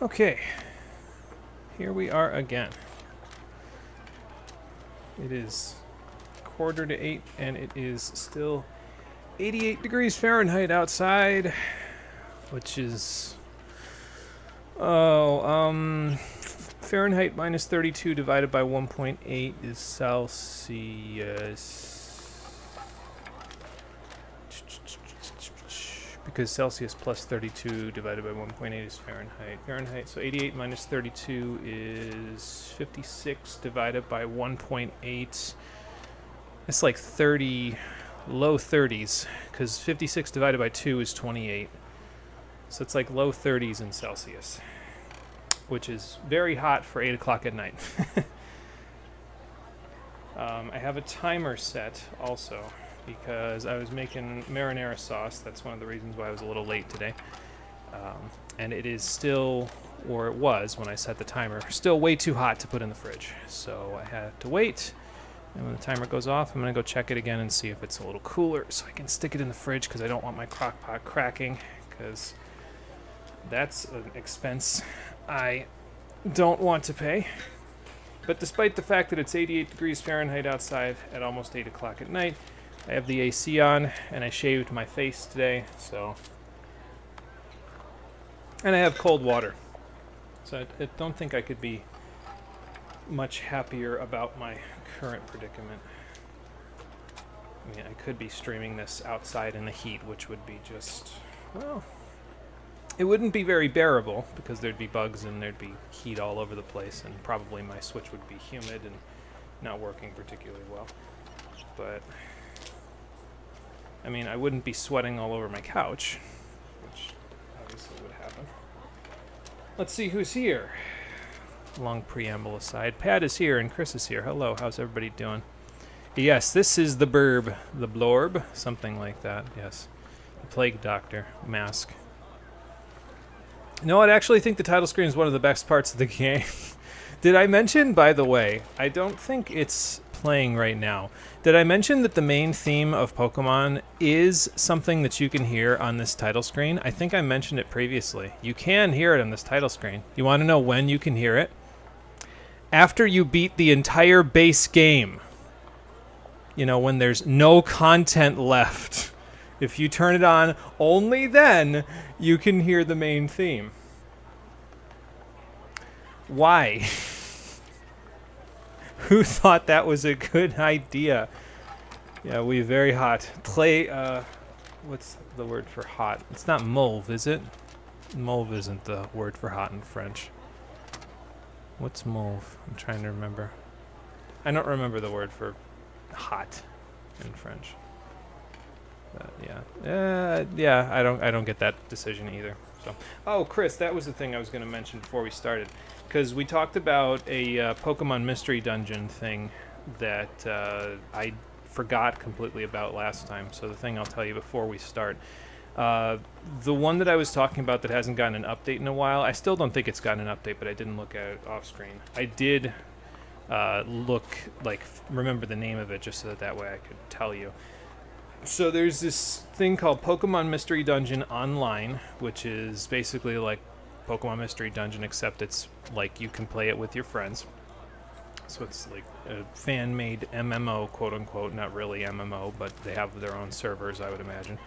Okay, here we are again. It is 7:45 and it is still 88 degrees Fahrenheit outside, which is Fahrenheit minus 32 divided by 1.8 is Celsius. Because Celsius plus 32 divided by 1.8 is Fahrenheit. Fahrenheit, so 88 minus 32 is 56 divided by 1.8. It's like 30, low 30s, because 56 divided by 2 is 28. So it's like low 30s in Celsius, which is very hot for 8 o'clock at night. I have a timer set also, because I was making marinara sauce. That's one of the reasons why I was a little late today. And it is still, or it was when I set the timer, still way too hot to put in the fridge. So I had to wait, and when the timer goes off, I'm going to go check it again and see if it's a little cooler so I can stick it in the fridge, because I don't want my crock pot cracking, because that's an expense I don't want to pay. But despite the fact that it's 88 degrees Fahrenheit outside at almost 8 o'clock at night, I have the AC on, and I shaved my face today, so... And I have cold water. So I don't think I could be much happier about my current predicament. I mean, I could be streaming this outside in the heat, which would be just... well... it wouldn't be very bearable, because there'd be bugs and there'd be heat all over the place, and probably my Switch would be humid and not working particularly well. But... I mean, I wouldn't be sweating all over my couch, which obviously would happen. Let's see who's here. Long preamble aside. Pat is here and Chris is here. Hello, how's everybody doing? Yes, this is the Burb. The Blorb? Something like that, yes. The Plague Doctor mask. No, I actually think the title screen is one of the best parts of the game. Did I mention, by the way, I don't think it's playing right now. Did I mention that the main theme of Pokemon is something that you can hear on this title screen? I think I mentioned it previously. You can hear it on this title screen. You want to know when you can hear it? After you beat the entire base game. You know, when there's no content left. If you turn it on, only then you can hear the main theme. Why? Who thought that was a good idea? Yeah, we very hot. Clay, what's the word for hot? It's not mauve, is it? Mauve isn't the word for hot in French. What's mauve? I'm trying to remember. I don't remember the word for hot in French. But yeah. Yeah, I don't get that decision either. So, oh, Chris, that was the thing I was going to mention before we started. Because we talked about a Pokemon Mystery Dungeon thing that I forgot completely about last time. So the thing I'll tell you before we start. The one that I was talking about that hasn't gotten an update in a while, I still don't think it's gotten an update, but I didn't look at it off screen. I did remember the name of it just so that way I could tell you. So there's this thing called Pokemon Mystery Dungeon Online, which is basically like Pokemon Mystery Dungeon, except it's like you can play it with your friends. So it's like a fan-made MMO, quote-unquote, not really MMO, but they have their own servers, I would imagine.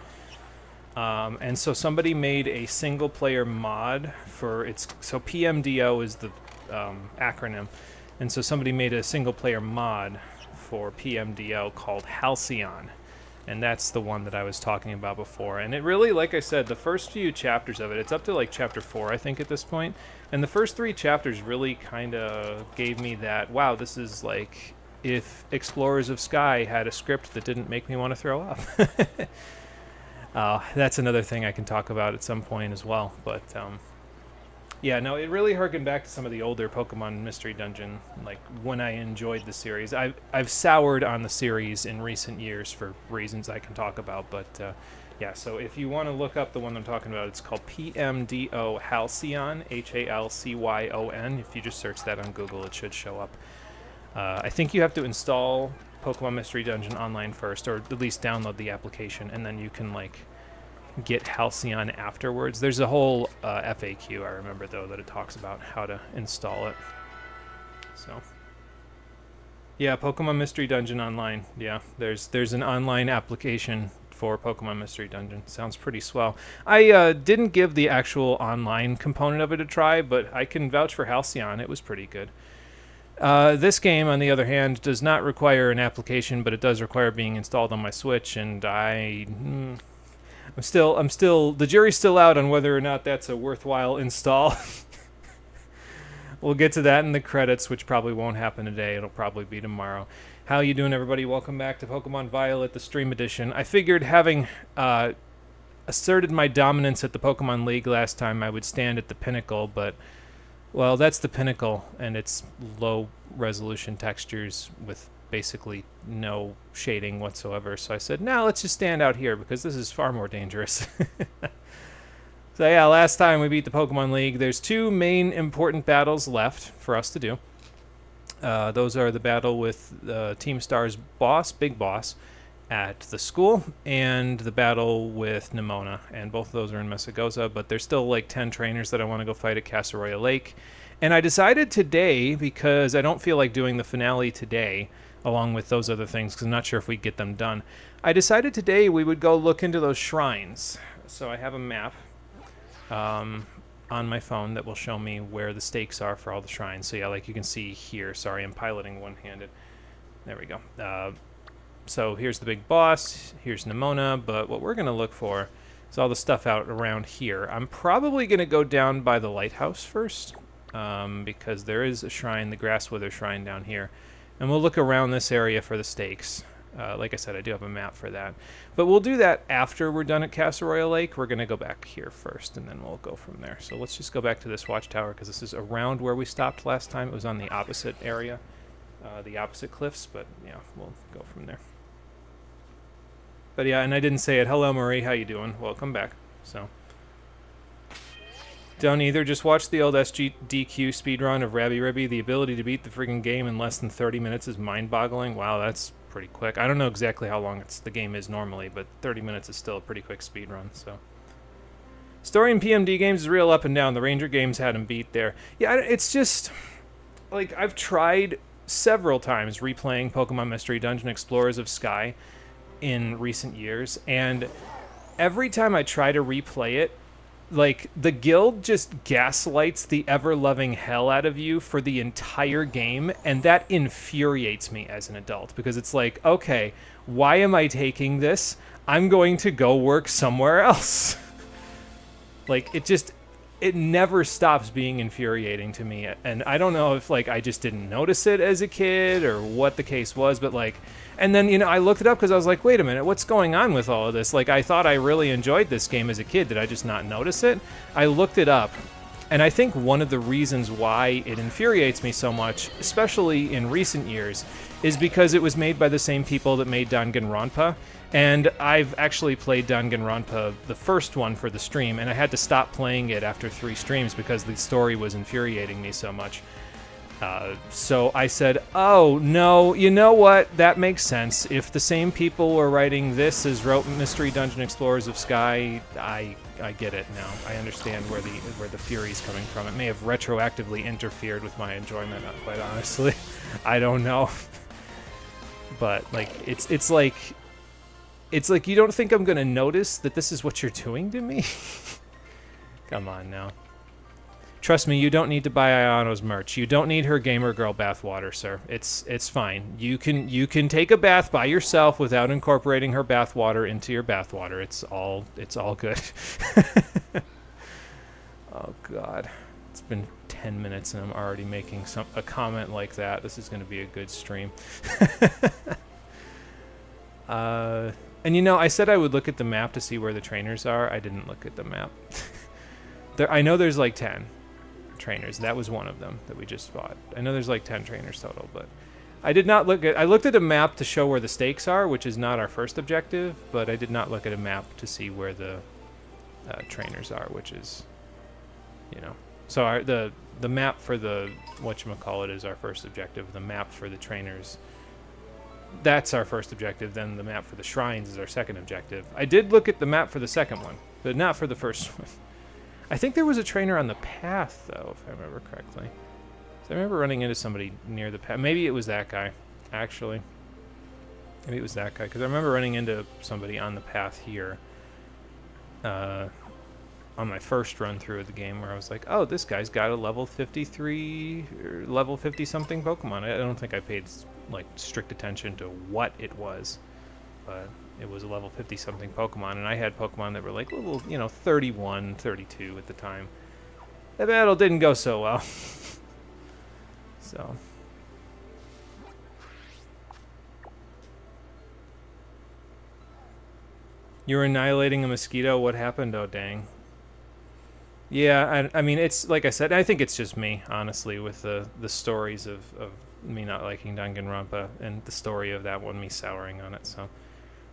And so somebody made a single-player mod for its... So PMDO is the acronym. And so somebody made a single-player mod for PMDO called Halcyon. And that's the one that I was talking about before. And it really, like I said, the first few chapters of it, it's up to like chapter 4, I think, at this point. And the first 3 chapters really kind of gave me that, wow, this is like if Explorers of Sky had a script that didn't make me want to throw up. That's another thing I can talk about at some point as well. But yeah, no, it really harkened back to some of the older Pokemon Mystery Dungeon, like when I enjoyed the series. I've soured on the series in recent years for reasons I can talk about, but yeah, so if you want to look up the one I'm talking about, it's called PMDO Halcyon, Halcyon. If you just search that on Google, it should show up. I think you have to install Pokemon Mystery Dungeon Online first, or at least download the application, and then you can like get Halcyon afterwards. There's a whole FAQ, I remember, though, that it talks about how to install it. So, yeah, Pokemon Mystery Dungeon Online. Yeah, there's an online application for Pokemon Mystery Dungeon. Sounds pretty swell. I didn't give the actual online component of it a try, but I can vouch for Halcyon. It was pretty good. This game, on the other hand, does not require an application, but it does require being installed on my Switch, and I'm still, the jury's still out on whether or not that's a worthwhile install. We'll get to that in the credits, which probably won't happen today. It'll probably be tomorrow. How you doing, everybody? Welcome back to Pokemon Violet, the Stream Edition. I figured, having asserted my dominance at the Pokemon League last time, I would stand at the pinnacle, but, well, that's the pinnacle, and it's low-resolution textures with basically no shading whatsoever. So I said, no, let's just stand out here, because this is far more dangerous. So yeah, last time we beat the Pokemon League. There's 2 main important battles left for us to do. Those are the battle with Team Star's boss, Big Boss, at the school, and the battle with Nimona. And both of those are in Mesagoza, but there's still like 10 trainers that I want to go fight at Casseroya Lake. And I decided today, because I don't feel like doing the finale today, along with those other things, because I'm not sure if we get them done. I decided today we would go look into those shrines. So I have a map on my phone that will show me where the stakes are for all the shrines. So yeah, like you can see here. Sorry, I'm piloting one-handed. There we go. So here's the big boss. Here's Nimona. But what we're going to look for is all the stuff out around here. I'm probably going to go down by the lighthouse first, because there is a shrine, the Grass Wither Shrine down here. And we'll look around this area for the stakes. Like I said, I do have a map for that. But we'll do that after we're done at Casseroya Lake. We're going to go back here first, and then we'll go from there. So let's just go back to this watchtower, because this is around where we stopped last time. It was on the opposite area, the opposite cliffs, but yeah, we'll go from there. But yeah, and I didn't say it. Hello, Marie. How you doing? Welcome back. So, don't either. Just watch the old SGDQ speedrun of Rabby Ribby. The ability to beat the freaking game in less than 30 minutes is mind-boggling. Wow, that's pretty quick. I don't know exactly how long the game is normally, but 30 minutes is still a pretty quick speed run. So, story in PMD games is real up and down. The Ranger games had him beat there. Yeah, it's just like I've tried several times replaying Pokemon Mystery Dungeon Explorers of Sky in recent years, and every time I try to replay it, like, the guild just gaslights the ever-loving hell out of you for the entire game, and that infuriates me as an adult, because it's like, okay, why am I taking this? I'm going to go work somewhere else. Like, it never stops being infuriating to me, and I don't know if, like, I just didn't notice it as a kid, or what the case was, but, like, and then, you know, I looked it up because I was like, wait a minute, what's going on with all of this? Like, I thought I really enjoyed this game as a kid. Did I just not notice it? I looked it up, and I think one of the reasons why it infuriates me so much, especially in recent years, is because it was made by the same people that made Danganronpa. And I've actually played Danganronpa, the first one, for the stream, and I had to stop playing it after 3 streams because the story was infuriating me so much. So I said, oh, no, you know what? That makes sense. If the same people were writing this as wrote Mystery Dungeon Explorers of Sky, I get it now. I understand where the fury's coming from. It may have retroactively interfered with my enjoyment, quite honestly. I don't know. But, like, it's like you don't think I'm gonna notice that this is what you're doing to me? Come on now. Trust me, you don't need to buy Ayano's merch. You don't need her gamer girl bathwater, sir. It's fine. You can take a bath by yourself without incorporating her bathwater into your bathwater. It's all good. Oh God, it's been 10 minutes and I'm already making a comment like that. This is going to be a good stream. And you know, I said I would look at the map to see where the trainers are. I didn't look at the map. I know there's like 10 trainers. That was one of them that we just fought. I know there's like 10 trainers total, but I did not look at... I looked at a map to show where the stakes are, which is not our first objective, but I did not look at a map to see where the trainers are, which is, you know... So the map for the whatchamacallit is our first objective. The map for the trainers that's our first objective. Then the map for the shrines is our second objective. I did look at the map for the second one, but not for the first one. I think there was a trainer on the path, though, if I remember correctly. So I remember running into somebody near the path. Maybe it was that guy, actually. Maybe it was that guy, because I remember running into somebody on the path here on my first run through of the game, where I was like, oh, this guy's got a level 53 or level 50 something Pokemon. I don't think I paid like strict attention to what it was, but it was a level 50 something Pokemon, and I had Pokemon that were like level, 31, 32 at the time. The battle didn't go so well. So you were annihilating a mosquito. What happened? Oh, dang. Yeah, I mean, it's like I said, I think it's just me, honestly, with the stories of me not liking Danganronpa and the story of that one, me souring on it. So,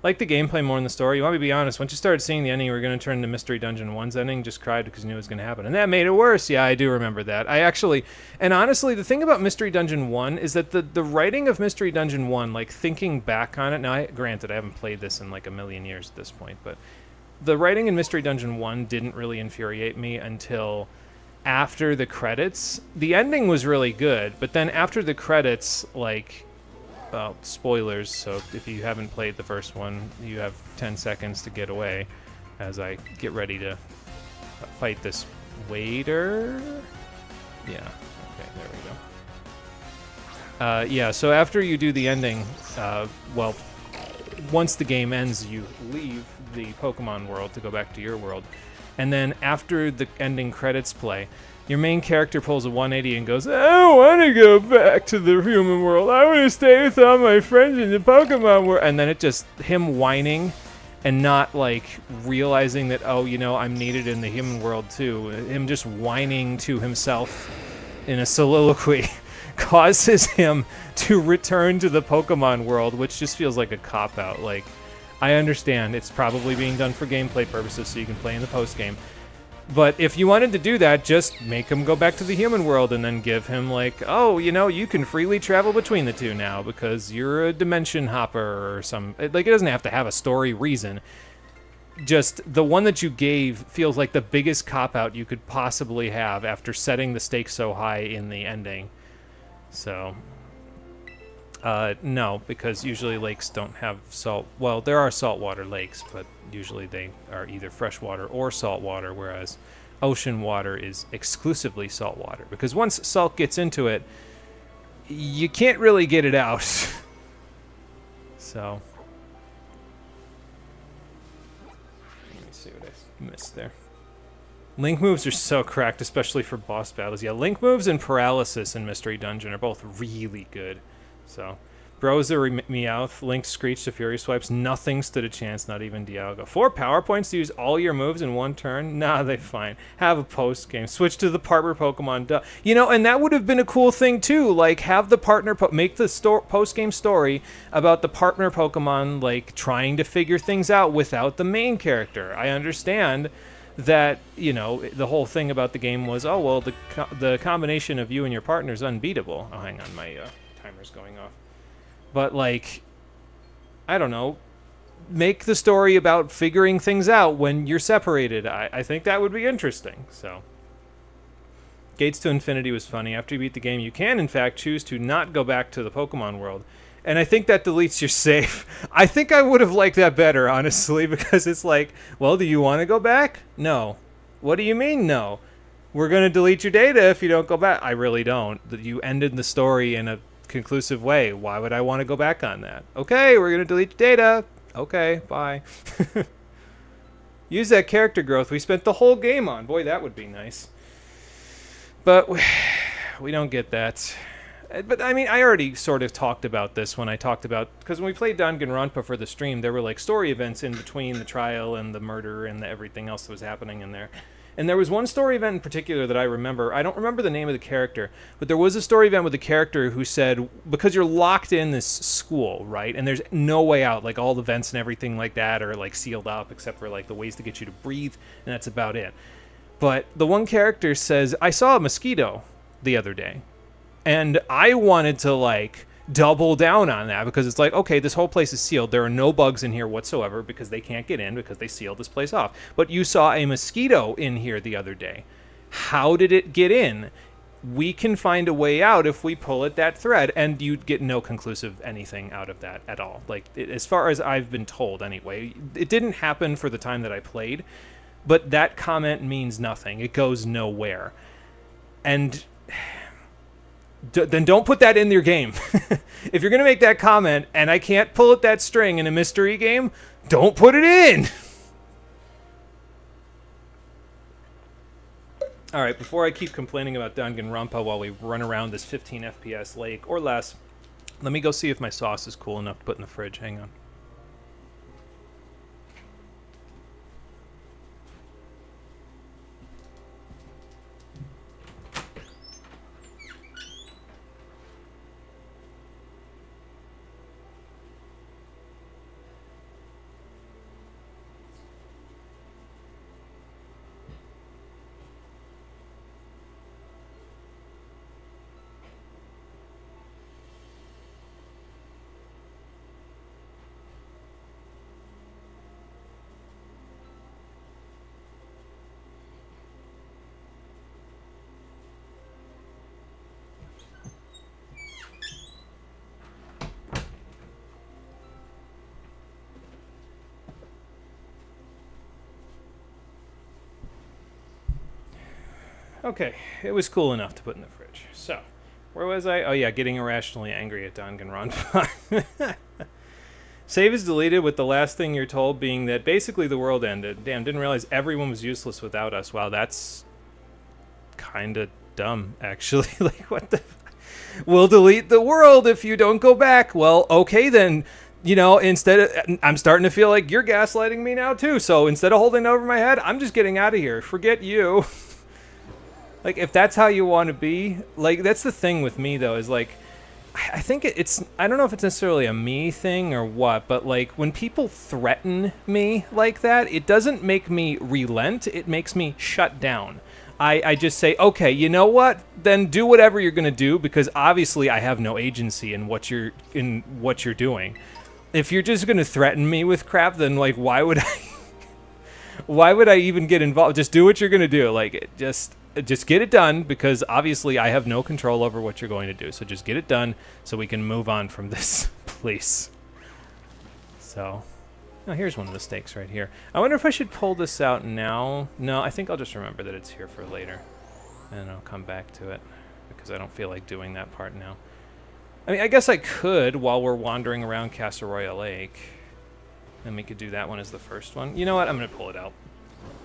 like the gameplay more than the story. You want me to be honest, once you started seeing the ending, you were going to turn into Mystery Dungeon 1's ending, just cried because you knew it was going to happen. And that made it worse. Yeah, I do remember that. And honestly, the thing about Mystery Dungeon 1 is that the writing of Mystery Dungeon 1, like thinking back on it, now, granted, I haven't played this in like a million years at this point, but the writing in Mystery Dungeon 1 didn't really infuriate me until after the credits. The ending was really good, but then after the credits, like, well, spoilers, so if you haven't played the first one, you have 10 seconds to get away as I get ready to fight this waiter. Yeah, okay, there we go. Yeah, so after you do the ending, well, once the game ends, you leave the Pokemon world to go back to your world. And then after the ending credits play, your main character pulls a 180 and goes, I don't want to go back to the human world. I want to stay with all my friends in the Pokemon world. And then it just, him whining and not like realizing that, oh, I'm needed in the human world too. Him just whining to himself in a soliloquy causes him to return to the Pokemon world, which just feels like a cop-out. Like, I understand it's probably being done for gameplay purposes so you can play in the post-game. But if you wanted to do that, just make him go back to the human world and then give him like, oh, you can freely travel between the two now because you're a dimension hopper or some... Like, it doesn't have to have a story reason. Just the one that you gave feels like the biggest cop-out you could possibly have after setting the stakes so high in the ending. So... no, because usually lakes don't have salt. Well, there are saltwater lakes, but usually they are either freshwater or saltwater, whereas ocean water is exclusively saltwater. Because once salt gets into it, you can't really get it out. So, let me see what I missed there. Link moves are so cracked, especially for boss battles. Yeah, link moves and paralysis in Mystery Dungeon are both really good. So, Browser Meowth, Link Screech to Fury Swipes, nothing stood a chance, not even Dialga. 4 power points to use all your moves in one turn? Nah, they fine. Have a post-game. Switch to the partner Pokemon. Duh. And that would have been a cool thing too, like have the partner, make the post-game story about the partner Pokemon, like trying to figure things out without the main character. I understand that, the whole thing about the game was, oh, well, the combination of you and your partner is unbeatable. Oh, hang on, my timer's going off. But, like, I don't know, make the story about figuring things out when you're separated. I think that would be interesting. So, Gates to Infinity was funny. After you beat the game, you can, in fact, choose to not go back to the Pokemon world. And I think that deletes your save. I think I would have liked that better, honestly, because it's like, well, do you want to go back? No. What do you mean, no? We're going to delete your data if you don't go back. I really don't. You ended the story in a conclusive way. Why would I want to go back on that? Okay, we're going to delete your data. Okay, bye. Use that character growth we spent the whole game on. Boy, that would be nice. But we don't get that. But, I mean, I already sort of talked about this when I talked about... Because when we played Danganronpa for the stream, there were, like, story events in between the trial and the murder and everything else that was happening in there. And there was one story event in particular that I remember. I don't remember the name of the character, but there was a story event with a character who said, because you're locked in this school, right? And there's no way out. Like, all the vents and everything like that are, like, sealed up, except for, like, the ways to get you to breathe, and that's about it. But the one character says, I saw a mosquito the other day. And I wanted to, like, double down on that, because it's like, okay, this whole place is sealed. There are no bugs in here whatsoever because they can't get in because they sealed this place off. But you saw a mosquito in here the other day. How did it get in? We can find a way out if we pull at that thread, and you'd get no conclusive anything out of that at all. Like, as far as I've been told anyway. It didn't happen for the time that I played, but that comment means nothing. It goes nowhere. And then don't put that in your game. If you're going to make that comment and I can't pull at that string in a mystery game, don't put it in. All right, before I keep complaining about Danganronpa while we run around this 15 FPS lake or less, let me go see if my sauce is cool enough to put in the fridge. Hang on. Okay, it was cool enough to put in the fridge. So, where was I? Oh yeah, getting irrationally angry at Danganronpa. Save is deleted with the last thing you're told being that basically the world ended. Damn, didn't realize everyone was useless without us. Wow, that's kind of dumb, actually. Like, what the... We'll delete the world if you don't go back. Well, okay then. You know, instead of... I'm starting to feel like you're gaslighting me now, too. So instead of holding it over my head, I'm just getting out of here. Forget you. Like, if that's how you want to be, like, that's the thing with me, though, is, like, I think it's, I don't know if it's necessarily a me thing or what, but, like, when people threaten me like that, it doesn't make me relent, it makes me shut down. I just say, okay, you know what? Then do whatever you're going to do, because obviously I have no agency in what you're doing. If you're just going to threaten me with crap, then, like, why would I even get involved? Just do what you're going to do. Like, just get it done, because obviously I have no control over what you're going to do. So just get it done so we can move on from this place. So, oh, here's one of the stakes right here. I wonder if I should pull this out now. No, I think I'll just remember that it's here for later. And I'll come back to it, because I don't feel like doing that part now. I mean, I guess I could while we're wandering around Casseroya Lake. And we could do that one as the first one. You know what? I'm going to pull it out.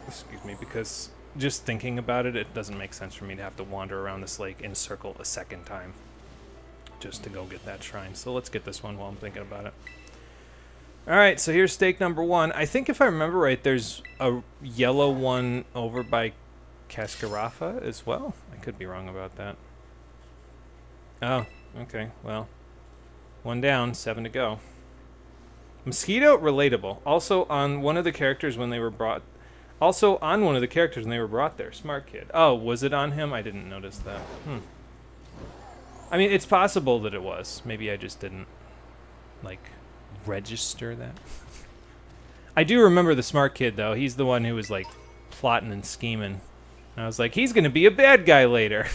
Excuse me, because... just thinking about it, it doesn't make sense for me to have to wander around this lake in circle a second time just to go get that shrine. So let's get this one while I'm thinking about it. Alright, so here's stake number 1. I think if I remember right, there's a yellow one over by Cascarafa as well. I could be wrong about that. Oh, okay, well. 1 down, 7 to go. Mosquito, relatable. Also on one of the characters when they were brought... Also, on one of the characters when they were brought there. Smart kid. Oh, was it on him? I didn't notice that. I mean, it's possible that it was. Maybe I just didn't, like, register that. I do remember the smart kid, though. He's the one who was, like, plotting and scheming. And I was like, he's going to be a bad guy later.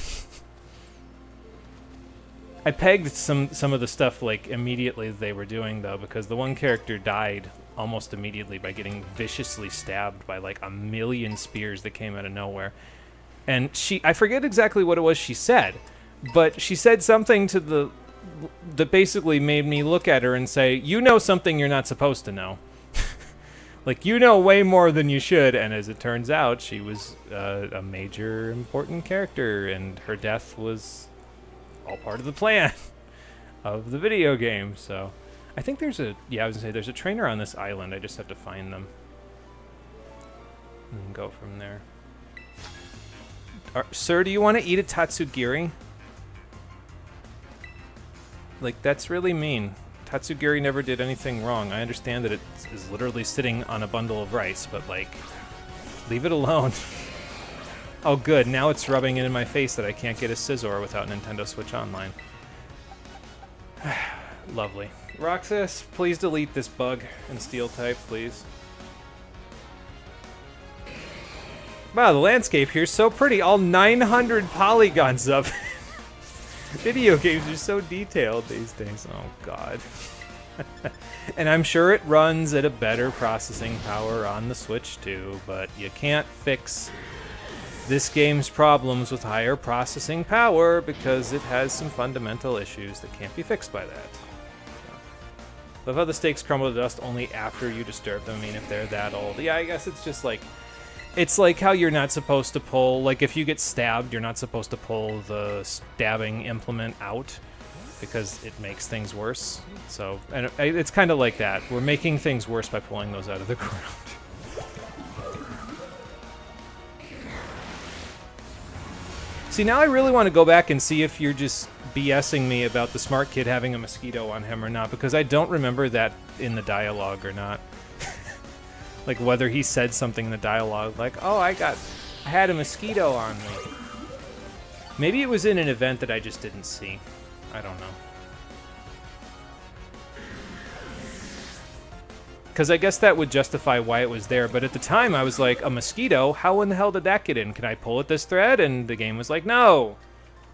I pegged some of the stuff, like, immediately they were doing, though, because the one character died almost immediately by getting viciously stabbed by like 1,000,000 spears that came out of nowhere. And I forget exactly what it was she said, but she said something to that basically made me look at her and say, you know something you're not supposed to know. Like, you know way more than you should. And as it turns out, she was a major important character, and her death was all part of the plan of the video game. So I think there's I was gonna say there's a trainer on this island. I just have to find them and go from there. Sir, do you want to eat a tatsugiri? Like, that's really mean. Tatsugiri never did anything wrong. I understand that it is literally sitting on a bundle of rice, but like, leave it alone. Oh good, now it's rubbing it in my face that I can't get a Scizor without Nintendo Switch Online. Lovely. Roxas, please delete this bug in Steel type, please. Wow, the landscape here's so pretty. All 900 polygons of it. Video games are so detailed these days. Oh, God. And I'm sure it runs at a better processing power on the Switch, too, but you can't fix this game's problems with higher processing power because it has some fundamental issues that can't be fixed by that. Love how the stakes crumble to dust only after you disturb them. I mean, if they're that old. Yeah, I guess it's just like... It's like how you're not supposed to pull... Like, if you get stabbed, you're not supposed to pull the stabbing implement out because it makes things worse. So, and it's kind of like that. We're making things worse by pulling those out of the ground. See, now I really want to go back and see if you're just BSing me about the smart kid having a mosquito on him or not, because I don't remember that in the dialogue or not. Like, whether he said something in the dialogue, like, oh, I had a mosquito on me. Maybe it was in an event that I just didn't see. I don't know. Because I guess that would justify why it was there, but at the time I was like, a mosquito? How in the hell did that get in? Can I pull at this thread? And the game was like, no!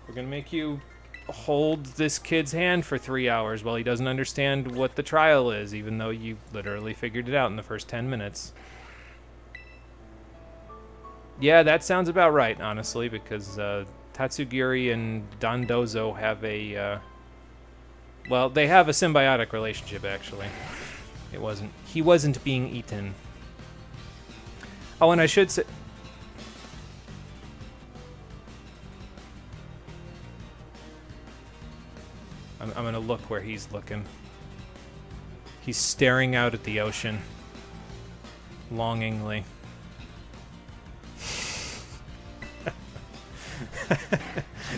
We're gonna make you hold this kid's hand for 3 hours while he doesn't understand what the trial is, even though you literally figured it out in the first 10 minutes. Yeah, that sounds about right, honestly, because Tatsugiri and Dondozo have a... well, they have a symbiotic relationship, actually. He wasn't being eaten. Oh, and I should say... I'm gonna look where he's looking. He's staring out at the ocean. Longingly.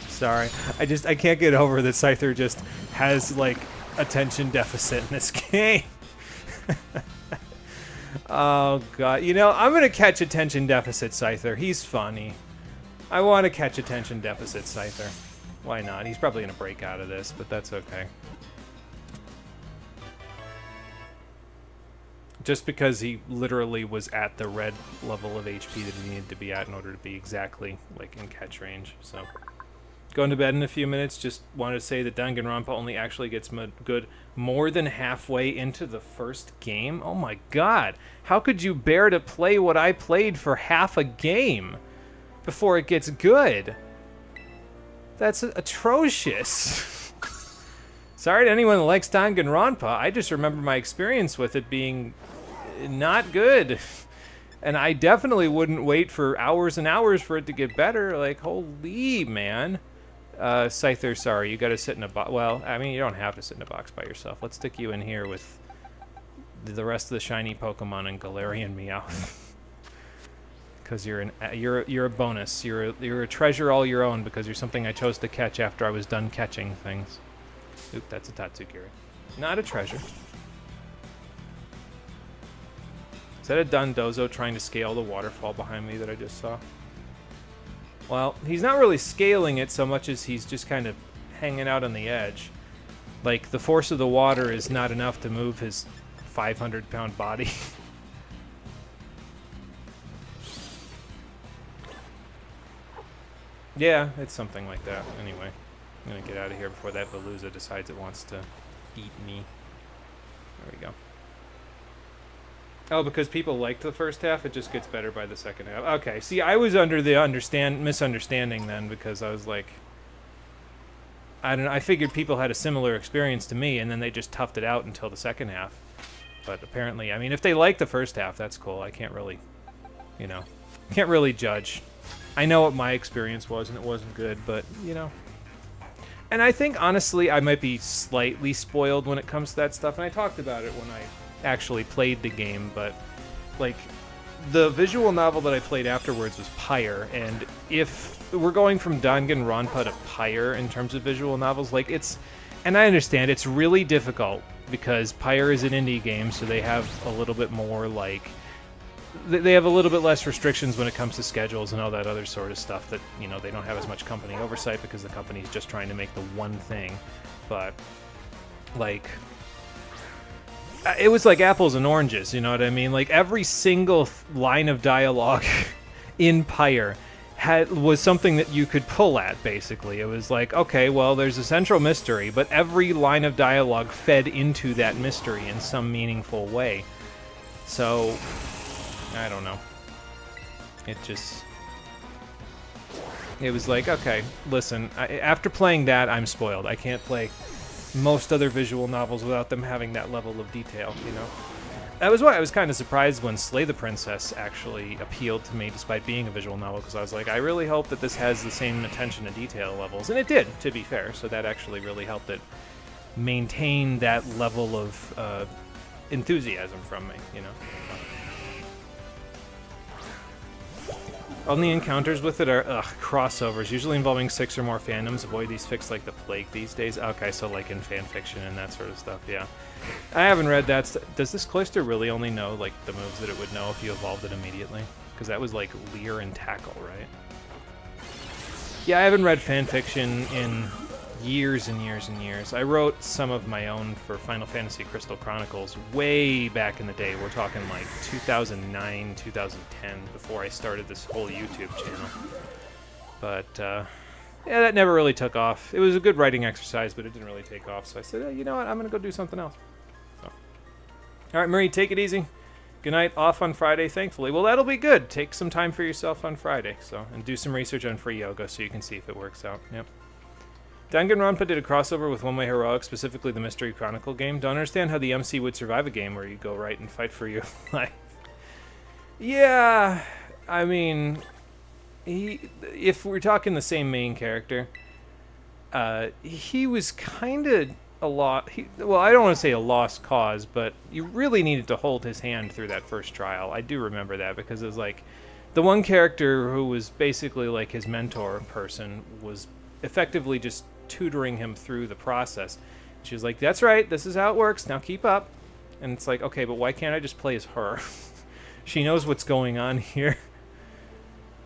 Sorry. I can't get over that Scyther just has, like, attention deficit in this game. Oh, God. You know, I'm gonna catch attention deficit Scyther. He's funny. I want to catch attention deficit Scyther. Why not? He's probably gonna break out of this, but that's okay. Just because he literally was at the red level of HP that he needed to be at in order to be exactly, like, in catch range, so... Going to bed in a few minutes. Just wanted to say that Danganronpa only actually gets good more than halfway into the first game. Oh my God. How could you bear to play what I played for half a game before it gets good? That's atrocious. Sorry to anyone that likes Danganronpa. I just remember my experience with it being not good. And I definitely wouldn't wait for hours and hours for it to get better. Like, holy man. Scyther, sorry, you gotta sit in a box. Well, I mean, you don't have to sit in a box by yourself. Let's stick you in here with the rest of the shiny Pokemon and Galarian Meowth. Because you're a bonus. You're a treasure all your own because you're something I chose to catch after I was done catching things. Oop, that's a Tatsugiri. Not a treasure. Is that a Dondozo trying to scale the waterfall behind me that I just saw? Well, he's not really scaling it so much as he's just kind of hanging out on the edge. Like, the force of the water is not enough to move his 500-pound body. Yeah, it's something like that. Anyway, I'm gonna get out of here before that Veluza decides it wants to eat me. There we go. Oh, because people liked the first half, it just gets better by the second half. Okay, see, I was under the misunderstanding then, because I was like... I don't know, I figured people had a similar experience to me, and then they just toughed it out until the second half. But apparently, I mean, if they like the first half, that's cool. I can't really, you know, can't really judge. I know what my experience was, and it wasn't good, but, you know. And I think, honestly, I might be slightly spoiled when it comes to that stuff, and I talked about it when I actually played the game, but, like, the visual novel that I played afterwards was Pyre, and if we're going from Danganronpa to Pyre in terms of visual novels, like, it's... And I understand, it's really difficult, because Pyre is an indie game, so they have a little bit more, like... They have a little bit less restrictions when it comes to schedules and all that other sort of stuff that, you know, they don't have as much company oversight because the company's just trying to make the one thing. But like, it was like apples and oranges, you know what I mean? Like, every single line of dialogue in Pyre was something that you could pull at, basically. It was like, okay, well, there's a central mystery, but every line of dialogue fed into that mystery in some meaningful way. So, I don't know. It was like, okay, listen, after playing that, I'm spoiled. I can't play most other visual novels without them having that level of detail, you know? That was why I was kind of surprised when Slay the Princess actually appealed to me despite being a visual novel, because I was like, I really hope that this has the same attention to detail levels. And it did, to be fair, so that actually really helped it maintain that level of enthusiasm from me, you know? Only encounters with it are, crossovers, usually involving 6 or more fandoms. Avoid these fics like the plague these days. Okay, so like in fanfiction and that sort of stuff, yeah. I haven't read that. Does this cloister really only know, like, the moves that it would know if you evolved it immediately? Because that was, like, Leer and Tackle, right? Yeah, I haven't read fanfiction in years and years and years. I wrote some of my own for Final Fantasy Crystal Chronicles way back in the day. We're talking like 2009, 2010, before I started this whole YouTube channel. But, yeah, that never really took off. It was a good writing exercise, but it didn't really take off. So I said, you know what, I'm going to go do something else. So. All right, Marie, take it easy. Good night, off on Friday, thankfully. Well, that'll be good. Take some time for yourself on Friday, and do some research on free yoga so you can see if it works out. Yep. Danganronpa did a crossover with One Way Heroic, specifically the Mystery Chronicle game. Don't understand how the MC would survive a game where you go right and fight for your life. Yeah, I mean, if we're talking the same main character, he was kind of well, I don't want to say a lost cause, but you really needed to hold his hand through that first trial. I do remember that because it was like the one character who was basically like his mentor person was effectively just tutoring him through the process. She was like, that's right, this is how it works, now keep up. And it's like, okay, but why can't I just play as her? She knows what's going on here.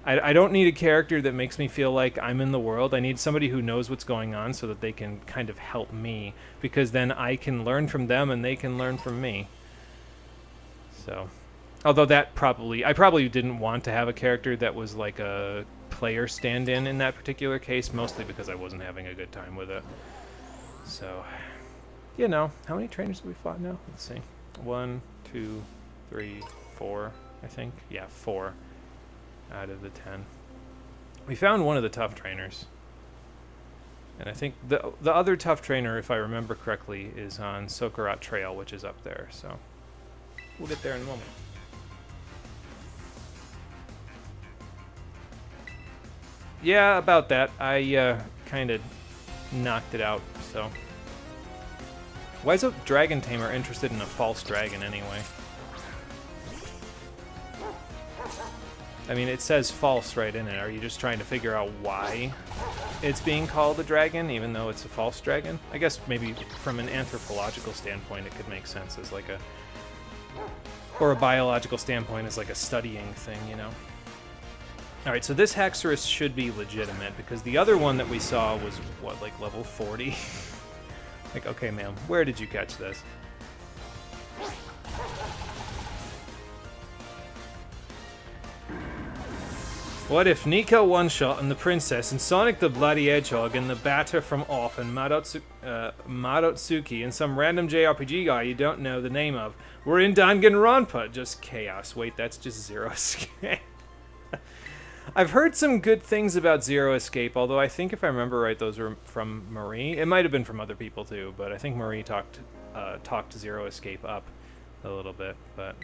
I don't need a character that makes me feel like I'm in the world. I need somebody who knows what's going on so that they can kind of help me, because then I can learn from them and they can learn from me. So, although I probably didn't want to have a character that was like a player stand-in in that particular case, mostly because I wasn't having a good time with it. So, you know, how many trainers have we fought now? Let's see. 1, 2, 3, 4, I think. Yeah, 4 out of the 10. We found one of the tough trainers. And I think the other tough trainer, if I remember correctly, is on Sokarat Trail, which is up there. So, we'll get there in a moment. Yeah, about that. I kind of knocked it out, so. Why is a dragon tamer interested in a false dragon anyway? I mean, it says false right in it. Are you just trying to figure out why it's being called a dragon, even though it's a false dragon? I guess maybe from an anthropological standpoint, it could make sense as like or a biological standpoint as like a studying thing, you know? Alright, so this Haxorus should be legitimate, because the other one that we saw was, what, like level 40? Like, okay, ma'am, where did you catch this? What if Nico one-shot and the Princess and Sonic the Bloody Hedgehog and the Batter from Off and Madotsuki and some random JRPG guy you don't know the name of were in Danganronpa? Just chaos. Wait, that's just Zero Escape. I've heard some good things about Zero Escape, although I think if I remember right, those were from Marie. It might have been from other people too, but I think Marie talked Zero Escape up a little bit, but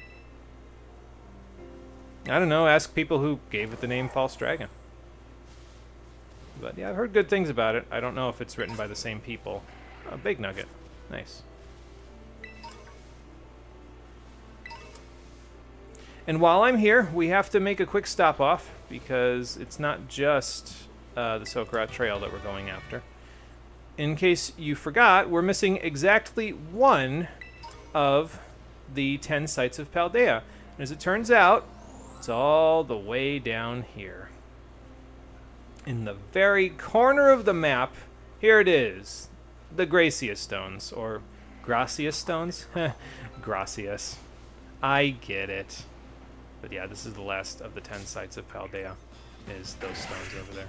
I don't know, ask people who gave it the name False Dragon. But yeah, I've heard good things about it. I don't know if it's written by the same people. A big nugget. Nice. And while I'm here, we have to make a quick stop off, because it's not just the Sokarat Trail that we're going after. In case you forgot, we're missing exactly one of the 10 sites of Paldea. And as it turns out, it's all the way down here. In the very corner of the map, here it is. The Gracia Stones, or Gracias stones? Gracias. I get it. But yeah, this is the last of the 10 sites of Paldea, is those stones over there.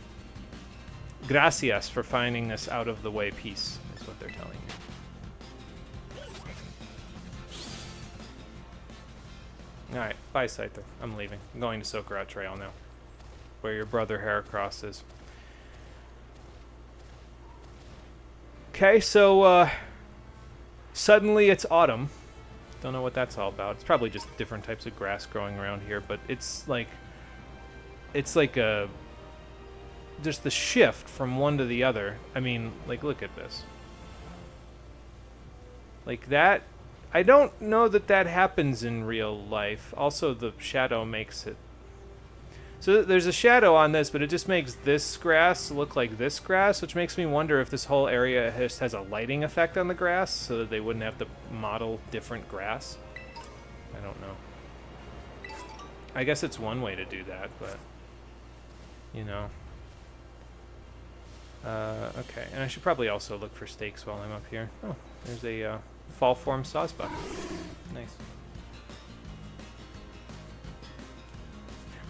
Gracias for finding this out-of-the-way piece, is what they're telling you. Alright, bye, Scyther. I'm leaving. I'm going to Sokarat Trail now, where your brother Heracross is. Okay, so, suddenly it's autumn. Don't know what that's all about. It's probably just different types of grass growing around here, but it's like a... just the shift from one to the other. I mean, like, look at this. Like that, I don't know that that happens in real life. Also, the shadow makes it... So there's a shadow on this, but it just makes this grass look like this grass, which makes me wonder if this whole area just has a lighting effect on the grass, so that they wouldn't have to model different grass. I don't know. I guess it's one way to do that, but, you know. Okay, and I should probably also look for stakes while I'm up here. Oh, there's a fall form sawsbuck. Nice.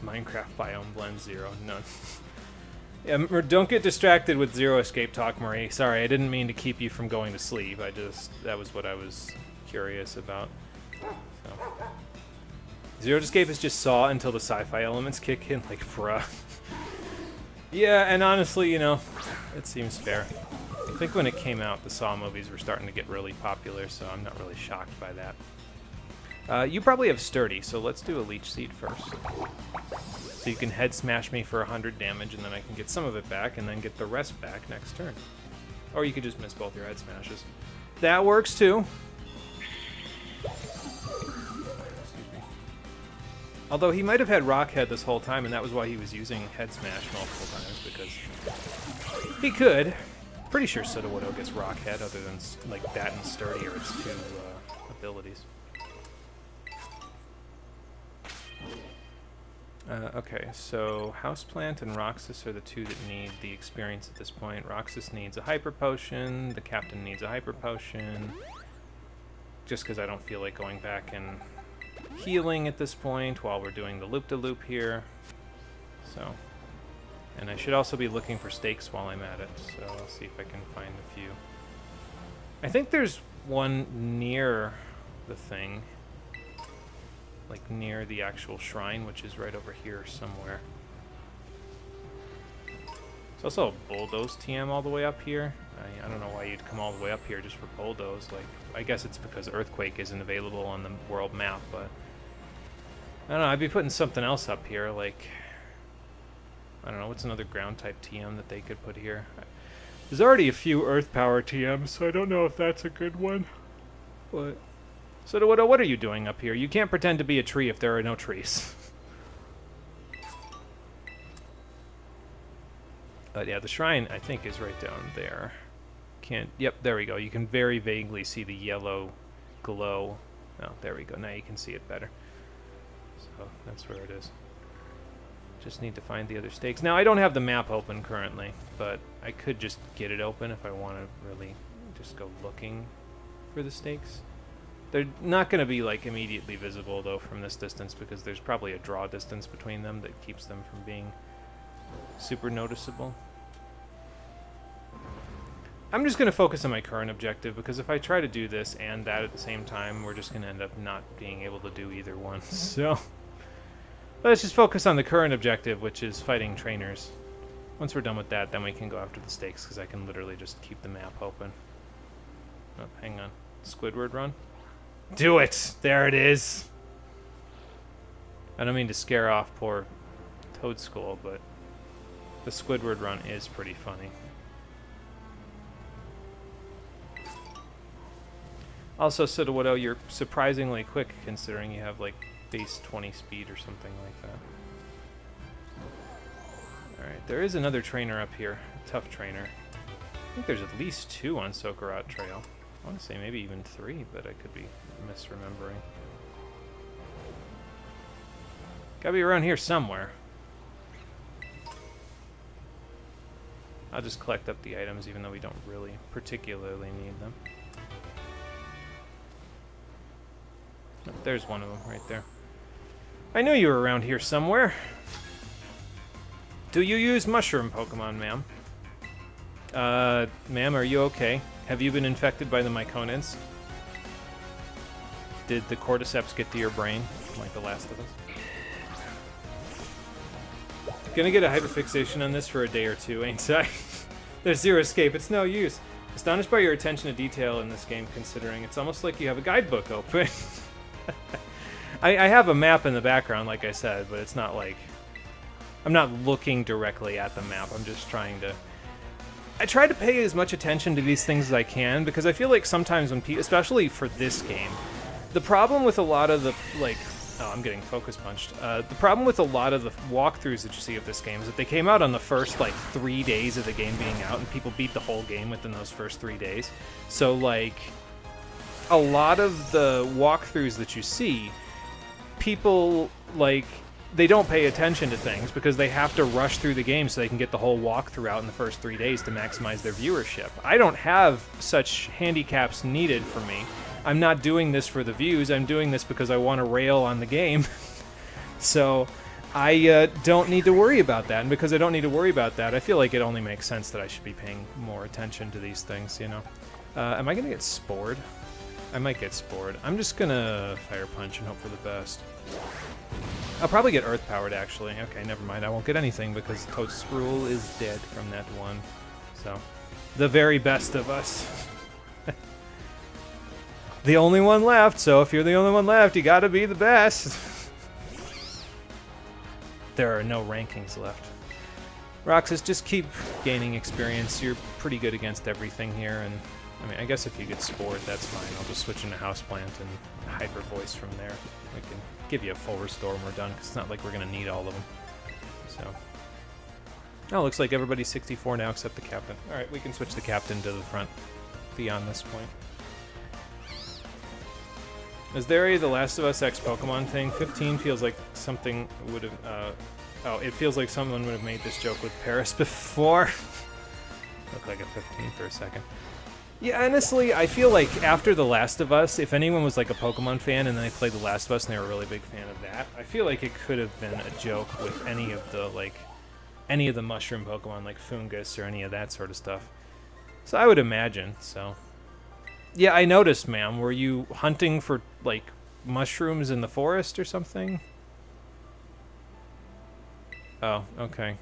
Minecraft biome blend 0, none. Yeah, don't get distracted with Zero Escape talk, Marie. Sorry, I didn't mean to keep you from going to sleep. That was what I was curious about. So. Zero Escape is just Saw until the sci-fi elements kick in, like, bruh. Yeah, and honestly, you know, it seems fair. I think when it came out, the Saw movies were starting to get really popular, so I'm not really shocked by that. You probably have Sturdy, so let's do a Leech Seed first. So you can head smash me for 100 damage, and then I can get some of it back, and then get the rest back next turn. Or you could just miss both your head smashes. That works too. Although he might have had Rock Head this whole time, and that was why he was using Head Smash multiple times, because he could. Pretty sure Sudowoodo gets Rock Head, other than like that and Sturdy are its two abilities. Okay, so Houseplant and Roxas are the two that need the experience at this point. Roxas needs a Hyper Potion, the Captain needs a Hyper Potion, just because I don't feel like going back and healing at this point while we're doing the loop-de-loop here. So, and I should also be looking for stakes while I'm at it, so I'll see if I can find a few. I think there's one near the thing. Like near the actual shrine, which is right over here somewhere. There's also a Bulldoze TM all the way up here. I don't know why you'd come all the way up here just for Bulldoze. Like, I guess it's because Earthquake isn't available on the world map, but I don't know, I'd be putting something else up here, like, I don't know, what's another ground type TM that they could put here? There's already a few Earth Power TMs, so I don't know if that's a good one. But so what are you doing up here? You can't pretend to be a tree if there are no trees. But yeah, the shrine, I think, is right down there. Yep, there we go. You can very vaguely see the yellow glow. Oh, there we go. Now you can see it better. So that's where it is. Just need to find the other stakes. Now, I don't have the map open currently, but I could just get it open if I want to really just go looking for the stakes. They're not going to be, like, immediately visible, though, from this distance, because there's probably a draw distance between them that keeps them from being super noticeable. I'm just going to focus on my current objective, because if I try to do this and that at the same time, we're just going to end up not being able to do either one. So let's just focus on the current objective, which is fighting trainers. Once we're done with that, then we can go after the stakes, because I can literally just keep the map open. Oh, hang on. Squidward run? Do it! There it is! I don't mean to scare off poor Toadskull, but the Squidward run is pretty funny. Also, Sudowoodo, you're surprisingly quick considering you have, like, base 20 speed or something like that. Alright, there is another trainer up here. A tough trainer. I think there's at least 2 on Sokarat Trail. I want to say maybe even 3, but I could be misremembering. Gotta be around here somewhere. I'll just collect up the items even though we don't really particularly need them. Oh, there's one of them right there. I knew you were around here somewhere. Do you use mushroom Pokemon, ma'am? Ma'am, are you okay? Have you been infected by the Myconids? Did the Cordyceps get to your brain, like the last of us? Gonna get a hyperfixation on this for a day or two, ain't I? There's zero escape, it's no use. Astonished by your attention to detail in this game, considering it's almost like you have a guidebook open. I have a map in the background, like I said, but it's not like... I'm not looking directly at the map, I'm just trying to... I try to pay as much attention to these things as I can, because I feel like sometimes when people, especially for this game, the problem with a lot of the, like... Oh, I'm getting focus punched. The problem with a lot of the walkthroughs that you see of this game is that they came out on the first, like, 3 days of the game being out, and people beat the whole game within those first 3 days. So, like, a lot of the walkthroughs that you see, people, like, they don't pay attention to things because they have to rush through the game so they can get the whole walkthrough out in the first 3 days to maximize their viewership. I don't have such handicaps needed for me. I'm not doing this for the views, I'm doing this because I want to rail on the game. So I don't need to worry about that, and because I don't need to worry about that, I feel like it only makes sense that I should be paying more attention to these things, you know? Am I going to get spored? I might get spored. I'm just going to Fire Punch and hope for the best. I'll probably get Earth-powered, actually. Okay, never mind. I won't get anything because Toadstool is dead from that one. So, the very best of us. The only one left, so if you're the only one left, you gotta be the best. There are no rankings left. Roxas, just keep gaining experience. You're pretty good against everything here, and I mean, I guess if you get spored, that's fine. I'll just switch into Houseplant and Hyper Voice from there. We can give you a full restore when we're done, because it's not like we're gonna need all of them. So. Oh, looks like everybody's 64 now except the captain. Alright, we can switch the captain to the front beyond this point. Is there a The Last of Us X Pokemon thing? 15 feels like something would have, oh, it feels like someone would have made this joke with Paris before. Looked like a 15 for a second. Yeah, honestly, I feel like after The Last of Us, if anyone was like a Pokemon fan and then they played The Last of Us and they were a really big fan of that, I feel like it could have been a joke with any of the, like, any of the mushroom Pokemon, like Fungus or any of that sort of stuff. So I would imagine, so... Yeah, I noticed, ma'am. Were you hunting for, like, mushrooms in the forest or something? Oh, okay.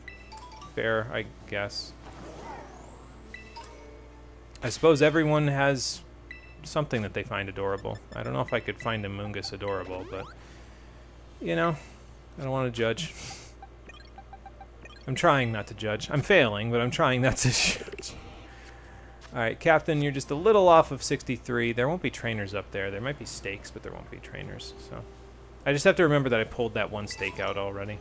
Fair, I guess. I suppose everyone has something that they find adorable. I don't know if I could find a Mungus adorable, but... You know, I don't want to judge. I'm trying not to judge. I'm failing, but I'm trying not to judge. Alright, Captain, you're just a little off of 63. There won't be trainers up there. There might be stakes, but there won't be trainers. So I just have to remember that I pulled that one stake out already.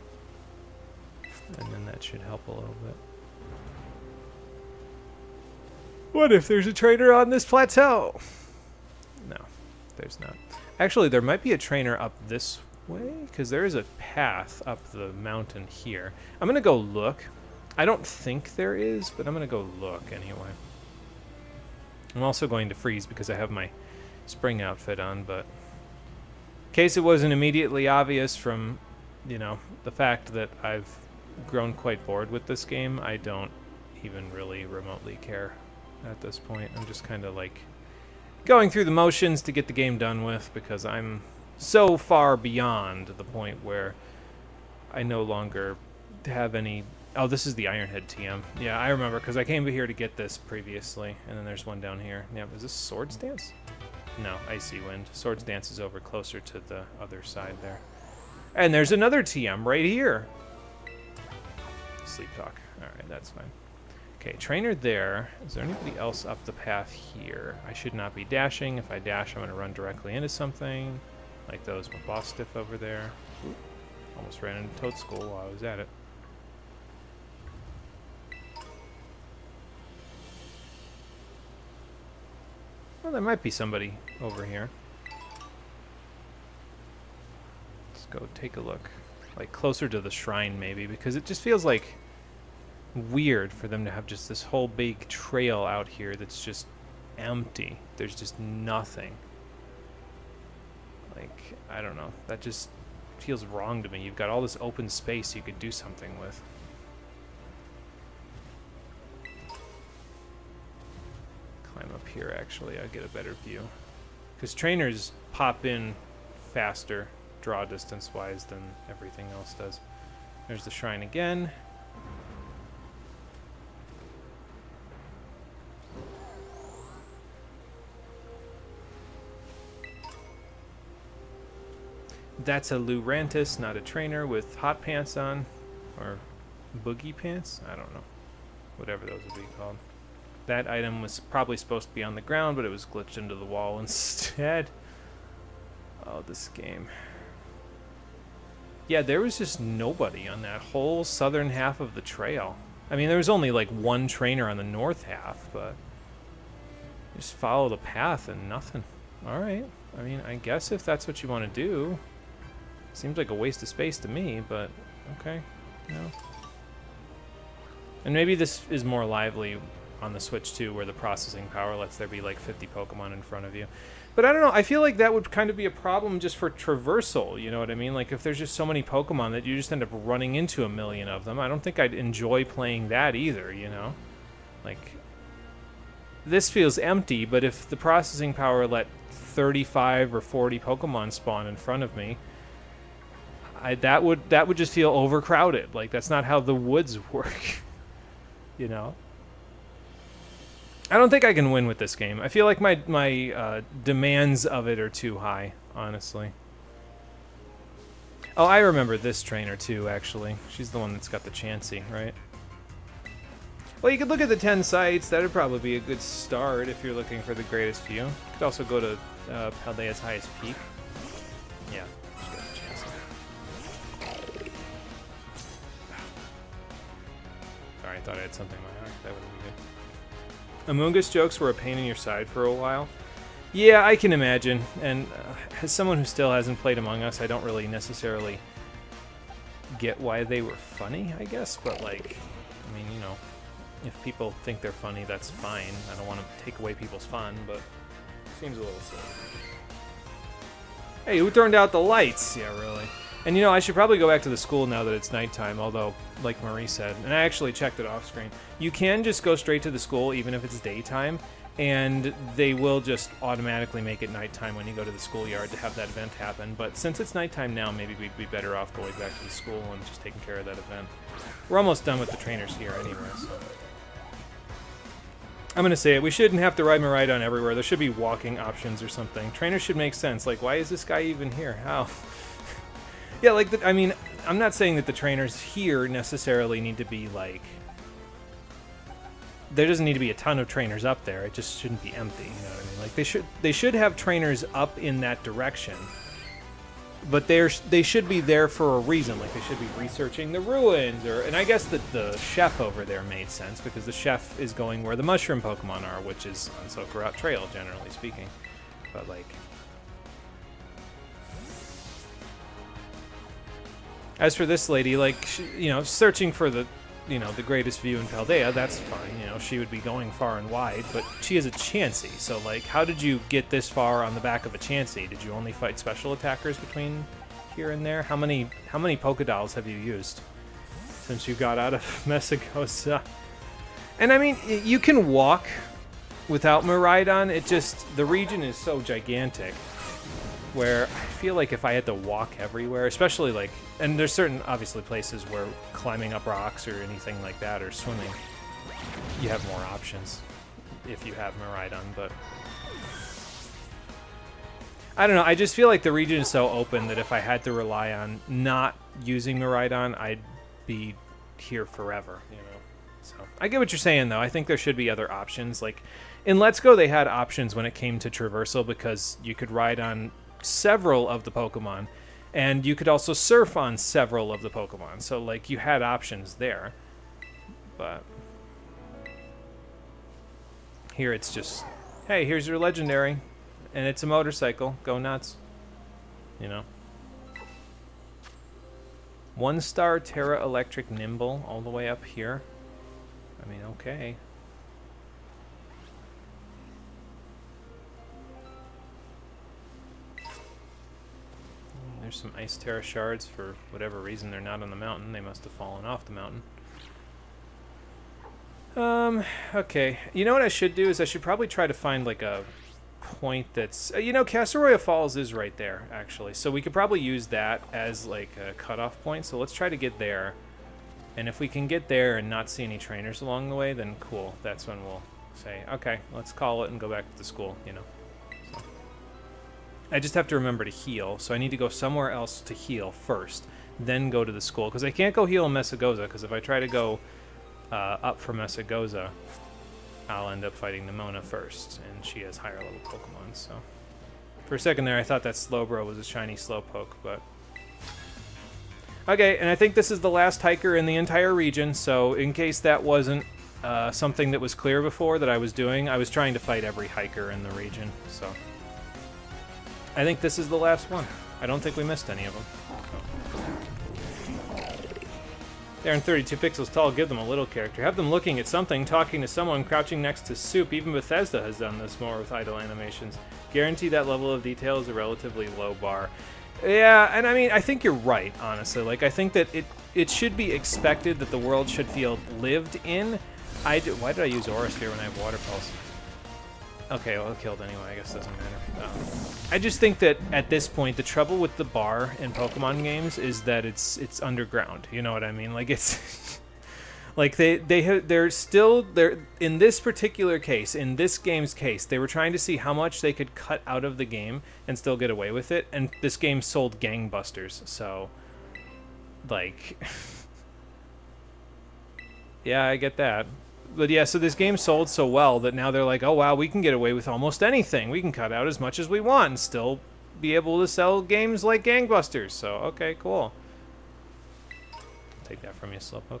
And then that should help a little bit. What if there's a trainer on this plateau? No, there's not. Actually, there might be a trainer up this way, because there is a path up the mountain here. I'm going to go look. I don't think there is, but I'm going to go look anyway. I'm also going to freeze because I have my spring outfit on, but in case it wasn't immediately obvious from, you know, the fact that I've grown quite bored with this game, I don't even really remotely care at this point. I'm just kind of like going through the motions to get the game done with because I'm so far beyond the point where I no longer have any... Oh, this is the Ironhead TM. Yeah, I remember, because I came here to get this previously, and then there's one down here. Yeah, is this Swords Dance? No, Icy Wind. Swords Dance is over closer to the other side there. And there's another TM right here. Sleep Talk. Alright, that's fine. Okay, trainer there. Is there anybody else up the path here? I should not be dashing. If I dash, I'm going to run directly into something. Like those boss stiff over there. Ooh, almost ran into Toadstool while I was at it. Well, there might be somebody over here. Let's go take a look. Like, closer to the shrine, maybe, because it just feels like weird for them to have just this whole big trail out here that's just empty. There's just nothing. Like, I don't know. That just feels wrong to me. You've got all this open space you could do something with. Climb up here, actually. I'll get a better view. Because trainers pop in faster, draw distance-wise, than everything else does. There's the shrine again. That's a Lurantis, not a trainer, with hot pants on. Or boogie pants? I don't know. Whatever those would be called. That item was probably supposed to be on the ground, but it was glitched into the wall instead. Oh, this game. Yeah, there was just nobody on that whole southern half of the trail. I mean, there was only like one trainer on the north half, but just follow the path and nothing. All right. I mean, I guess if that's what you want to do. Seems like a waste of space to me, but okay. No. And maybe this is more lively on the Switch too, where the processing power lets there be like 50 Pokemon in front of you. But I don't know, I feel like that would kind of be a problem just for traversal, you know what I mean? Like if there's just so many Pokemon that you just end up running into a million of them, I don't think I'd enjoy playing that either, you know? Like, this feels empty, but if the processing power let 35 or 40 Pokemon spawn in front of me, that would just feel overcrowded. Like, that's not how the woods work, you know? I don't think I can win with this game. I feel like my demands of it are too high, honestly. Oh, I remember this trainer too, actually. She's the one that's got the Chansey, right? Well, you could look at the 10 sites. That would probably be a good start if you're looking for the greatest view. You could also go to Paldea's highest peak. Yeah, she's got the Chansey. Sorry, I thought I had something in my eye. That wouldn't be good. Among Us jokes were a pain in your side for a while. Yeah, I can imagine. And as someone who still hasn't played Among Us, I don't really necessarily get why they were funny, I guess. But, like, I mean, you know, if people think they're funny, that's fine. I don't want to take away people's fun, but it seems a little silly. Hey, who turned out the lights? Yeah, really. And, you know, I should probably go back to the school now that it's nighttime, although, like Marie said, and I actually checked it off screen, you can just go straight to the school even if it's daytime, and they will just automatically make it nighttime when you go to the schoolyard to have that event happen. But since it's nighttime now, maybe we'd be better off going back to the school and just taking care of that event. We're almost done with the trainers here anyway, so. I'm gonna say it, we shouldn't have to ride Miraidon everywhere. There should be walking options or something. Trainers should make sense. Like, why is this guy even here? How? Yeah, like, I mean, I'm not saying that the trainers here necessarily need to be, like... There doesn't need to be a ton of trainers up there. It just shouldn't be empty, you know what I mean? Like, they should have trainers up in that direction. But they should be there for a reason. Like, they should be researching the ruins, or... And I guess that the chef over there made sense, because the chef is going where the mushroom Pokemon are, which is on Sokorot Trail, generally speaking. But, like... As for this lady, like, you know, searching for the, you know, the greatest view in Paldea, that's fine. You know, she would be going far and wide, but she is a Chansey. So, like, how did you get this far on the back of a Chansey? Did you only fight special attackers between here and there? How many Pokédolls have you used since you got out of Mesagoza? And I mean, you can walk without Miraidon. It just, the region is so gigantic, where I feel like if I had to walk everywhere, especially like, and there's certain, obviously, places where climbing up rocks or anything like that, or swimming, you have more options if you have Miraidon, but I don't know, I just feel like the region is so open that if I had to rely on not using Miraidon, I'd be here forever, you know? So, I get what you're saying, though. I think there should be other options. Like, in Let's Go, they had options when it came to traversal, because you could ride on several of the Pokemon, and you could also surf on several of the Pokemon, so like you had options there. But here it's just, hey, here's your legendary, and it's a motorcycle, go nuts, you know. 1-star Terra Electric Nimble all the way up here. I mean, okay. There's some Ice Terra shards. For whatever reason, they're not on the mountain. They must have fallen off the mountain. Okay. You know what I should do is I should probably try to find, like, a point that's... you know, Casseroya Falls is right there, actually. So we could probably use that as, like, a cutoff point. So let's try to get there. And if we can get there and not see any trainers along the way, then cool. That's when we'll say, okay, let's call it and go back to the school, you know. So. I just have to remember to heal. So I need to go somewhere else to heal first. Then go to the school. Because I can't go heal in Mesagoza. Because if I try to go... up from Mesagoza, I'll end up fighting Nimona first, and she has higher level Pokemon, so... For a second there, I thought that Slowbro was a shiny Slowpoke, but... Okay, and I think this is the last hiker in the entire region, so in case that wasn't something that was clear before that I was doing, I was trying to fight every hiker in the region, so... I think this is the last one. I don't think we missed any of them. They're 32 pixels tall, give them a little character. Have them looking at something, talking to someone, crouching next to soup. Even Bethesda has done this more with idle animations. Guarantee that level of detail is a relatively low bar. Yeah, and I mean, I think you're right, honestly. Like, I think that it should be expected that the world should feel lived in. Why did I use Aura Sphere when I have Water Pulse? Okay, well, it killed anyway. I guess it doesn't matter. I just think that at this point, the trouble with the bar in Pokemon games is that it's underground. You know what I mean? Like it's like they're in this particular case, in this game's case, they were trying to see how much they could cut out of the game and still get away with it. And this game sold gangbusters, so like, yeah, I get that. But yeah, so this game sold so well that now they're like, oh wow, we can get away with almost anything. We can cut out as much as we want and still be able to sell games like gangbusters. So, okay, cool. Take that from you, Slowpoke.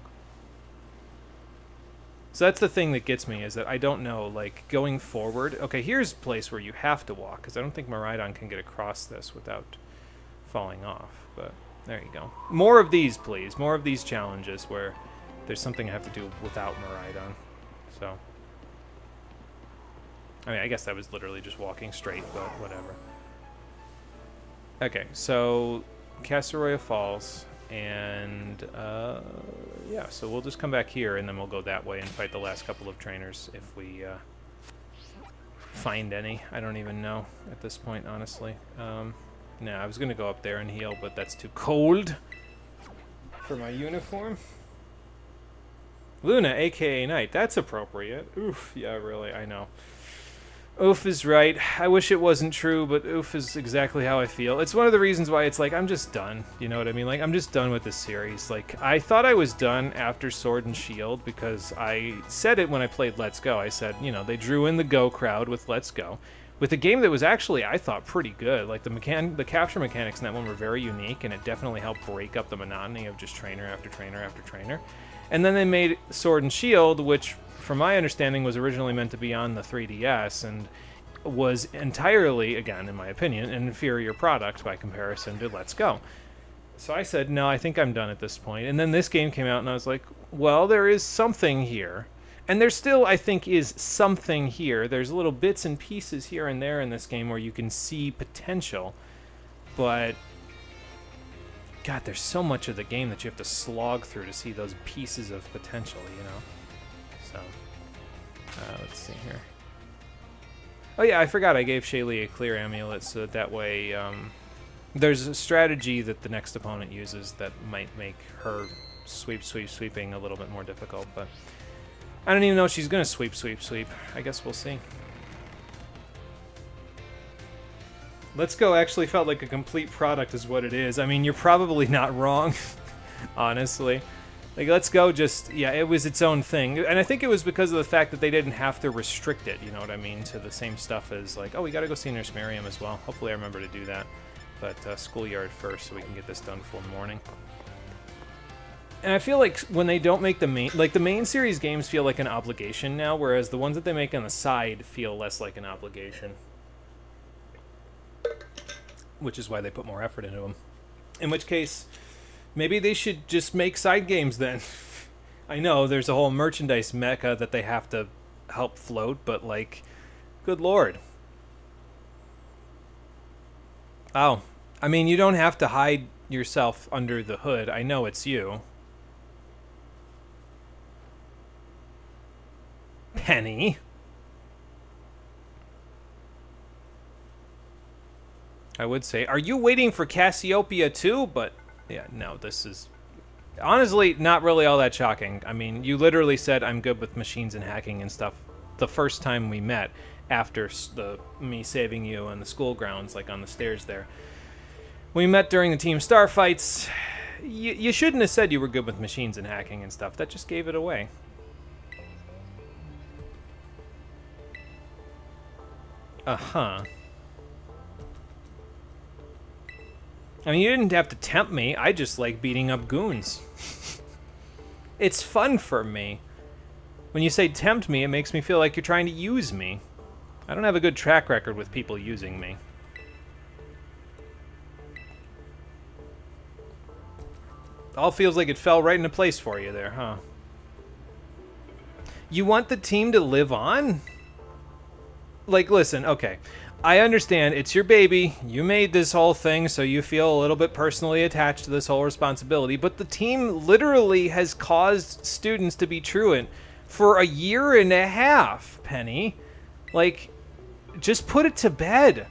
So that's the thing that gets me, is that I don't know, like, going forward... Okay, here's a place where you have to walk, because I don't think Miraidon can get across this without falling off. But there you go. More of these, please. More of these challenges where... there's something I have to do without Miraidon, so... I mean, I guess that was literally just walking straight, but whatever. Okay, so... Casseroya Falls, and... yeah, so we'll just come back here, and then we'll go that way and fight the last couple of trainers, if we, find any. I don't even know at this point, honestly. No, I was gonna go up there and heal, but that's too cold for my uniform. Luna, a.k.a. Knight. That's appropriate. Oof, yeah, really, I know. Oof is right. I wish it wasn't true, but oof is exactly how I feel. It's one of the reasons why it's like, I'm just done. You know what I mean? Like, I'm just done with this series. Like, I thought I was done after Sword and Shield, because I said it when I played Let's Go. I said, you know, they drew in the Go crowd with Let's Go. With a game that was actually, I thought, pretty good. Like, the capture mechanics in that one were very unique, and it definitely helped break up the monotony of just trainer after trainer after trainer. And then they made Sword and Shield, which, from my understanding, was originally meant to be on the 3DS, and was entirely, again, in my opinion, an inferior product by comparison to Let's Go. So I said, no, I think I'm done at this point. And then this game came out, and I was like, well, there is something here. And there still, I think, is something here. There's little bits and pieces here and there in this game where you can see potential, but... God, there's so much of the game that you have to slog through to see those pieces of potential, you know? So, let's see here. Oh yeah, I forgot I gave Shaylee a clear amulet, so that way, there's a strategy that the next opponent uses that might make her sweeping a little bit more difficult, but I don't even know if she's gonna sweep. I guess we'll see. Let's Go actually felt like a complete product is what it is. I mean, you're probably not wrong, honestly. Like, Let's Go just, yeah, it was its own thing. And I think it was because of the fact that they didn't have to restrict it, you know what I mean, to the same stuff as, like, oh, we gotta go see Nurse Miriam as well. Hopefully I remember to do that. But schoolyard first so we can get this done before morning. And I feel like when they don't make the main series games feel like an obligation now, whereas the ones that they make on the side feel less like an obligation. Which is why they put more effort into them. In which case, maybe they should just make side games then. I know, there's a whole merchandise mecca that they have to help float, but like, good lord. Oh, I mean, you don't have to hide yourself under the hood. I know it's you. Penny. I would say, are you waiting for Cassiopeia too? But yeah, no, this is honestly not really all that shocking. I mean, you literally said I'm good with machines and hacking and stuff the first time we met after me saving you on the school grounds, like on the stairs there. We met during the Team Star fights. You shouldn't have said you were good with machines and hacking and stuff. That just gave it away. Uh-huh. I mean, you didn't have to tempt me. I just like beating up goons. It's fun for me. When you say tempt me, it makes me feel like you're trying to use me. I don't have a good track record with people using me. All feels like it fell right into place for you there, huh? You want the team to live on? Like, listen, okay. I understand, it's your baby, you made this whole thing, so you feel a little bit personally attached to this whole responsibility, but the team literally has caused students to be truant for a year and a half, Penny. Like, just put it to bed.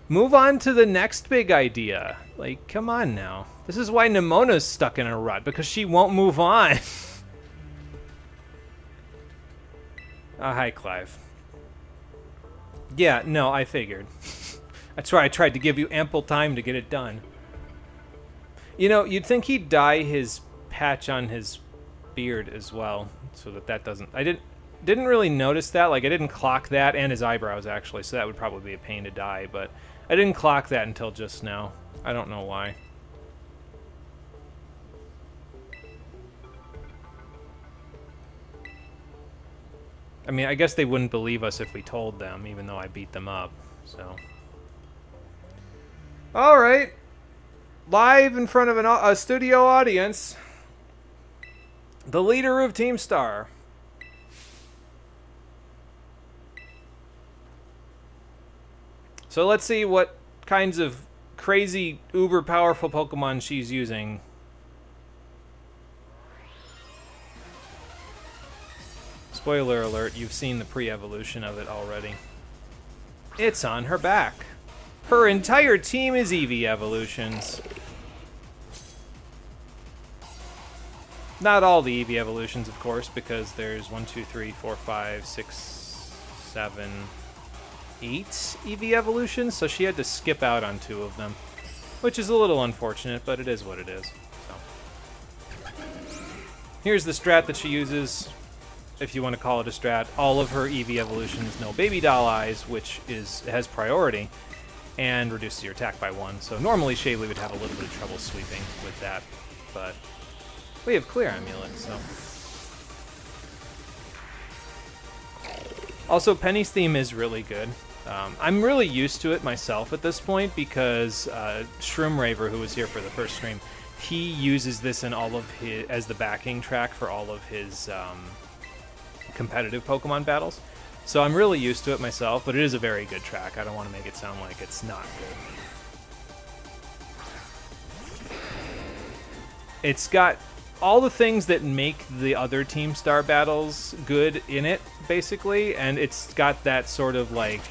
Move on to the next big idea. Like, come on now. This is why Nemona's stuck in a rut, because she won't move on. Hi, Clive. Yeah, no, I figured. That's why I tried to give you ample time to get it done. You know, you'd think he'd dye his patch on his beard as well, so that doesn't... I didn't really notice that. Like, I didn't clock that, and his eyebrows, actually, so that would probably be a pain to dye, but I didn't clock that until just now. I don't know why. I mean, I guess they wouldn't believe us if we told them, even though I beat them up, so. All right. Live in front of a studio audience, the leader of Team Star. So let's see what kinds of crazy, uber powerful Pokemon she's using. Spoiler alert, you've seen the pre-evolution of it already. It's on her back. Her entire team is Eevee evolutions. Not all the Eevee evolutions, of course, because there's 1, 2, 3, 4, 5, 6, 7, 8 Eevee evolutions, so she had to skip out on 2 of them, which is a little unfortunate, but it is what it is. So. Here's the strat that she uses. If you want to call it a strat, all of her Eevee evolutions know Baby Doll Eyes, which has priority, and reduces your attack by 1. So normally Shaylee would have a little bit of trouble sweeping with that, but we have Clear Amulet, so. Also, Penny's theme is really good. I'm really used to it myself at this point because Shroom Raver, who was here for the first stream, he uses this in all of his as the backing track for all of his competitive Pokemon battles. So I'm really used to it myself, but it is a very good track. I don't want to make it sound like it's not good. It's got all the things that make the other Team Star battles good in it, basically, and it's got that sort of like...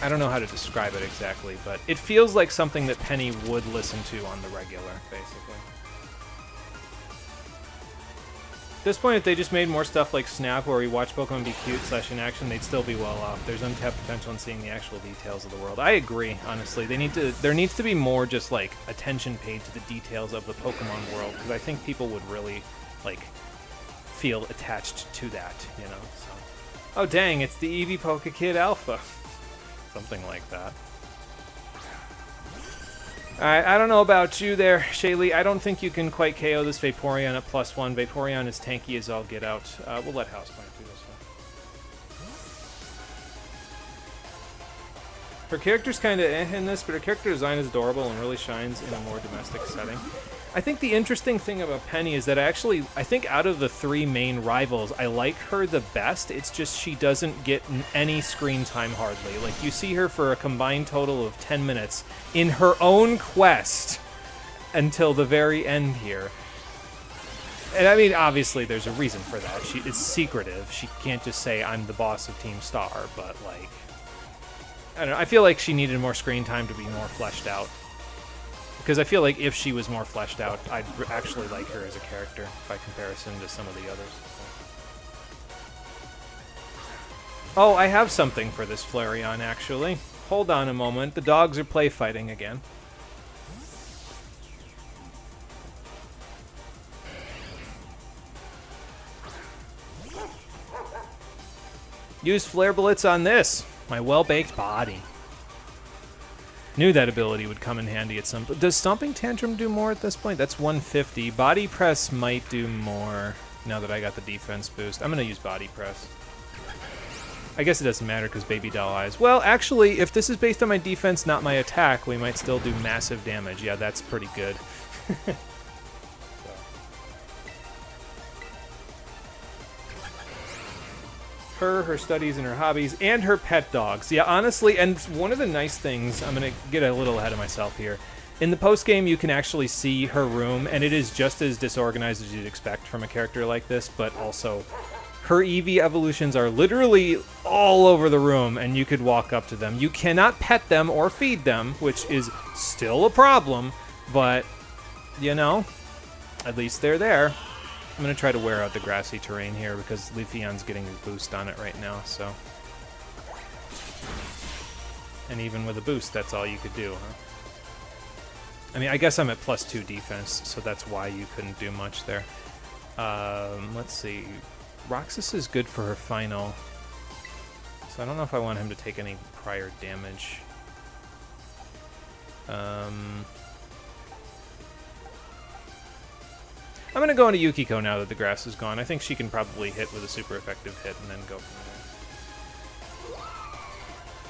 I don't know how to describe it exactly, but it feels like something that Penny would listen to on the regular, basically. At this point, if they just made more stuff like Snap, where we watch Pokemon be cute / in action, they'd still be well off. There's untapped potential in seeing the actual details of the world. I agree, honestly. There needs to be more just like attention paid to the details of the Pokemon world, because I think people would really like feel attached to that, you know. So. Oh dang, it's the Eevee Pokekid Alpha. Something like that. Alright, I don't know about you there, Shaylee. I don't think you can quite KO this Vaporeon at +1. Vaporeon is tanky as all get out. We'll let Houseplant do this one. Her character's kind of in this, but her character design is adorable and really shines in a more domestic setting. I think the interesting thing about Penny is that I think out of the 3 main rivals, I like her the best. It's just she doesn't get any screen time hardly. Like, you see her for a combined total of 10 minutes in her own quest until the very end here. And I mean, obviously there's a reason for that. It's secretive. She can't just say, I'm the boss of Team Star, but like, I don't know. I feel like she needed more screen time to be more fleshed out. Because I feel like if she was more fleshed out, I'd actually like her as a character by comparison to some of the others. Oh, I have something for this Flareon, actually. Hold on a moment. The dogs are play fighting again. Use Flare Blitz on this, my well-baked body. Knew that ability would come in handy at some point. Does Stomping Tantrum do more at this point? That's 150. Body Press might do more now that I got the defense boost. I'm going to use Body Press. I guess it doesn't matter because Baby Doll Eyes. Well, actually, if this is based on my defense, not my attack, we might still do massive damage. Yeah, that's pretty good. Her studies and her hobbies, and her pet dogs. Yeah, honestly, and one of the nice things, I'm going to get a little ahead of myself here. In the post-game, you can actually see her room, and it is just as disorganized as you'd expect from a character like this, but also her Eevee evolutions are literally all over the room, and you could walk up to them. You cannot pet them or feed them, which is still a problem, but, you know, at least they're there. I'm going to try to wear out the grassy terrain here because Leafeon's getting a boost on it right now, so. And even with a boost, that's all you could do, huh? I mean, I guess I'm at +2 defense, so that's why you couldn't do much there. Let's see. Roxas is good for her final, so I don't know if I want him to take any prior damage. I'm going to go into Yukiko now that the grass is gone. I think she can probably hit with a super effective hit and then go from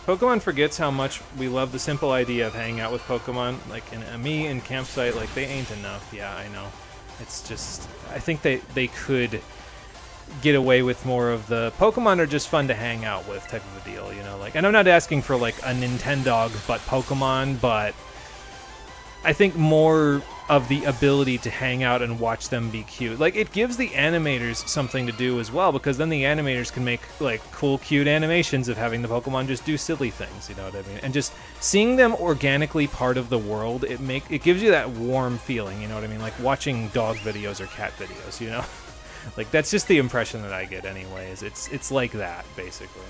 there. Pokemon forgets how much we love the simple idea of hanging out with Pokemon. Like, me in Campsite, like, they ain't enough. Yeah, I know. It's just, I think they could get away with more of the Pokemon are just fun to hang out with type of a deal, you know? Like, and I'm not asking for, like, a Nintendog but Pokemon, but I think more of the ability to hang out and watch them be cute. Like, it gives the animators something to do as well, because then the animators can make, like, cool, cute animations of having the Pokemon just do silly things, you know what I mean? And just seeing them organically part of the world, it gives you that warm feeling, you know what I mean? Like watching dog videos or cat videos, you know? Like, that's just the impression that I get anyways. It's like that, basically.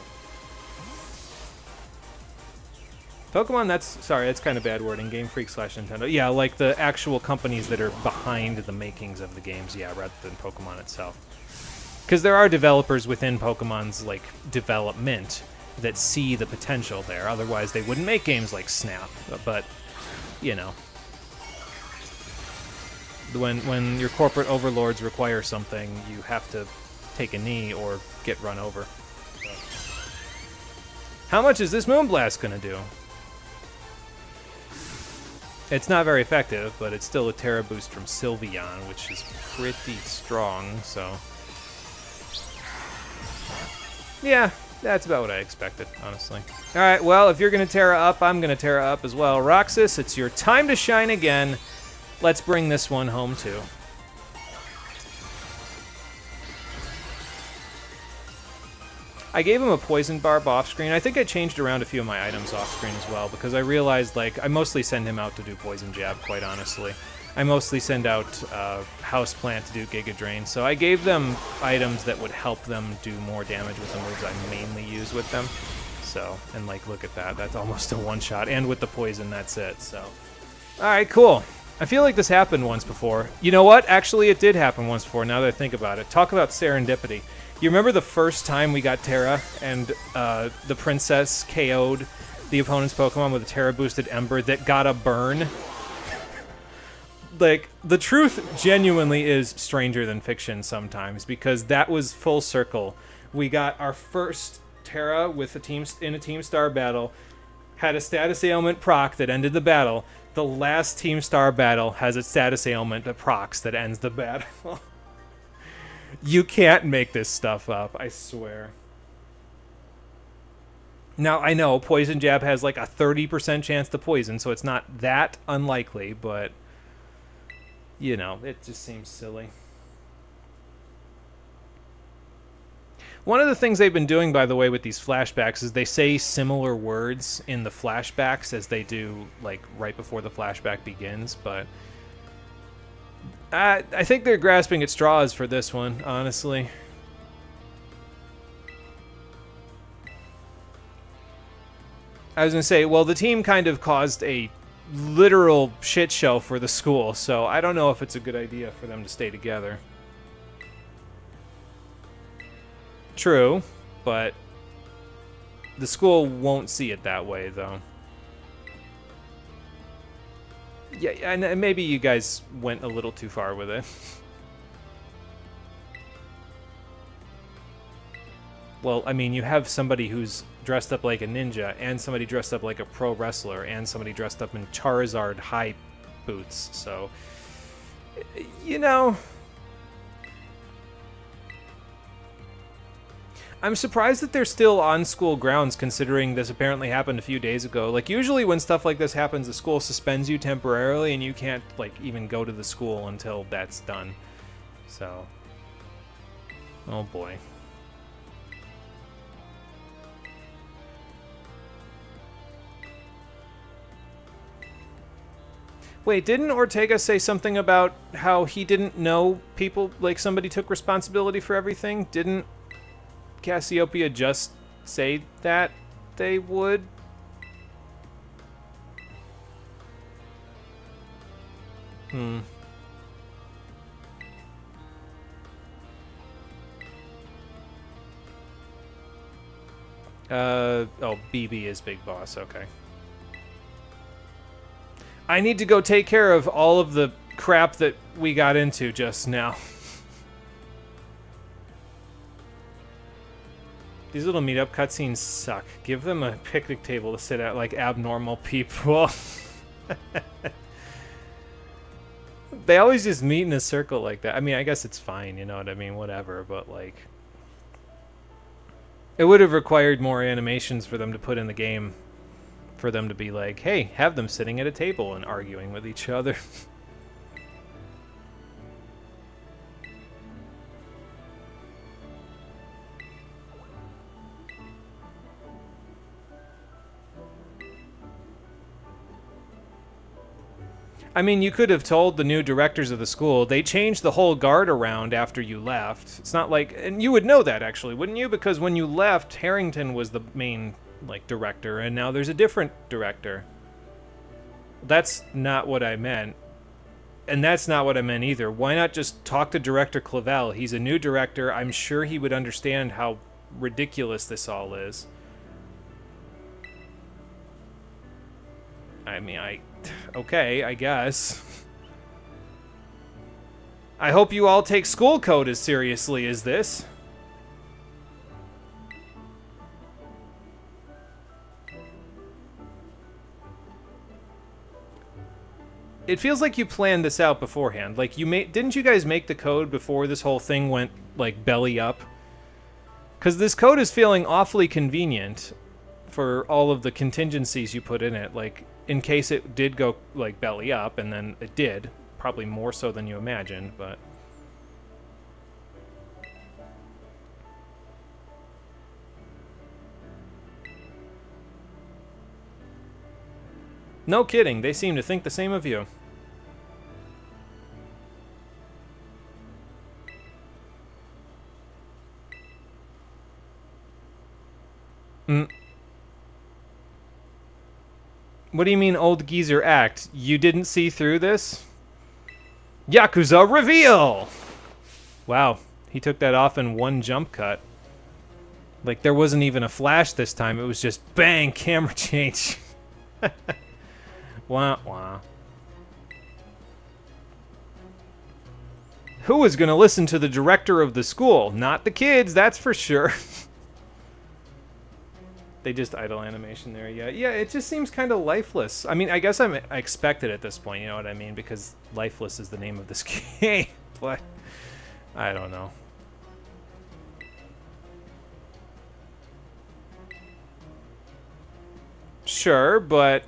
Pokemon, that's kind of bad wording. Game Freak / Nintendo. Yeah, like the actual companies that are behind the makings of the games, yeah, rather than Pokemon itself. Because there are developers within Pokemon's, like, development that see the potential there. Otherwise, they wouldn't make games like Snap. But, you know. When your corporate overlords require something, you have to take a knee or get run over. So. How much is this Moonblast gonna do? It's not very effective, but it's still a Terra boost from Sylveon, which is pretty strong, so. Yeah, that's about what I expected, honestly. Alright, well, if you're gonna Terra up, I'm gonna Terra up as well. Roxas, it's your time to shine again. Let's bring this one home, too. I gave him a Poison Barb off-screen. I think I changed around a few of my items off-screen as well, because I realized, like, I mostly send him out to do Poison Jab, quite honestly. I mostly send out Houseplant to do Giga Drain, so I gave them items that would help them do more damage with the moves I mainly use with them. So, and, like, look at that. That's almost a one-shot, and with the Poison, that's it, so. Alright, cool. I feel like this happened once before. You know what? Actually, it did happen once before, now that I think about it. Talk about serendipity. You remember the first time we got Terra and the princess KO'd the opponent's Pokemon with a Terra-boosted Ember that got a burn? Like, the truth genuinely is stranger than fiction sometimes, because that was full circle. We got our first Terra with in a Team Star battle, had a status ailment proc that ended the battle, The last Team Star battle has a status ailment that procs that ends the battle. You can't make this stuff up, I swear. Now, I know Poison Jab has like a 30% chance to poison, so it's not that unlikely, but, you know, it just seems silly. One of the things they've been doing, by the way, with these flashbacks is they say similar words in the flashbacks as they do, like, right before the flashback begins, but I think they're grasping at straws for this one, honestly. I was going to say, well, the team kind of caused a literal shit show for the school, so I don't know if it's a good idea for them to stay together. True, but the school won't see it that way, though. Yeah, and maybe you guys went a little too far with it. Well, I mean, you have somebody who's dressed up like a ninja, and somebody dressed up like a pro wrestler, and somebody dressed up in Charizard high boots, so, you know, I'm surprised that they're still on school grounds, considering this apparently happened a few days ago. Like, usually when stuff like this happens, the school suspends you temporarily, and you can't, like, even go to the school until that's done. So, oh boy. Wait, didn't Ortega say something about how he didn't know people, like somebody took responsibility for everything? Didn't Cassiopeia just say that they would? Oh, BB is Big Boss, okay. I need to go take care of all of the crap that we got into just now. These little meetup cutscenes suck. Give them a picnic table to sit at like abnormal people. They always just meet in a circle like that. I mean, I guess it's fine, you know what I mean? Whatever, but like, it would have required more animations for them to put in the game, for them to be like, hey, have them sitting at a table and arguing with each other. I mean, you could have told the new directors of the school, they changed the whole guard around after you left. It's not like, and you would know that actually, wouldn't you? Because when you left, Harrington was the main, like, director, and now there's a different director. That's not what I meant. And that's not what I meant either. Why not just talk to Director Clavel? He's a new director. I'm sure he would understand how ridiculous this all is. I mean, okay, I guess. I hope you all take school code as seriously as this. It feels like you planned this out beforehand. Like, didn't you guys make the code before this whole thing went, like, belly up? Because this code is feeling awfully convenient for all of the contingencies you put in it. Like, in case it did go, like, belly up, and then it did. Probably more so than you imagined, but... No kidding, they seem to think the same of you. What do you mean, old geezer act? You didn't see through this? Yakuza reveal! Wow, he took that off in one jump cut. Like, there wasn't even a flash this time, it was just bang, camera change. Wah, wah. Who was gonna listen to the director of the school? Not the kids, that's for sure. They just idle animation there. Yeah, yeah. It just seems kind of lifeless. I mean, I guess I expect it at this point. You know what I mean? Because lifeless is the name of this game. But I don't know. Sure, but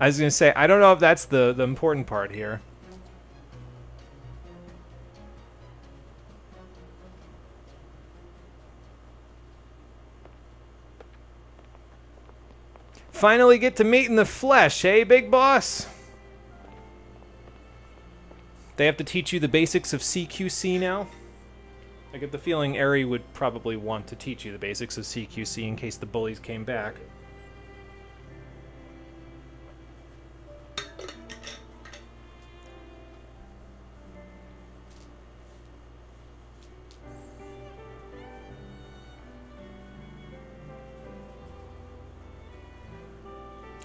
I was gonna say I don't know if that's the important part here. Finally get to meet in the flesh, hey, big boss? They have to teach you the basics of CQC now? I get the feeling Eri would probably want to teach you the basics of CQC in case the bullies came back.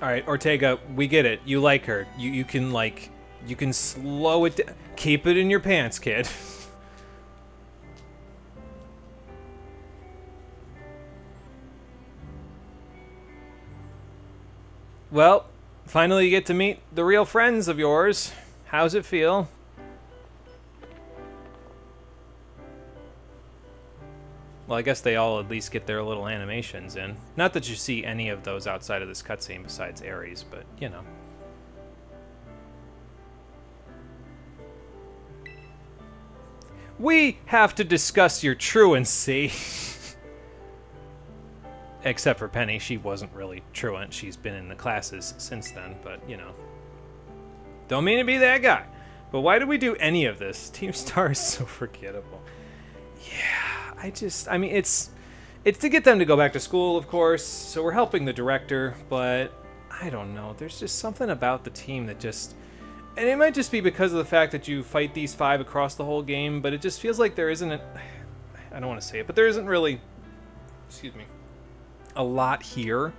All right, Ortega, we get it. You like her. You can like you can slow it down. Keep it in your pants, kid. Well, finally you get to meet the real friends of yours. How's it feel? Well, I guess they all at least get their little animations in. Not that you see any of those outside of this cutscene besides Ares, but, you know. We have to discuss your truancy. Except for Penny, she wasn't really truant. She's been in the classes since then, but, you know. Don't mean to be that guy. But why do we do any of this? Team Star is so forgettable. Yeah. I mean, it's to get them to go back to school, of course, so we're helping the director, but I don't know. There's just something about the team that just... And it might just be because of the fact that you fight these 5 across the whole game, but it just feels like there isn't... I don't want to say it, but there isn't really... Excuse me. A lot here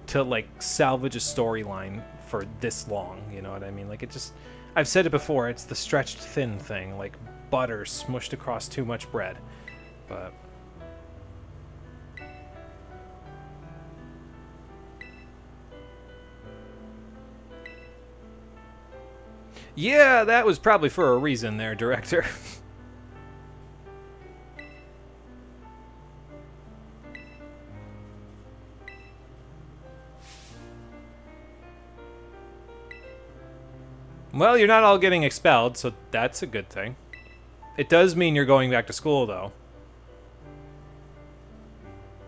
to, like, salvage a storyline for this long, you know what I mean? Like, it just... I've said it before, it's the stretched thin thing, like butter smushed across too much bread. But yeah, that was probably for a reason there, director. Well, you're not all getting expelled, so that's a good thing. It does mean you're going back to school, though.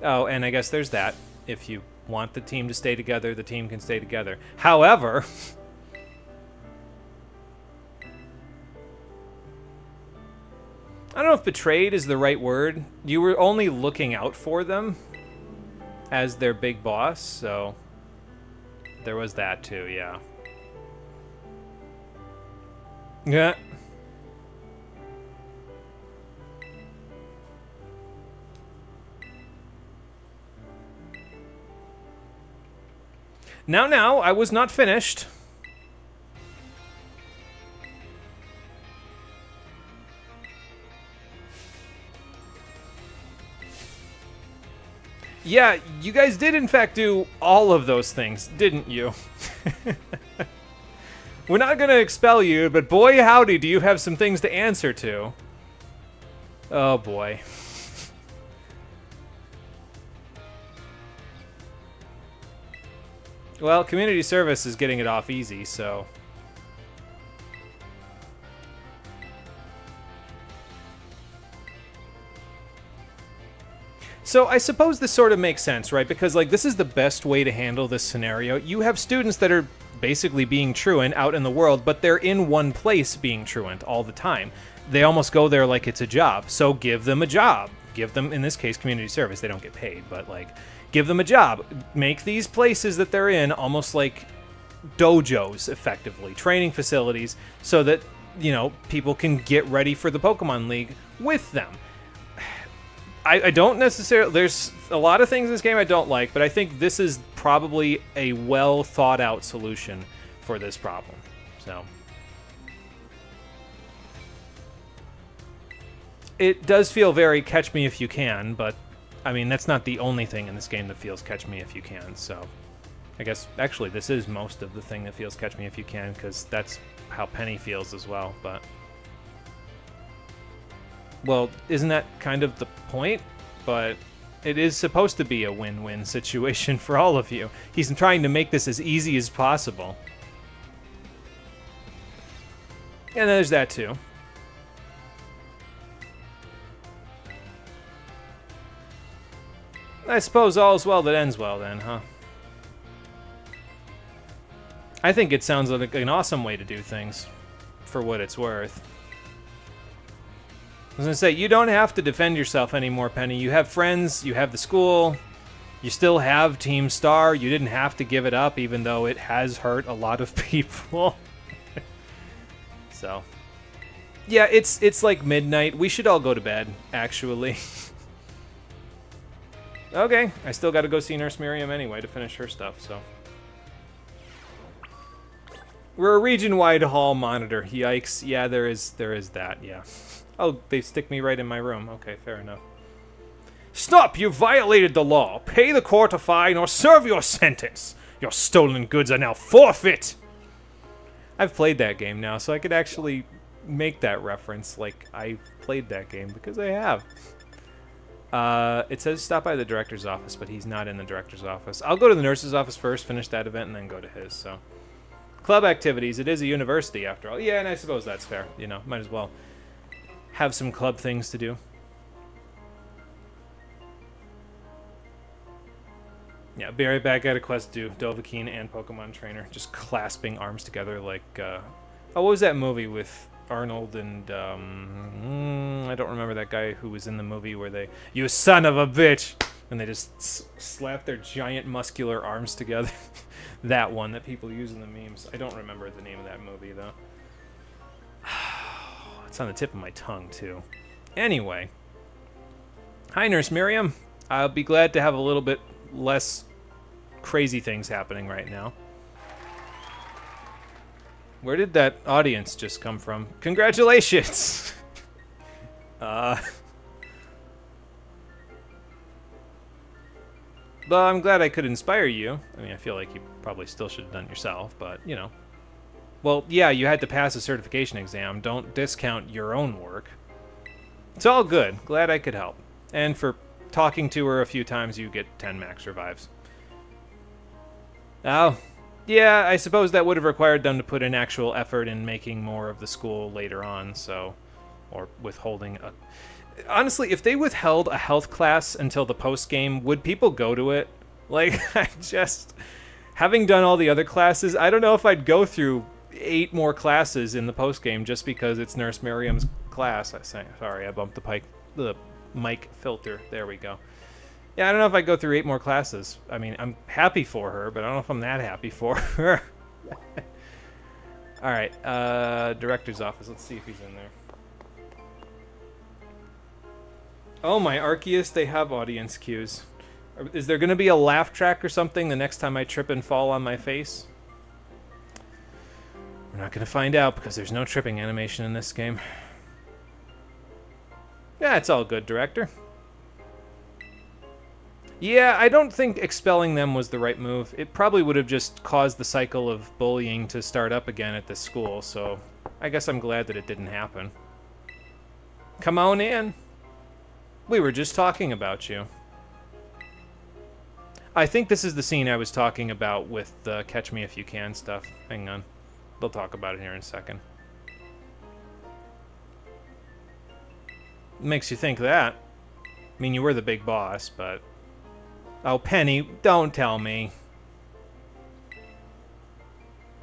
Oh, and I guess there's that. If you want the team to stay together, the team can stay together. However... I don't know if betrayed is the right word. You were only looking out for them as their big boss, so... There was that, too, yeah. Yeah. Now, I was not finished. Yeah, you guys did in fact do all of those things, didn't you? We're not gonna expel you, but boy howdy, do you have some things to answer to. Oh boy. Well, community service is getting it off easy, so... So I suppose this sort of makes sense, right? Because, like, this is the best way to handle this scenario. You have students that are basically being truant out in the world, but they're in one place being truant all the time. They almost go there like it's a job, so give them a job. Give them, in this case, community service. They don't get paid, but, like... Give them a job. Make these places that they're in almost like dojos, effectively. Training facilities so that, you know, people can get ready for the Pokemon League with them. I don't necessarily... There's a lot of things in this game I don't like, but I think this is probably a well thought out solution for this problem. So... It does feel very Catch Me If You Can, but I mean, that's not the only thing in this game that feels catch me if you can, so... I guess, actually, this is most of the thing that feels catch me if you can, because that's how Penny feels as well, but... Well, isn't that kind of the point? But it is supposed to be a win-win situation for all of you. He's trying to make this as easy as possible. And there's that, too. I suppose all's well that ends well, then, huh? I think it sounds like an awesome way to do things, for what it's worth. I was gonna say, you don't have to defend yourself anymore, Penny. You have friends, you have the school, you still have Team Star. You didn't have to give it up, even though it has hurt a lot of people. So, yeah, it's like midnight. We should all go to bed, actually. Okay, I still gotta go see Nurse Miriam anyway to finish her stuff, so... We're a region-wide hall monitor. Yikes. Yeah, there is that, yeah. Oh, they stick me right in my room. Okay, fair enough. Stop! You violated the law. Pay the court a fine or serve your sentence. Your stolen goods are now forfeit! I've played that game now, so I could actually make that reference like I played that game, because I have. It says stop by the director's office, but he's not in the director's office. I'll go to the nurse's office first, finish that event, and then go to his, so... Club activities. It is a university, after all. Yeah, and I suppose that's fair. You know, might as well have some club things to do. Yeah, I'll be right back. Got a quest to do. Dovahkiin and Pokemon Trainer. Just clasping arms together like... Oh, what was that movie with Arnold and... I don't remember that guy who was in the movie where they... You son of a bitch! And they just slap their giant muscular arms together. That one that people use in the memes. I don't remember the name of that movie, though. It's on the tip of my tongue, too. Anyway. Hi, Nurse Miriam. I'll be glad to have a little bit less crazy things happening right now. Where did that audience just come from? Congratulations! Well, I'm glad I could inspire you. I mean, I feel like you probably still should have done it yourself, but, you know. Well, yeah, you had to pass a certification exam. Don't discount your own work. It's all good. Glad I could help. And for talking to her a few times, you get 10 max revives. Oh, yeah, I suppose that would have required them to put in actual effort in making more of the school later on, so... Or withholding a... Honestly, if they withheld a health class until the post-game, would people go to it? Like, I just... Having done all the other classes, I don't know if I'd go through 8 more classes in the post-game just because it's Nurse Miriam's class. Sorry, I bumped the mic filter. There we go. Yeah, I don't know if I'd go through 8 more classes. I mean, I'm happy for her, but I don't know if I'm that happy for her. Alright, director's office. Let's see if he's in there. Oh, my Arceus, they have audience cues. Is there going to be a laugh track or something the next time I trip and fall on my face? We're not going to find out because there's no tripping animation in this game. Yeah, it's all good, director. Yeah, I don't think expelling them was the right move. It probably would have just caused the cycle of bullying to start up again at this school, so I guess I'm glad that it didn't happen. Come on in. We were just talking about you. I think this is the scene I was talking about with the Catch Me If You Can stuff. Hang on. We'll talk about it here in a second. Makes you think that. I mean, you were the big boss, but... Oh, Penny, don't tell me.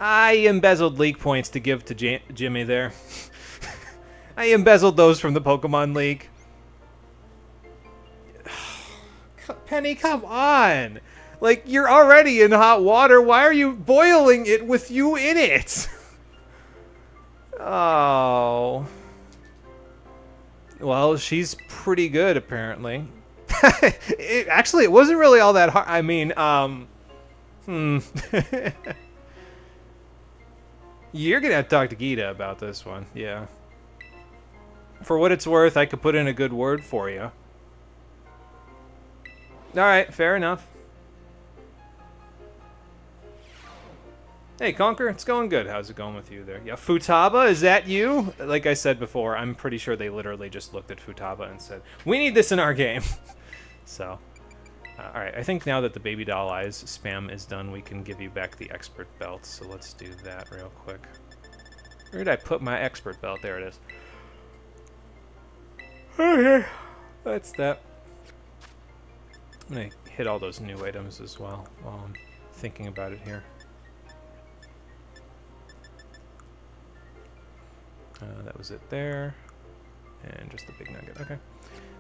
I embezzled league points to give to Jimmy there. I embezzled those from the Pokemon League. Penny, come on! Like, you're already in hot water. Why are you boiling it with you in it? Oh. Well, she's pretty good, apparently. Actually, it wasn't really all that hard. I mean, You're gonna have to talk to Gita about this one, yeah. For what it's worth, I could put in a good word for you. Alright, fair enough. Hey, Conker, it's going good. How's it going with you there? Yeah, Futaba, is that you? Like I said before, I'm pretty sure they literally just looked at Futaba and said, we need this in our game. So, alright, I think now that the Baby Doll Eyes spam is done, we can give you back the Expert Belt. So let's do that real quick. Where did I put my Expert Belt? There it is. Okay, that's that. I'm going to hit all those new items as well while I'm thinking about it here. That was it there. And just the big nugget. Okay.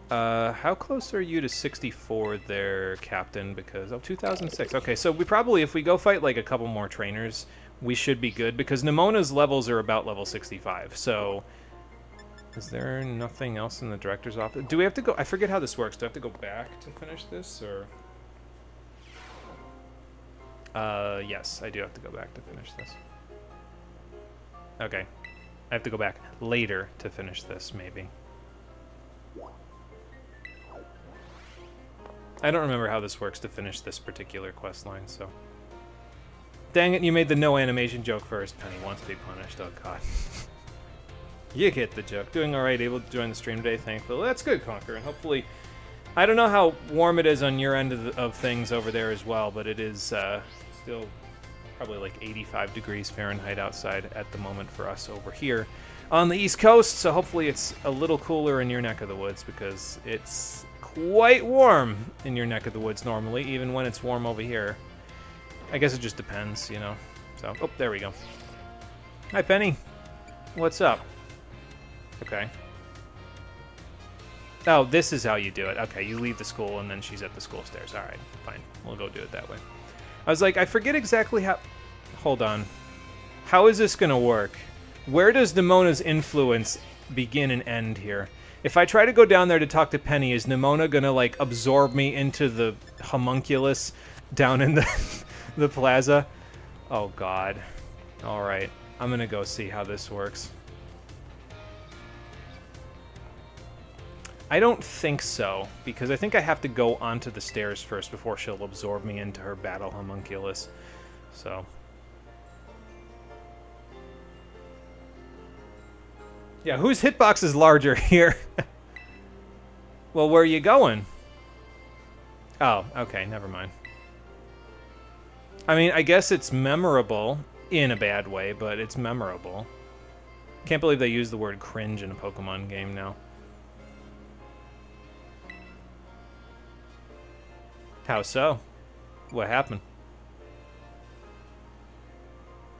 How close are you to 64 there, Captain? Because, oh, 2006. Okay, so we probably, if we go fight like a couple more trainers, we should be good. Because Nemona's levels are about level 65. So, is there nothing else in the director's office? Do we have to go? I forget how this works. Do I have to go back to finish this, or? Yes, I do have to go back to finish this. Okay. I have to go back later to finish this, maybe. I don't remember how this works to finish this particular quest line, so... Dang it, you made the no animation joke first. Penny wants to be punished. Oh, God. You get the joke. Doing alright, able to join the stream today, thankfully. Well, that's good, Conquer, and hopefully... I don't know how warm it is on your end of things over there as well, but it is still... probably like 85 degrees Fahrenheit outside at the moment for us over here on the East Coast, so hopefully it's a little cooler in your neck of the woods, because it's quite warm in your neck of the woods normally, even when it's warm over here. I guess it just depends, you know. So, oh, there we go. Hi, Penny. What's up? Okay. Oh, this is how you do it. Okay, you leave the school and then she's at the school stairs. All right, fine. We'll go do it that way. I was like, I forget exactly how... Hold on. How is this going to work? Where does Nemona's influence begin and end here? If I try to go down there to talk to Penny, is Nemona going to, like, absorb me into the homunculus down in the plaza? Oh, God. All right. I'm going to go see how this works. I don't think so, because I think I have to go onto the stairs first before she'll absorb me into her battle homunculus. So. Yeah, whose hitbox is larger here? Well, where are you going? Oh, okay, never mind. I mean, I guess it's memorable in a bad way, but it's memorable. Can't believe they use the word cringe in a Pokemon game now. How so? What happened?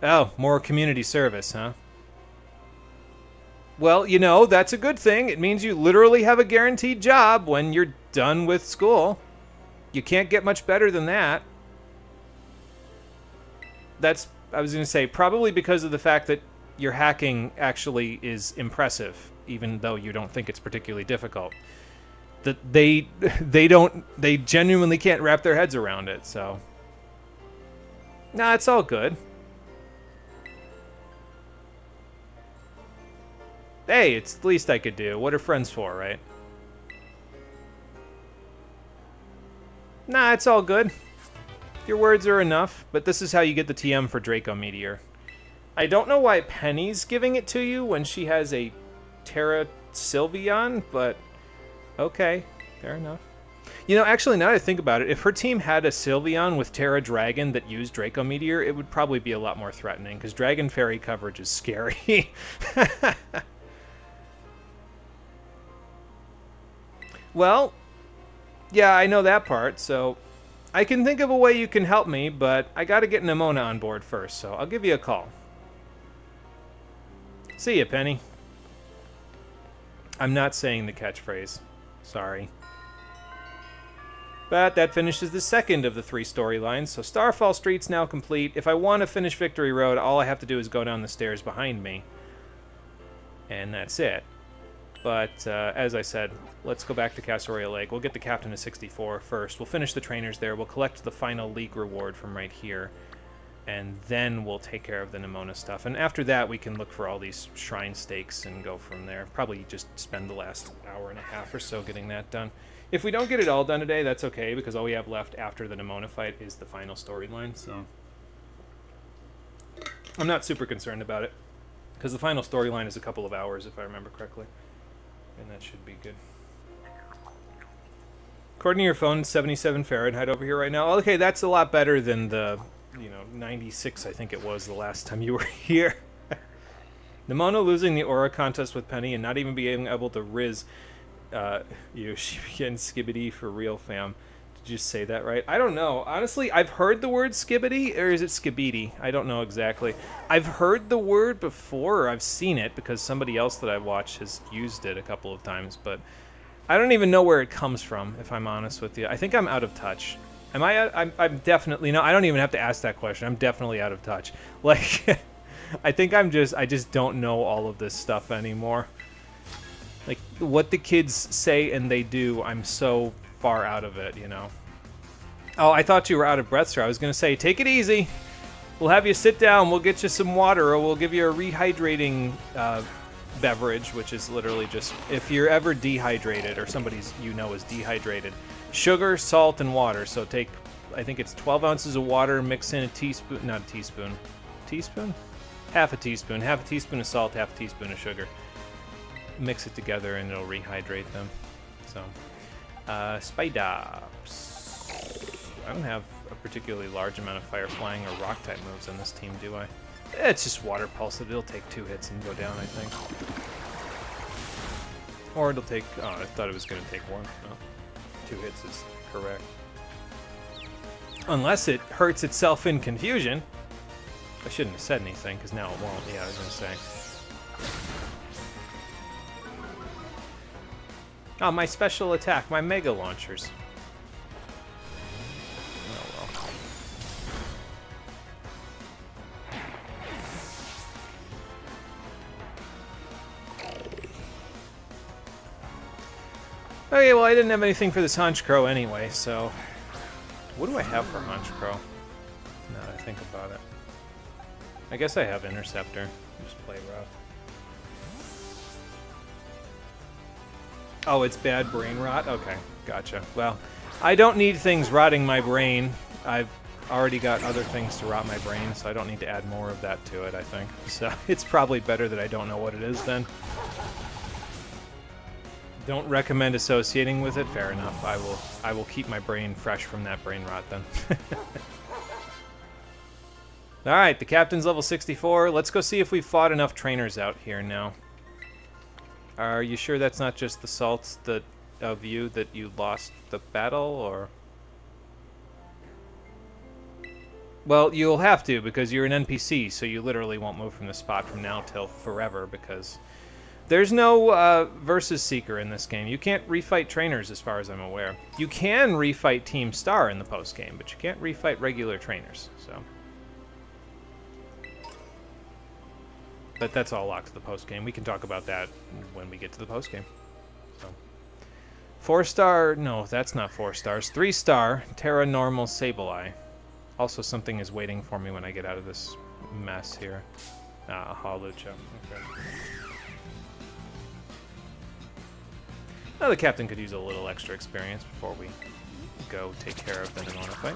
Oh, more community service, huh? Well, you know, that's a good thing. It means you literally have a guaranteed job when you're done with school. You can't get much better than that. That's, I was going to say, probably because of the fact that your hacking actually is impressive, even though you don't think it's particularly difficult. That they genuinely can't wrap their heads around it, so. Nah, it's all good. Hey, it's the least I could do. What are friends for, right? Nah, it's all good. Your words are enough, but this is how you get the TM for Draco Meteor. I don't know why Penny's giving it to you when she has a Terra Sylveon, but okay, fair enough. You know, actually, now that I think about it, if her team had a Sylveon with Terra Dragon that used Draco Meteor, it would probably be a lot more threatening, because Dragon Fairy coverage is scary. Well, yeah, I know that part, so I can think of a way you can help me, but I gotta get Nemona on board first, so I'll give you a call. See ya, Penny. I'm not saying the catchphrase. Sorry. But that finishes the second of the 3 storylines, so Starfall Street's now complete. If I want to finish Victory Road, all I have to do is go down the stairs behind me. And that's it. But, as I said, let's go back to Casseroya Lake. We'll get the Captain of 64 first. We'll finish the trainers there. We'll collect the final league reward from right here. and then we'll take care of the Nimona stuff. And after that, we can look for all these shrine stakes and go from there. Probably just spend the last hour and a half or so getting that done. If we don't get it all done today, that's okay, because all we have left after the Nimona fight is the final storyline. So I'm not super concerned about it, because the final storyline is a couple of hours, if I remember correctly. And that should be good. According to your phone, 77 Fahrenheit over here right now. Okay, that's a lot better than the, 96, I think it was, the last time you were here. Nimona losing the aura contest with Penny and not even being able to Riz she began Skibbity for real, fam. Did you say that right? I don't know. Honestly, I've heard the word Skibbity, or is it Skibidi? I don't know exactly. I've heard the word before, or I've seen it, because somebody else that I watch has used it a couple of times, but I don't even know where it comes from, if I'm honest with you. I think I'm out of touch. Am I? I'm definitely... No, I don't even have to ask that question. I'm definitely out of touch. Like, I think I just don't know all of this stuff anymore. Like, what the kids say and they do, I'm so far out of it, Oh, I thought you were out of breath, sir. I was going to say, take it easy. We'll have you sit down. We'll get you some water, or we'll give you a rehydrating beverage, which is literally just, if you're ever dehydrated, or somebody's is dehydrated, sugar, salt, and water. So take, I think it's 12 ounces of water, mix in a teaspoon, not a teaspoon, teaspoon? Half a teaspoon of salt, half a teaspoon of sugar. Mix it together and it'll rehydrate them. So, Spidops. I don't have a particularly large amount of fire, flying, or rock type moves on this team, do I? It's just water pulse. It'll take 2 hits and go down, I think. Or it'll take... Oh, I thought it was going to take 1. No. 2 hits is correct. Unless it hurts itself in confusion. I shouldn't have said anything, because now it won't. Yeah, I was going to say. Oh, my special attack, my mega launchers. Oh, well. Okay, well, I didn't have anything for this Hunch Crow anyway, so... What do I have for Hunch Crow? Now that I think about it. I guess I have Interceptor. Just play rough. Oh, it's bad brain rot? Okay, gotcha. Well, I don't need things rotting my brain. I've already got other things to rot my brain, so I don't need to add more of that to it, I think. So it's probably better that I don't know what it is then. Don't recommend associating with it? Fair enough. I will keep my brain fresh from that brain rot then. Alright, the captain's level 64. Let's go see if we've fought enough trainers out here now. Are you sure that's not just the salts of you that you lost the battle, or...? Well, you'll have to, because you're an NPC, so you literally won't move from the spot from now till forever, because... There's no versus seeker in this game. You can't refight trainers as far as I'm aware. You can refight Team Star in the post-game, but you can't refight regular trainers, so... But that's all locked to the post-game. We can talk about that when we get to the post-game. So. 4-star... No, that's not 4 stars. 3-star Terra Normal Sableye. Also, something is waiting for me when I get out of this mess here. Hawlucha. Okay. Now the captain could use a little extra experience before we go take care of the Nimona fight.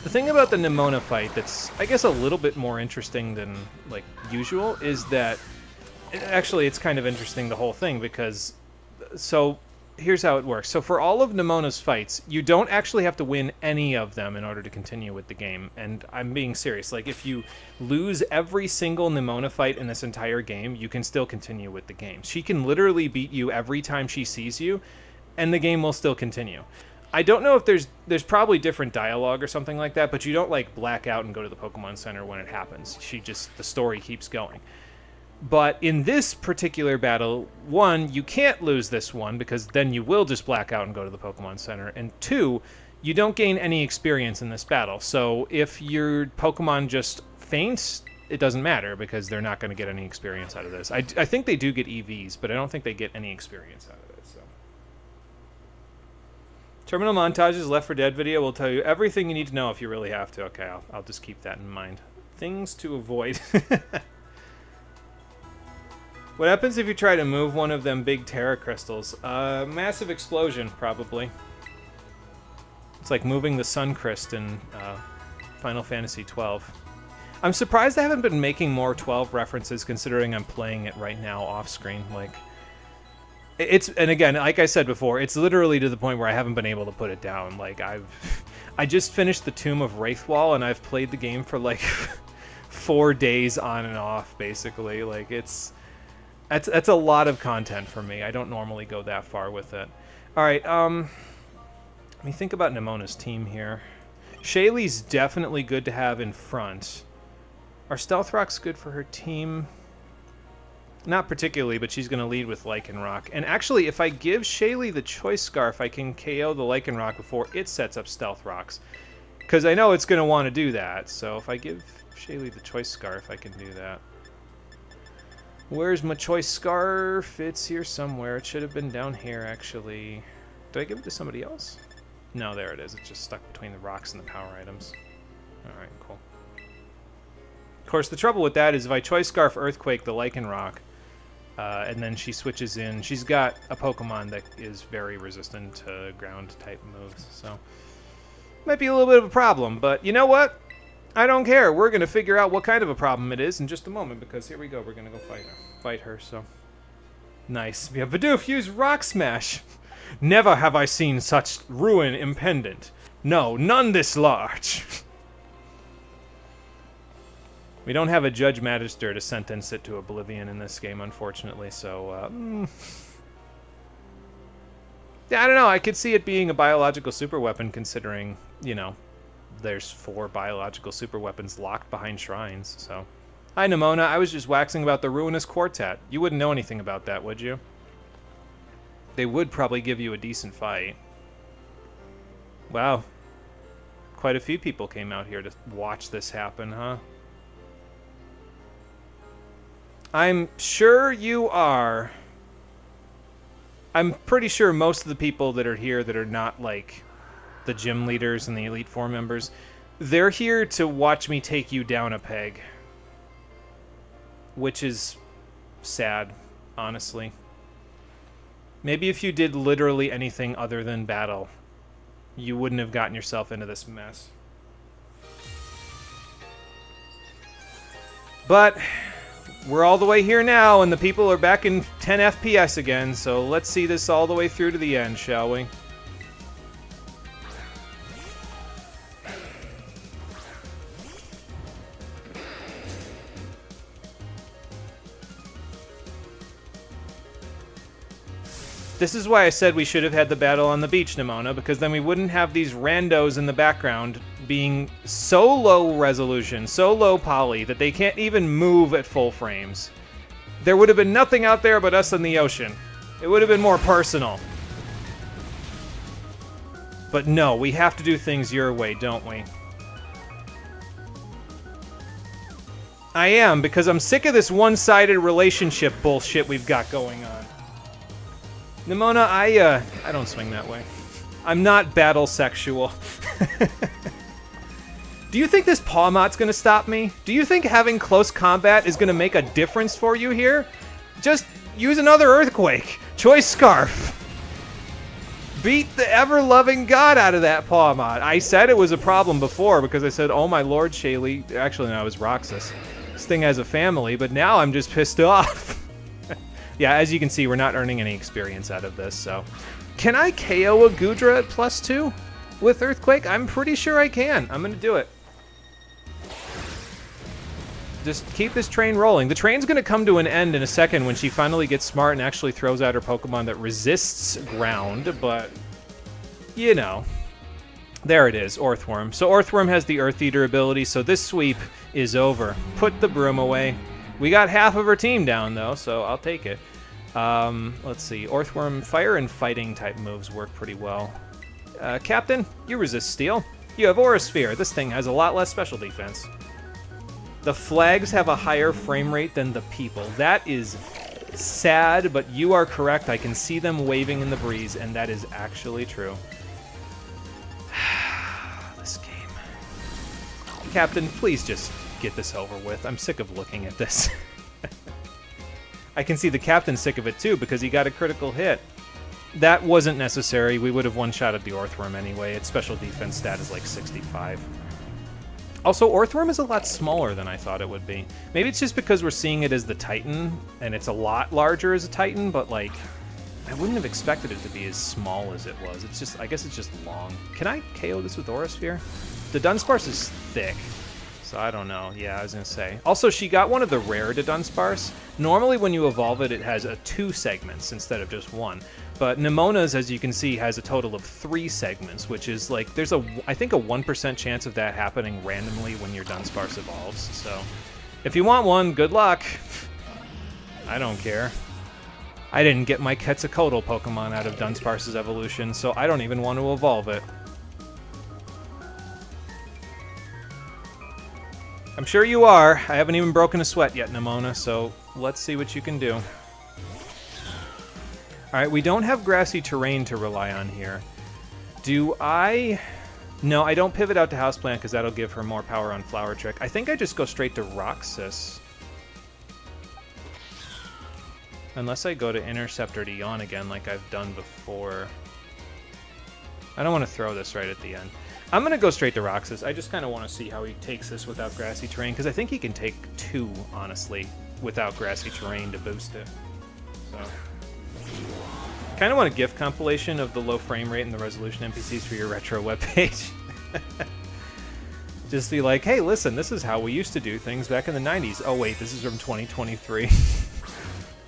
The thing about the Nimona fight that's, I guess, a little bit more interesting than, like, usual is that... Actually, it's kind of interesting, the whole thing, because... So, here's how it works. So for all of Nimona's fights, you don't actually have to win any of them in order to continue with the game. And I'm being serious. Like, if you lose every single Nimona fight in this entire game, you can still continue with the game. She can literally beat you every time she sees you, and the game will still continue. I don't know if there's probably different dialogue or something like that, but you don't, like, black out and go to the Pokemon Center when it happens. The story keeps going. But in this particular battle, 1, you can't lose this one, because then you will just black out and go to the Pokemon Center. And 2, you don't gain any experience in this battle. So if your Pokemon just faints, it doesn't matter, because they're not going to get any experience out of this. I think they do get EVs, but I don't think they get any experience out of it. So Terminal montages, Left 4 Dead video will tell you everything you need to know if you really have to. Okay, I'll just keep that in mind. Things to avoid. What happens if you try to move one of them big Terra crystals? Massive explosion, probably. It's like moving the Sun Crest in Final Fantasy XII. I'm surprised I haven't been making more 12 references, considering I'm playing it right now off-screen. Like, and again, like I said before, it's literally to the point where I haven't been able to put it down. Like, I just finished the Tomb of Wraithwall, and I've played the game for like 4 days on and off, basically. Like, that's a lot of content for me. I don't normally go that far with it. All right, let me think about Nemona's team here. Shaylee's definitely good to have in front. Are Stealth Rocks good for her team? Not particularly, but she's going to lead with Lycanroc. And actually, if I give Shaylee the Choice Scarf, I can KO the Lycanroc before it sets up Stealth Rocks. Because I know it's going to want to do that. So if I give Shaylee the Choice Scarf, I can do that. Where's my Choice Scarf? It's here somewhere. It should have been down here, actually. Did I give it to somebody else? No, there it is. It's just stuck between the rocks and the power items. Alright, cool. Of course, the trouble with that is if I Choice Scarf Earthquake the Lycanroc, and then she switches in, she's got a Pokemon that is very resistant to ground-type moves, so might be a little bit of a problem, but you know what? I don't care. We're going to figure out what kind of a problem it is in just a moment, because here we go. We're going to go fight her, so... Nice. Yeah, Bidoof, use Rock Smash! Never have I seen such ruin impendent. No, none this large. We don't have a Judge Magister to sentence it to oblivion in this game, unfortunately, so... Yeah, I don't know. I could see it being a biological super weapon, considering, you know, there's 4 biological super weapons locked behind shrines, so... Hi, Nemona. I was just waxing about the Ruinous Quartet. You wouldn't know anything about that, would you? They would probably give you a decent fight. Wow. Quite a few people came out here to watch this happen, huh? I'm sure you are. I'm pretty sure most of the people that are here that are not, like, the gym leaders and the Elite Four members, they're here to watch me take you down a peg. Which is sad, honestly. Maybe if you did literally anything other than battle, you wouldn't have gotten yourself into this mess. But we're all the way here now, and the people are back in 10 FPS again, so let's see this all the way through to the end, shall we? This is why I said we should have had the battle on the beach, Nemona, because then we wouldn't have these randos in the background being so low resolution, so low poly, that they can't even move at full frames. There would have been nothing out there but us in the ocean. It would have been more personal. But no, we have to do things your way, don't we? I am, because I'm sick of this one-sided relationship bullshit we've got going on. Nemona, I don't swing that way. I'm not battle sexual. Do you think this Pawmot's gonna stop me? Do you think having close combat is gonna make a difference for you here? Just use another Earthquake. Choice Scarf. Beat the ever-loving god out of that Pawmot. I said it was a problem before because I said, oh my lord, Shaylee. Actually, no, it was Roxas. This thing has a family, but now I'm just pissed off. Yeah, as you can see, we're not earning any experience out of this, so... Can I KO a Goodra at +2 with Earthquake? I'm pretty sure I can. I'm gonna do it. Just keep this train rolling. The train's gonna come to an end in a second when she finally gets smart and actually throws out her Pokemon that resists ground, but... You know. There it is, Orthworm. So Orthworm has the Earth Eater ability, so this sweep is over. Put the broom away. We got half of her team down, though, so I'll take it. Let's see. Orthworm, fire and fighting type moves work pretty well. Captain, you resist steel. You have Aura Sphere. This thing has a lot less special defense. The flags have a higher frame rate than the people. That is sad, but you are correct. I can see them waving in the breeze, and that is actually true. Captain, please just get this over with. I'm sick of looking at this. I can see the Captain's sick of it too, because he got a critical hit. That wasn't necessary. We would have one-shotted the Orthworm anyway. Its special defense stat is like 65. Also, Orthworm is a lot smaller than I thought it would be. Maybe it's just because we're seeing it as the Titan, and it's a lot larger as a Titan, but like, I wouldn't have expected it to be as small as it was. It's just, I guess it's just long. Can I KO this with Aura Sphere? The Dunsparce is thick, so I don't know. Yeah, I was gonna say. Also, she got one of the rare Dunsparce. Normally when you evolve it, it has 2 segments instead of just 1. But Nemona's, as you can see, has a total of 3 segments, which is like, there's I think a 1% chance of that happening randomly when your Dunsparce evolves. So, if you want one, good luck. I don't care. I didn't get my Quetzalcoatl Pokemon out of Dunsparce's evolution, so I don't even want to evolve it. I'm sure you are. I haven't even broken a sweat yet, Nemona, so let's see what you can do. Alright, we don't have grassy terrain to rely on here. Do I... No, I don't pivot out to Houseplant because that'll give her more power on Flower Trick. I think I just go straight to Roxas. Unless I go to Intercept or to Yawn again like I've done before. I don't want to throw this right at the end. I'm going to go straight to Roxas. I just kind of want to see how he takes this without grassy terrain, because I think he can take 2, honestly, without grassy terrain to boost it. So, kind of want a GIF compilation of the low frame rate and the resolution NPCs for your retro webpage. Just be like, hey, listen, this is how we used to do things back in the 90s. Oh, wait, this is from 2023.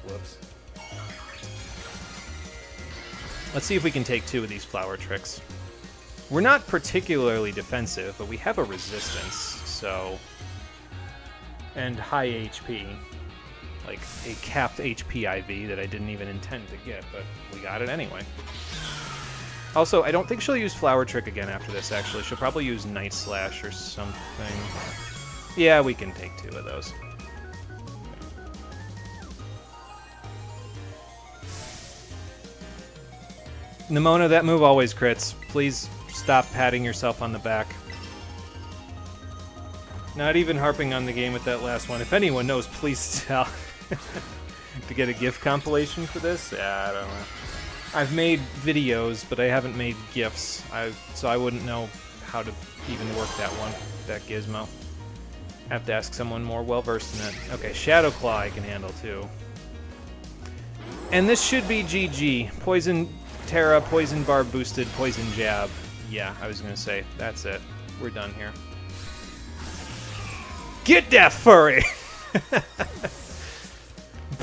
Whoops. Let's see if we can take 2 of these Flower Tricks. We're not particularly defensive, but we have a resistance, so... And high HP. Like a capped HP IV that I didn't even intend to get, but we got it anyway. Also, I don't think she'll use Flower Trick again after this, actually. She'll probably use Night Slash or something. Yeah, we can take 2 of those. Nemona, that move always crits. Please stop patting yourself on the back. Not even harping on the game with that last one. If anyone knows, please tell. To get a GIF compilation for this? Yeah, I don't know. I've made videos, but I haven't made GIFs, so I wouldn't know how to even work that one, that gizmo. Have to ask someone more well-versed in it. Okay, Shadow Claw I can handle, too. And this should be GG. Poison Terra, Poison Barb boosted, Poison Jab. Yeah, I was gonna say, that's it. We're done here. Get that furry!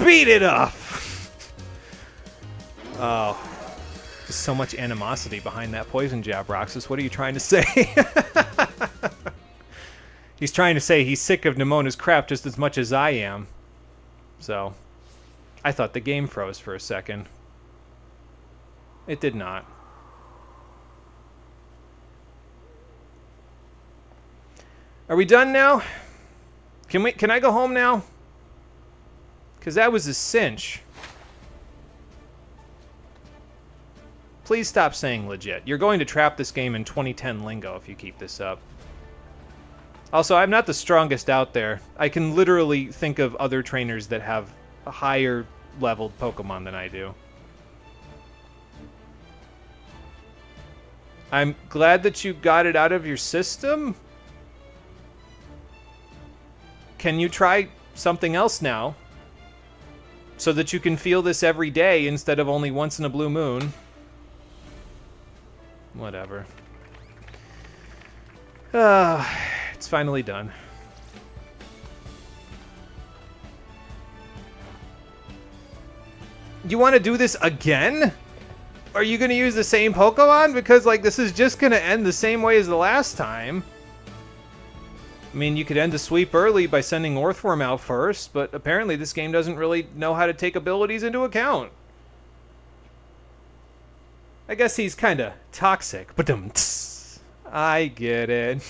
Beat it up! Oh. Just so much animosity behind that Poison Jab, Roxas. What are you trying to say? He's trying to say he's sick of Nemona's crap just as much as I am. So, I thought the game froze for a second. It did not. Are we done now? Can I go home now? Because that was a cinch. Please stop saying legit. You're going to trap this game in 2010 lingo if you keep this up. Also, I'm not the strongest out there. I can literally think of other trainers that have a higher leveled Pokemon than I do. I'm glad that you got it out of your system. Can you try something else now? So that you can feel this every day instead of only once in a blue moon. Whatever. It's finally done. You want to do this again? Are you going to use the same Pokemon? Because, like, this is just going to end the same way as the last time. I mean, you could end the sweep early by sending Orthworm out first, but apparently this game doesn't really know how to take abilities into account. I guess he's kind of toxic. Ba-dum-ts. I get it.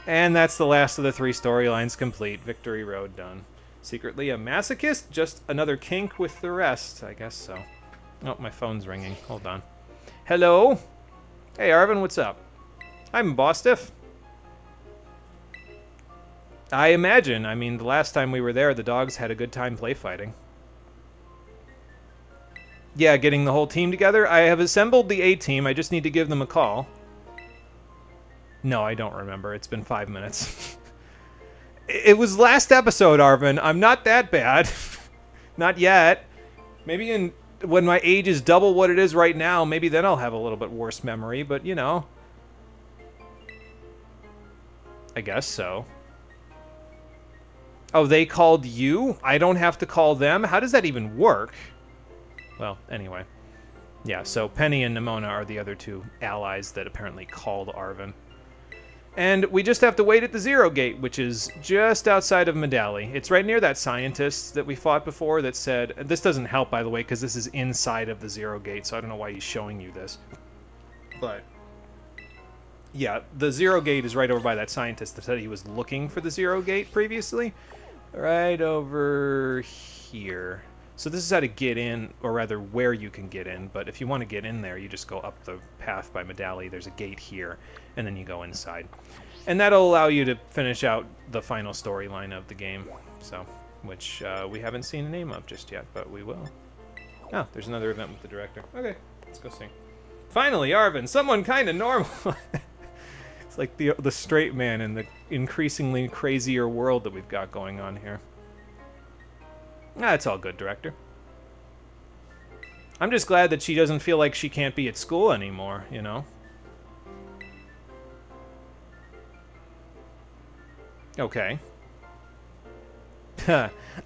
And that's the last of the 3 storylines complete. Victory Road done. Secretly a masochist? Just another kink with the rest. I guess so. Oh, my phone's ringing. Hold on. Hello? Hey, Arvin, what's up? I'm Bostiff. I imagine. I mean, the last time we were there, the dogs had a good time play fighting. Yeah, getting the whole team together. I have assembled the A team. I just need to give them a call. No, I don't remember. It's been 5 minutes. It was last episode, Arvin. I'm not that bad. Not yet. Maybe when my age is double what it is right now, maybe then I'll have a little bit worse memory, but you know. I guess so. Oh, they called you? I don't have to call them? How does that even work? Well, anyway. Yeah, so Penny and Nimona are the other two allies that apparently called Arvin. And we just have to wait at the Zero Gate, which is just outside of Medali. It's right near that scientist that we fought before that said... This doesn't help, by the way, because this is inside of the Zero Gate, so I don't know why he's showing you this. But... yeah, the Zero Gate is right over by that scientist that said he was looking for the Zero Gate previously. Right over here. So this is how to get in, or rather where you can get in, but if you want to get in there, you just go up the path by Medali. There's a gate here, and then you go inside. And that'll allow you to finish out the final storyline of the game, so, which we haven't seen a name of just yet, but we will. Oh, there's another event with the director. Okay, let's go see. Finally, Arvin, someone kind of normal. It's like the straight man in the increasingly crazier world that we've got going on here. Ah, it's all good, director. I'm just glad that she doesn't feel like she can't be at school anymore, you know? Okay.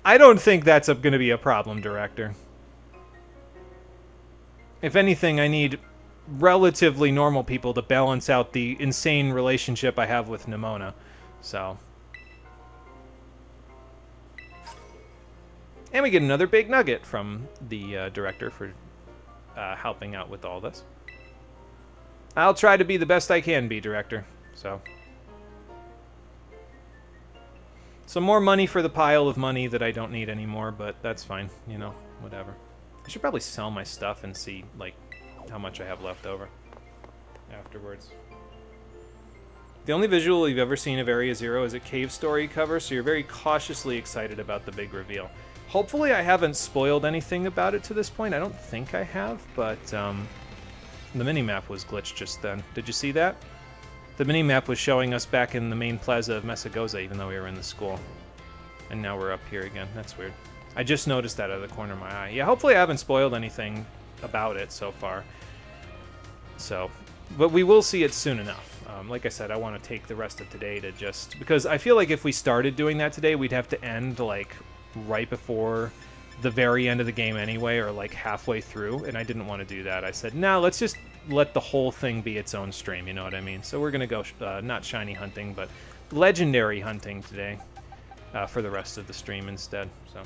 I don't think that's going to be a problem, director. If anything, I need relatively normal people to balance out the insane relationship I have with Nimona. So... and we get another big nugget from the director for helping out with all this. I'll try to be the best I can be, director. So, some more money for the pile of money that I don't need anymore, but that's fine. You know, whatever. I should probably sell my stuff and see, like, how much I have left over afterwards. The only visual you've ever seen of Area Zero is a cave story cover, so you're very cautiously excited about the big reveal. Hopefully I haven't spoiled anything about it to this point. I don't think I have, but the minimap was glitched just then. Did you see that? The minimap was showing us back in the main plaza of Mesagoza, even though we were in the school. And now we're up here again. That's weird. I just noticed that out of the corner of my eye. Yeah, hopefully I haven't spoiled anything about it so far. So, but we will see it soon enough. Like I said, I want to take the rest of today to just... because I feel like if we started doing that today, we'd have to end, like... right before the very end of the game anyway, or like halfway through, and I didn't want to do that. I said, no, let's just let the whole thing be its own stream, you know what I mean? So we're going to go, not shiny hunting, but legendary hunting today for the rest of the stream instead. So,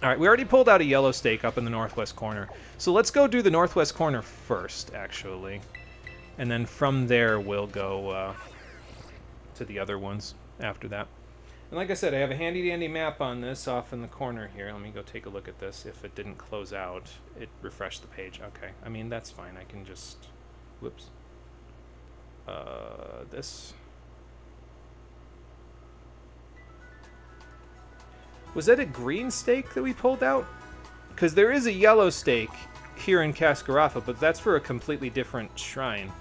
alright, we already pulled out a yellow stake up in the northwest corner, so let's go do the northwest corner first, actually. And then from there, we'll go to the other ones after that. And like I said, I have a handy-dandy map on this off in the corner here. Let me go take a look at this. If it didn't close out, it refreshed the page. Okay, I mean, that's fine. I can just... whoops. This. Was that a green stake that we pulled out? Because there is a yellow stake here in Casseroya, but that's for a completely different shrine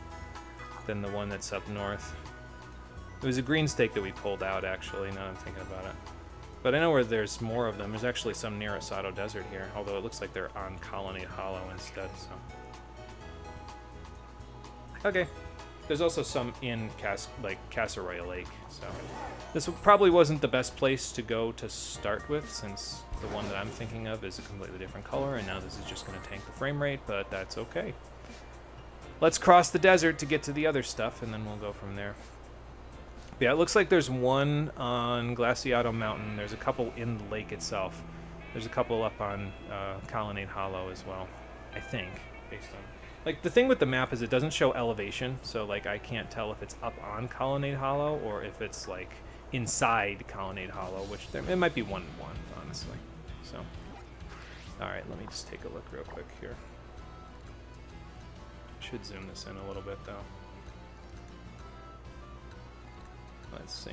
than the one that's up north. It was a green stake that we pulled out, actually, now that I'm thinking about it. But I know where there's more of them. There's actually some near Asado Desert here, although it looks like they're on Colonnade Hollow instead, so... okay. There's also some in Casseroya Lake, so... this probably wasn't the best place to go to start with, since the one that I'm thinking of is a completely different color, and now this is just going to tank the frame rate, but that's okay. Let's cross the desert to get to the other stuff, and then we'll go from there. Yeah, it looks like there's one on Glaciado Mountain. There's a couple in the lake itself. There's a couple up on Colonnade Hollow as well, I think, based on... like, the thing with the map is it doesn't show elevation, so, like, I can't tell if it's up on Colonnade Hollow or if it's, like, inside Colonnade Hollow, which it might be 1-1, honestly. So, alright, let me just take a look real quick here. Should zoom this in a little bit, though. Let's see.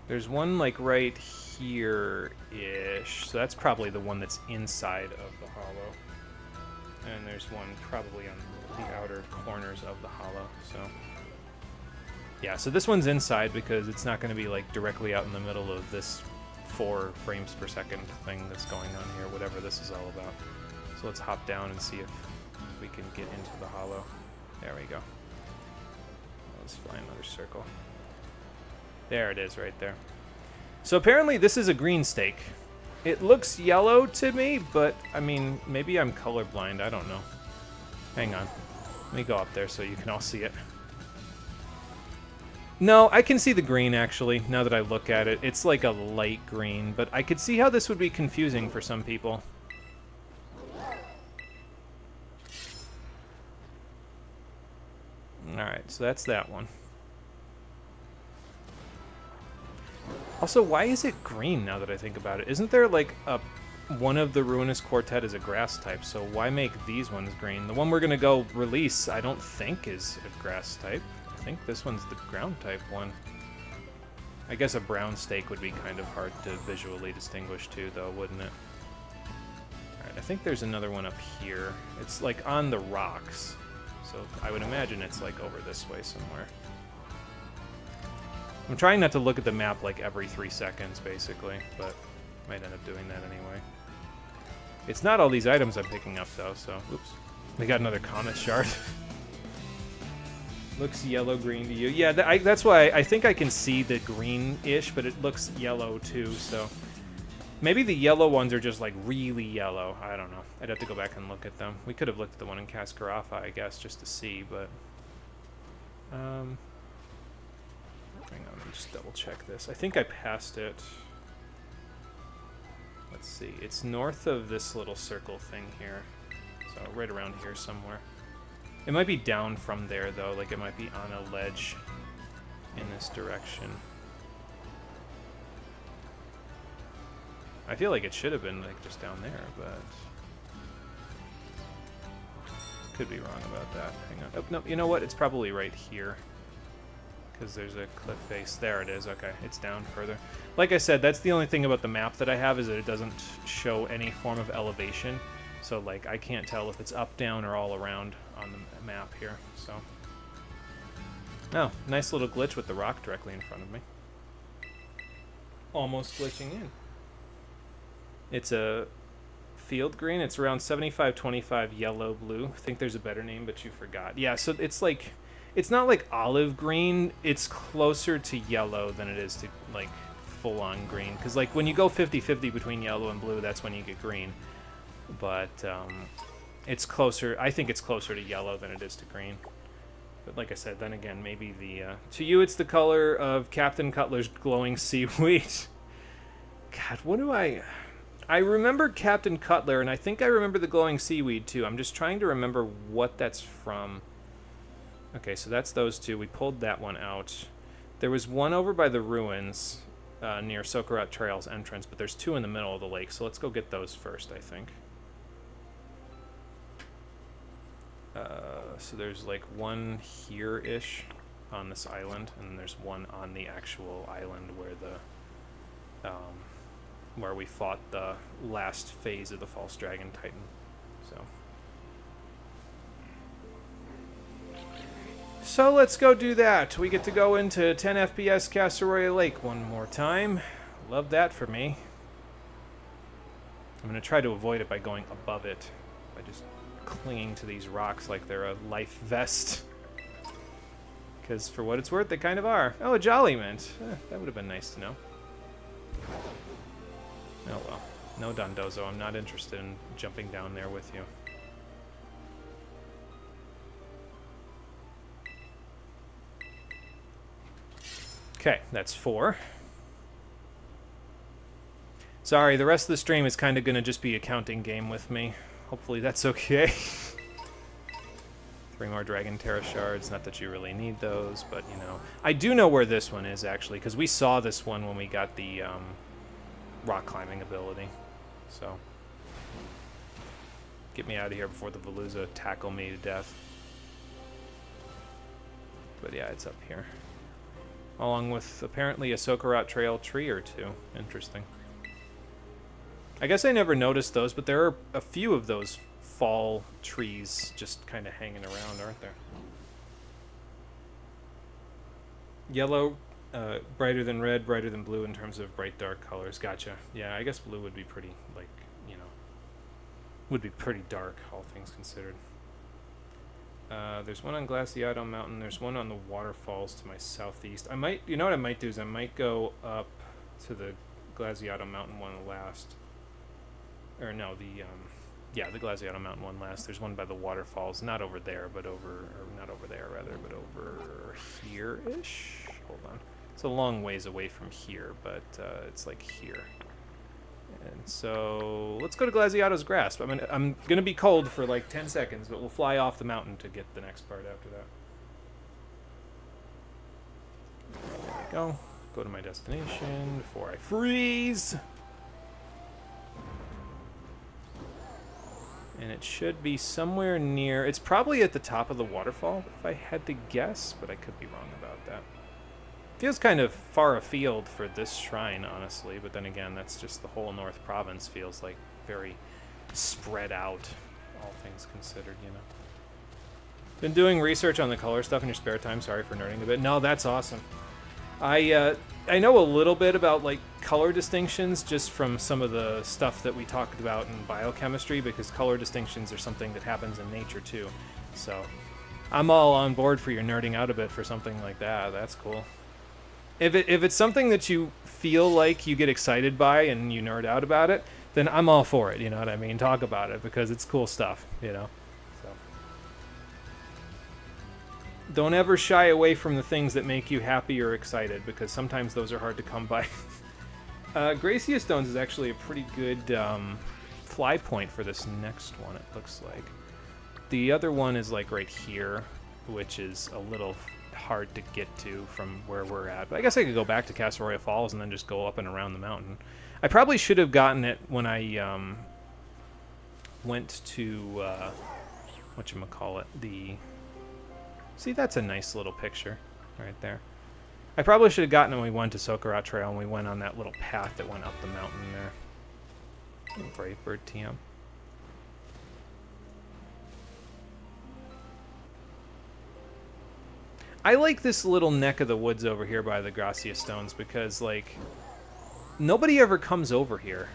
There's one like right here-ish, so that's probably the one that's inside of the hollow. And there's one probably on the outer corners of the hollow, so... Yeah, so this one's inside because it's not going to be like directly out in the middle of this 4 frames per second thing that's going on here, whatever this is all about. So let's hop down and see if we can get into the hollow. There we go. Let's fly another circle. There it is right there. So apparently this is a green steak. It looks yellow to me, but I mean, maybe I'm colorblind. I don't know. Hang on. Let me go up there so you can all see it. No, I can see the green actually, now that I look at it. It's like a light green, but I could see how this would be confusing for some people. Alright, so that's that one. Also, why is it green now that I think about it? Isn't there like one of the Ruinous Quartet is a grass type, so why make these ones green? The one we're gonna go release, I don't think is a grass type. I think this one's the ground type one. I guess a brown steak would be kind of hard to visually distinguish too, though, wouldn't it? Alright, I think there's another one up here. It's like on the rocks, so I would imagine it's like over this way somewhere. I'm trying not to look at the map like every 3 seconds, basically, but might end up doing that anyway. It's not all these items I'm picking up, though, so... Oops. We got another comet shard. Looks yellow-green to you. Yeah, that's why I think I can see the green-ish, but it looks yellow, too, so... Maybe the yellow ones are just, like, really yellow. I don't know. I'd have to go back and look at them. We could have looked at the one in Casseroya, I guess, just to see, but... Hang on, let me just double-check this. I think I passed it. Let's see. It's north of this little circle thing here. So, right around here somewhere. It might be down from there, though. Like, it might be on a ledge in this direction. I feel like it should have been, like, just down there, but... Could be wrong about that. Hang on. Oh, no, you know what? It's probably right here. Because there's a cliff face. There it is. Okay, it's down further. Like I said, that's the only thing about the map that I have, is that it doesn't show any form of elevation. So, like, I can't tell if it's up, down, or all around on the map here, so... Oh, nice little glitch with the rock directly in front of me. Almost glitching in. It's a field green. It's around 75-25 yellow-blue. I think there's a better name, but you forgot. Yeah, so it's like... It's not like olive green. It's closer to yellow than it is to, like, full-on green. Because, like, when you go 50-50 between yellow and blue, that's when you get green. But, it's closer... I think it's closer to yellow than it is to green. But like I said, then again, maybe the... to you, it's the color of Captain Cutler's glowing seaweed. God, what do I remember Captain Cutler, and I think I remember the glowing seaweed, too. I'm just trying to remember what that's from. Okay, so that's those two. We pulled that one out. There was one over by the ruins near Sokarat Trail's entrance, but there's two in the middle of the lake, so let's go get those first, I think. So there's like one here-ish on this island, and then there's one on the actual island where the where we fought the last phase of the False Dragon Titan. So let's go do that. We get to go into 10 FPS Casseroya Lake one more time. Love that for me. I'm going to try to avoid it by going above it, by just clinging to these rocks like they're a life vest. Because for what it's worth, they kind of are. Oh, a Jolly Mint. That would have been nice to know. Oh well. No Dondozo. I'm not interested in jumping down there with you. Okay, that's 4. Sorry, the rest of the stream is kind of going to just be a counting game with me. Hopefully that's okay. 3 more Dragon Terra shards. Not that you really need those, but, you know. I do know where this one is, actually, because we saw this one when we got the rock climbing ability. So, get me out of here before the Veluza tackle me to death. But yeah, it's up here. along with apparently a Sokarat Trail tree or two. Interesting. I guess I never noticed those, but there are a few of those fall trees just kind of hanging around, aren't there? Yellow, brighter than red, brighter than blue in terms of bright dark colors. Gotcha. Yeah, I guess blue would be pretty, like, you know, would be pretty dark, all things considered. There's one on Glaciado Mountain. There's one on the waterfalls to my southeast. I might, you know what I might do is I might go up to the Glaciado Mountain one last. Or no, yeah, the Glaciado Mountain one last. There's one by the waterfalls, not over there, but or not over there rather, but over here-ish. Hold on. It's a long ways away from here, but it's like here. And so let's go to Glaciado's Grasp. I'm gonna be cold for like 10 seconds, but we'll fly off the mountain to get the next part after that. There we go. Go to my destination before I freeze. And it should be somewhere near... It's probably at the top of the waterfall, if I had to guess, but I could be wrong about that. Feels kind of far afield for this shrine, honestly, but then again, that's just the whole North Province feels like very spread out, all things considered, you know. Been doing research on the color stuff in your spare time. Sorry for nerding a bit. No, that's awesome. I know a little bit about like color distinctions just from some of the stuff that we talked about in biochemistry, because color distinctions are something that happens in nature too. So I'm all on board for your nerding out a bit for something like that. That's cool. If it's something that you feel like you get excited by and you nerd out about it, then I'm all for it. You know what I mean? Talk about it because it's cool stuff. You know. So don't ever shy away from the things that make you happy or excited, because sometimes those are hard to come by. Gracia Stones is actually a pretty good fly point for this next one, it looks like. The other one is like right here, which is a little hard to get to from where we're at. But I guess I could go back to Casseroya Falls and then just go up and around the mountain. I probably should have gotten it when I went to, whatchamacallit, the... See, that's a nice little picture right there. I probably should have gotten it when we went to Sokarat Trail and we went on that little path that went up the mountain there. Brave Bird TM. I like this little neck of the woods over here by the Gracia Stones because, like, nobody ever comes over here.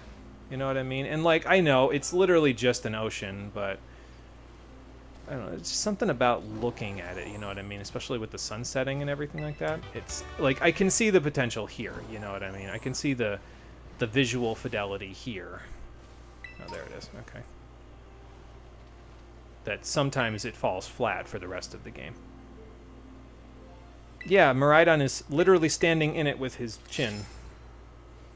You know what I mean? And, like, I know it's literally just an ocean, but I don't know, it's just something about looking at it, you know what I mean? Especially with the sun setting and everything like that. It's, like, I can see the potential here, you know what I mean? I can see the visual fidelity here. Oh, there it is, okay. That sometimes it falls flat for the rest of the game. Yeah, Miraidon is literally standing in it with his chin.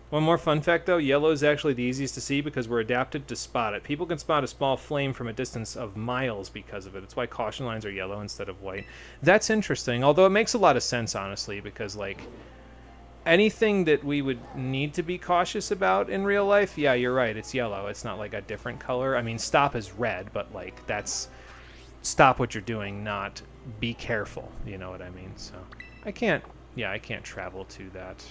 One more fun fact, though. Yellow is actually the easiest to see because we're adapted to spot it. People can spot a small flame from a distance of miles because of it. It's why caution lines are yellow instead of white. That's interesting, although it makes a lot of sense, honestly, because, like, anything that we would need to be cautious about in real life, yeah, you're right, it's yellow. It's not, like, a different color. I mean, stop is red, but, like, that's stop what you're doing, not be careful, you know what I mean? So I can't travel to that.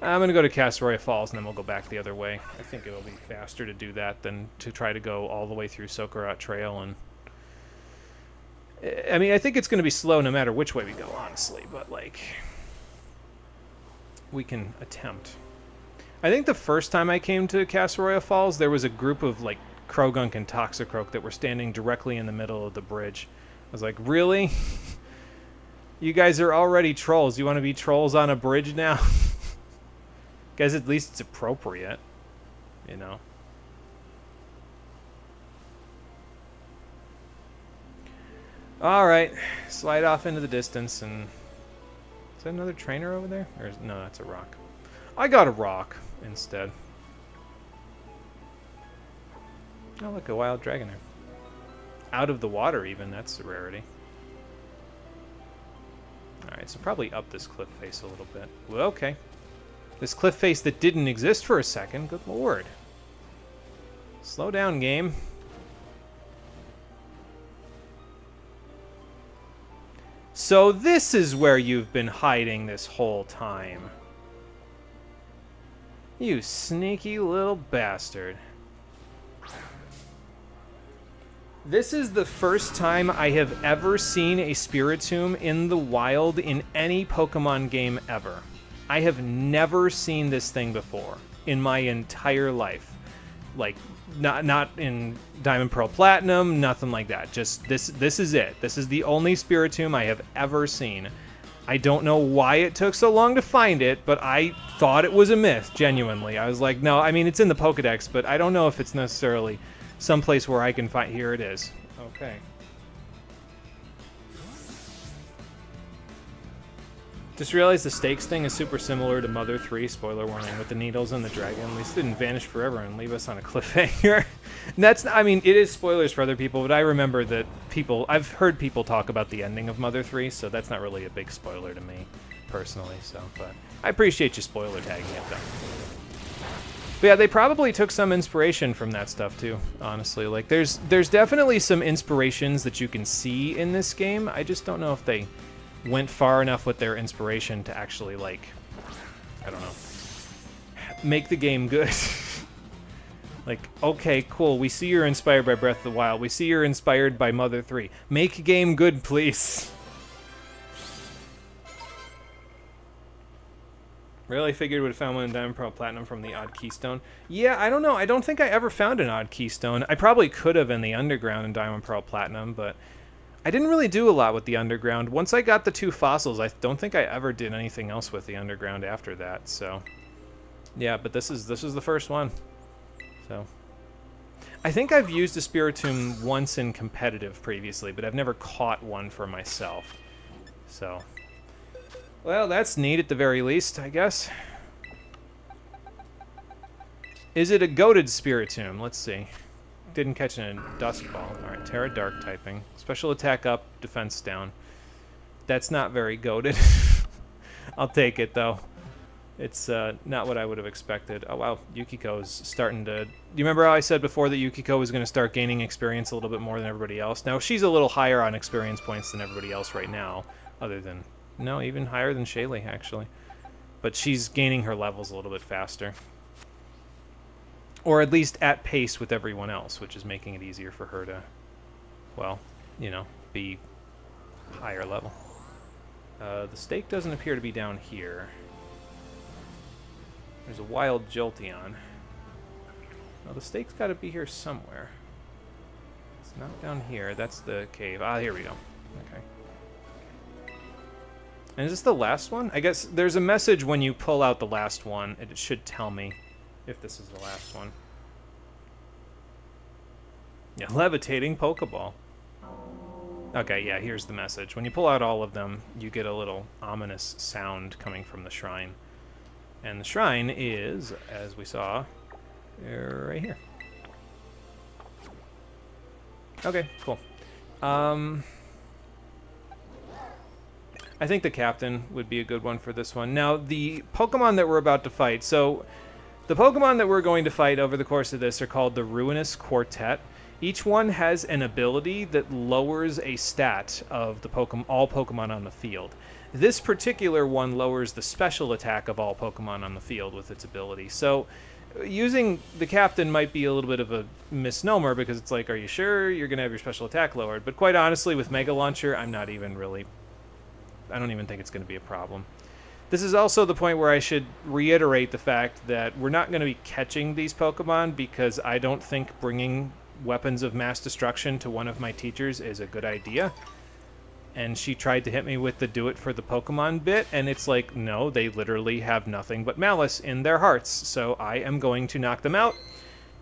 I'm going to go to Casseroya Falls, and then we'll go back the other way. I think it will be faster to do that than to try to go all the way through Sokarat Trail. And I mean, I think it's going to be slow no matter which way we go, honestly. But, like, we can attempt. I think the first time I came to Casseroya Falls, there was a group of, like, Krogunk and Toxicroak that were standing directly in the middle of the bridge. I was like, really? You guys are already trolls. You want to be trolls on a bridge now? Guys, at least it's appropriate, you know. All right, slide off into the distance, and is that another trainer over there? Or no, that's a rock. I got a rock instead. Oh, look, a wild dragon there. Out of the water, even. That's a rarity. All right, so probably up this cliff face a little bit. Well, okay. This cliff face that didn't exist for a second. Good lord. Slow down, game. So this is where you've been hiding this whole time. You sneaky little bastard. This is the first time I have ever seen a Spiritomb in the wild in any Pokemon game ever. I have never seen this thing before in my entire life. Like, not in Diamond Pearl Platinum, nothing like that. Just this is it. This is the only Spiritomb I have ever seen. I don't know why it took so long to find it, but I thought it was a myth, genuinely. I was like, no, I mean, it's in the Pokedex, but I don't know if it's necessarily someplace where I can find... Here it is. Okay. Just realized the stakes thing is super similar to Mother 3, spoiler warning, with the needles and the dragon. At least it didn't vanish forever and leave us on a cliffhanger. And that's, I mean, it is spoilers for other people, but I remember that I've heard people talk about the ending of Mother 3, so that's not really a big spoiler to me, personally, so, but I appreciate you spoiler tagging it, though. But yeah, they probably took some inspiration from that stuff, too, honestly. Like, there's definitely some inspirations that you can see in this game. I just don't know if they went far enough with their inspiration to actually, like, I don't know, make the game good. Like, okay, cool, we see you're inspired by Breath of the Wild. We see you're inspired by Mother 3. Make game good, please. Really figured would have found one in Diamond Pearl Platinum from the odd keystone. Yeah, I don't know. I don't think I ever found an odd keystone. I probably could have in the underground in Diamond Pearl Platinum, but I didn't really do a lot with the underground. Once I got the 2 fossils, I don't think I ever did anything else with the underground after that. So, yeah, but this is the first one. So, I think I've used a Spiritomb once in competitive previously, but I've never caught one for myself. So, well, that's neat at the very least, I guess. Is it a goated Spiritomb? Let's see. Didn't catch a Dusk Ball. Alright, Terra Dark typing. Special attack up, defense down. That's not very goated. I'll take it, though. It's not what I would have expected. Oh, wow. Yukiko's starting to... Do you remember how I said before that Yukiko was going to start gaining experience a little bit more than everybody else? Now, she's a little higher on experience points than everybody else right now, other than... No, even higher than Shaylee, actually. But she's gaining her levels a little bit faster. Or at least at pace with everyone else, which is making it easier for her to, well, you know, be higher level. The stake doesn't appear to be down here. There's a wild Jolteon. Well, the stake's got to be here somewhere. It's not down here. That's the cave. Ah, here we go. Okay. And is this the last one? I guess there's a message when you pull out the last one. It should tell me if this is the last one. Yeah, levitating Pokeball. Okay, yeah, here's the message. When you pull out all of them, you get a little ominous sound coming from the shrine. And the shrine is, as we saw, right here. Okay, cool. I think the captain would be a good one for this one. Now, the Pokemon that we're about to fight, so the Pokemon that we're going to fight over the course of this are called the Ruinous Quartet. Each one has an ability that lowers a stat of the all Pokemon on the field. This particular one lowers the special attack of all Pokemon on the field with its ability. So using the captain might be a little bit of a misnomer because it's like, are you sure you're going to have your special attack lowered? But quite honestly, with Mega Launcher, I don't even think it's going to be a problem. This is also the point where I should reiterate the fact that we're not going to be catching these Pokemon because I don't think bringing weapons of mass destruction to one of my teachers is a good idea. And she tried to hit me with the do it for the Pokemon bit, and it's like, no, they literally have nothing but malice in their hearts, so I am going to knock them out.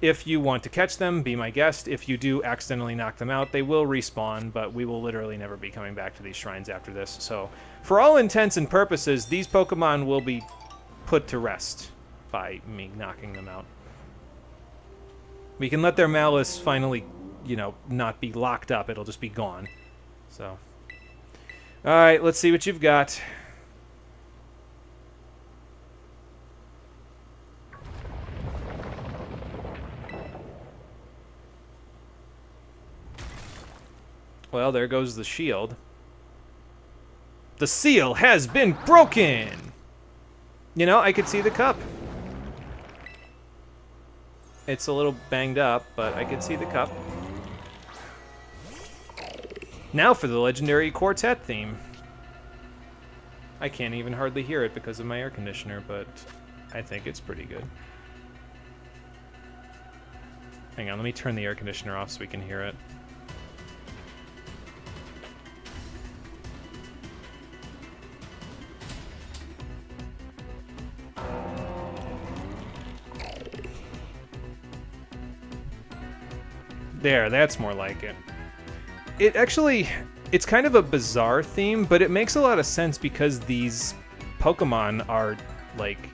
If you want to catch them, be my guest. If you do accidentally knock them out, they will respawn, but we will literally never be coming back to these shrines after this. So, for all intents and purposes, these Pokemon will be put to rest by me knocking them out. We can let their malice finally, you know, not be locked up. It'll just be gone. So, alright, let's see what you've got. Well, there goes the shield. The seal has been broken! You know, I could see the cup. It's a little banged up, but I could see the cup. Now for the legendary quartet theme. I can't even hardly hear it because of my air conditioner, but I think it's pretty good. Hang on, let me turn the air conditioner off so we can hear it. There, that's more like it. It actually, it's kind of a bizarre theme, but it makes a lot of sense because these Pokemon are, like,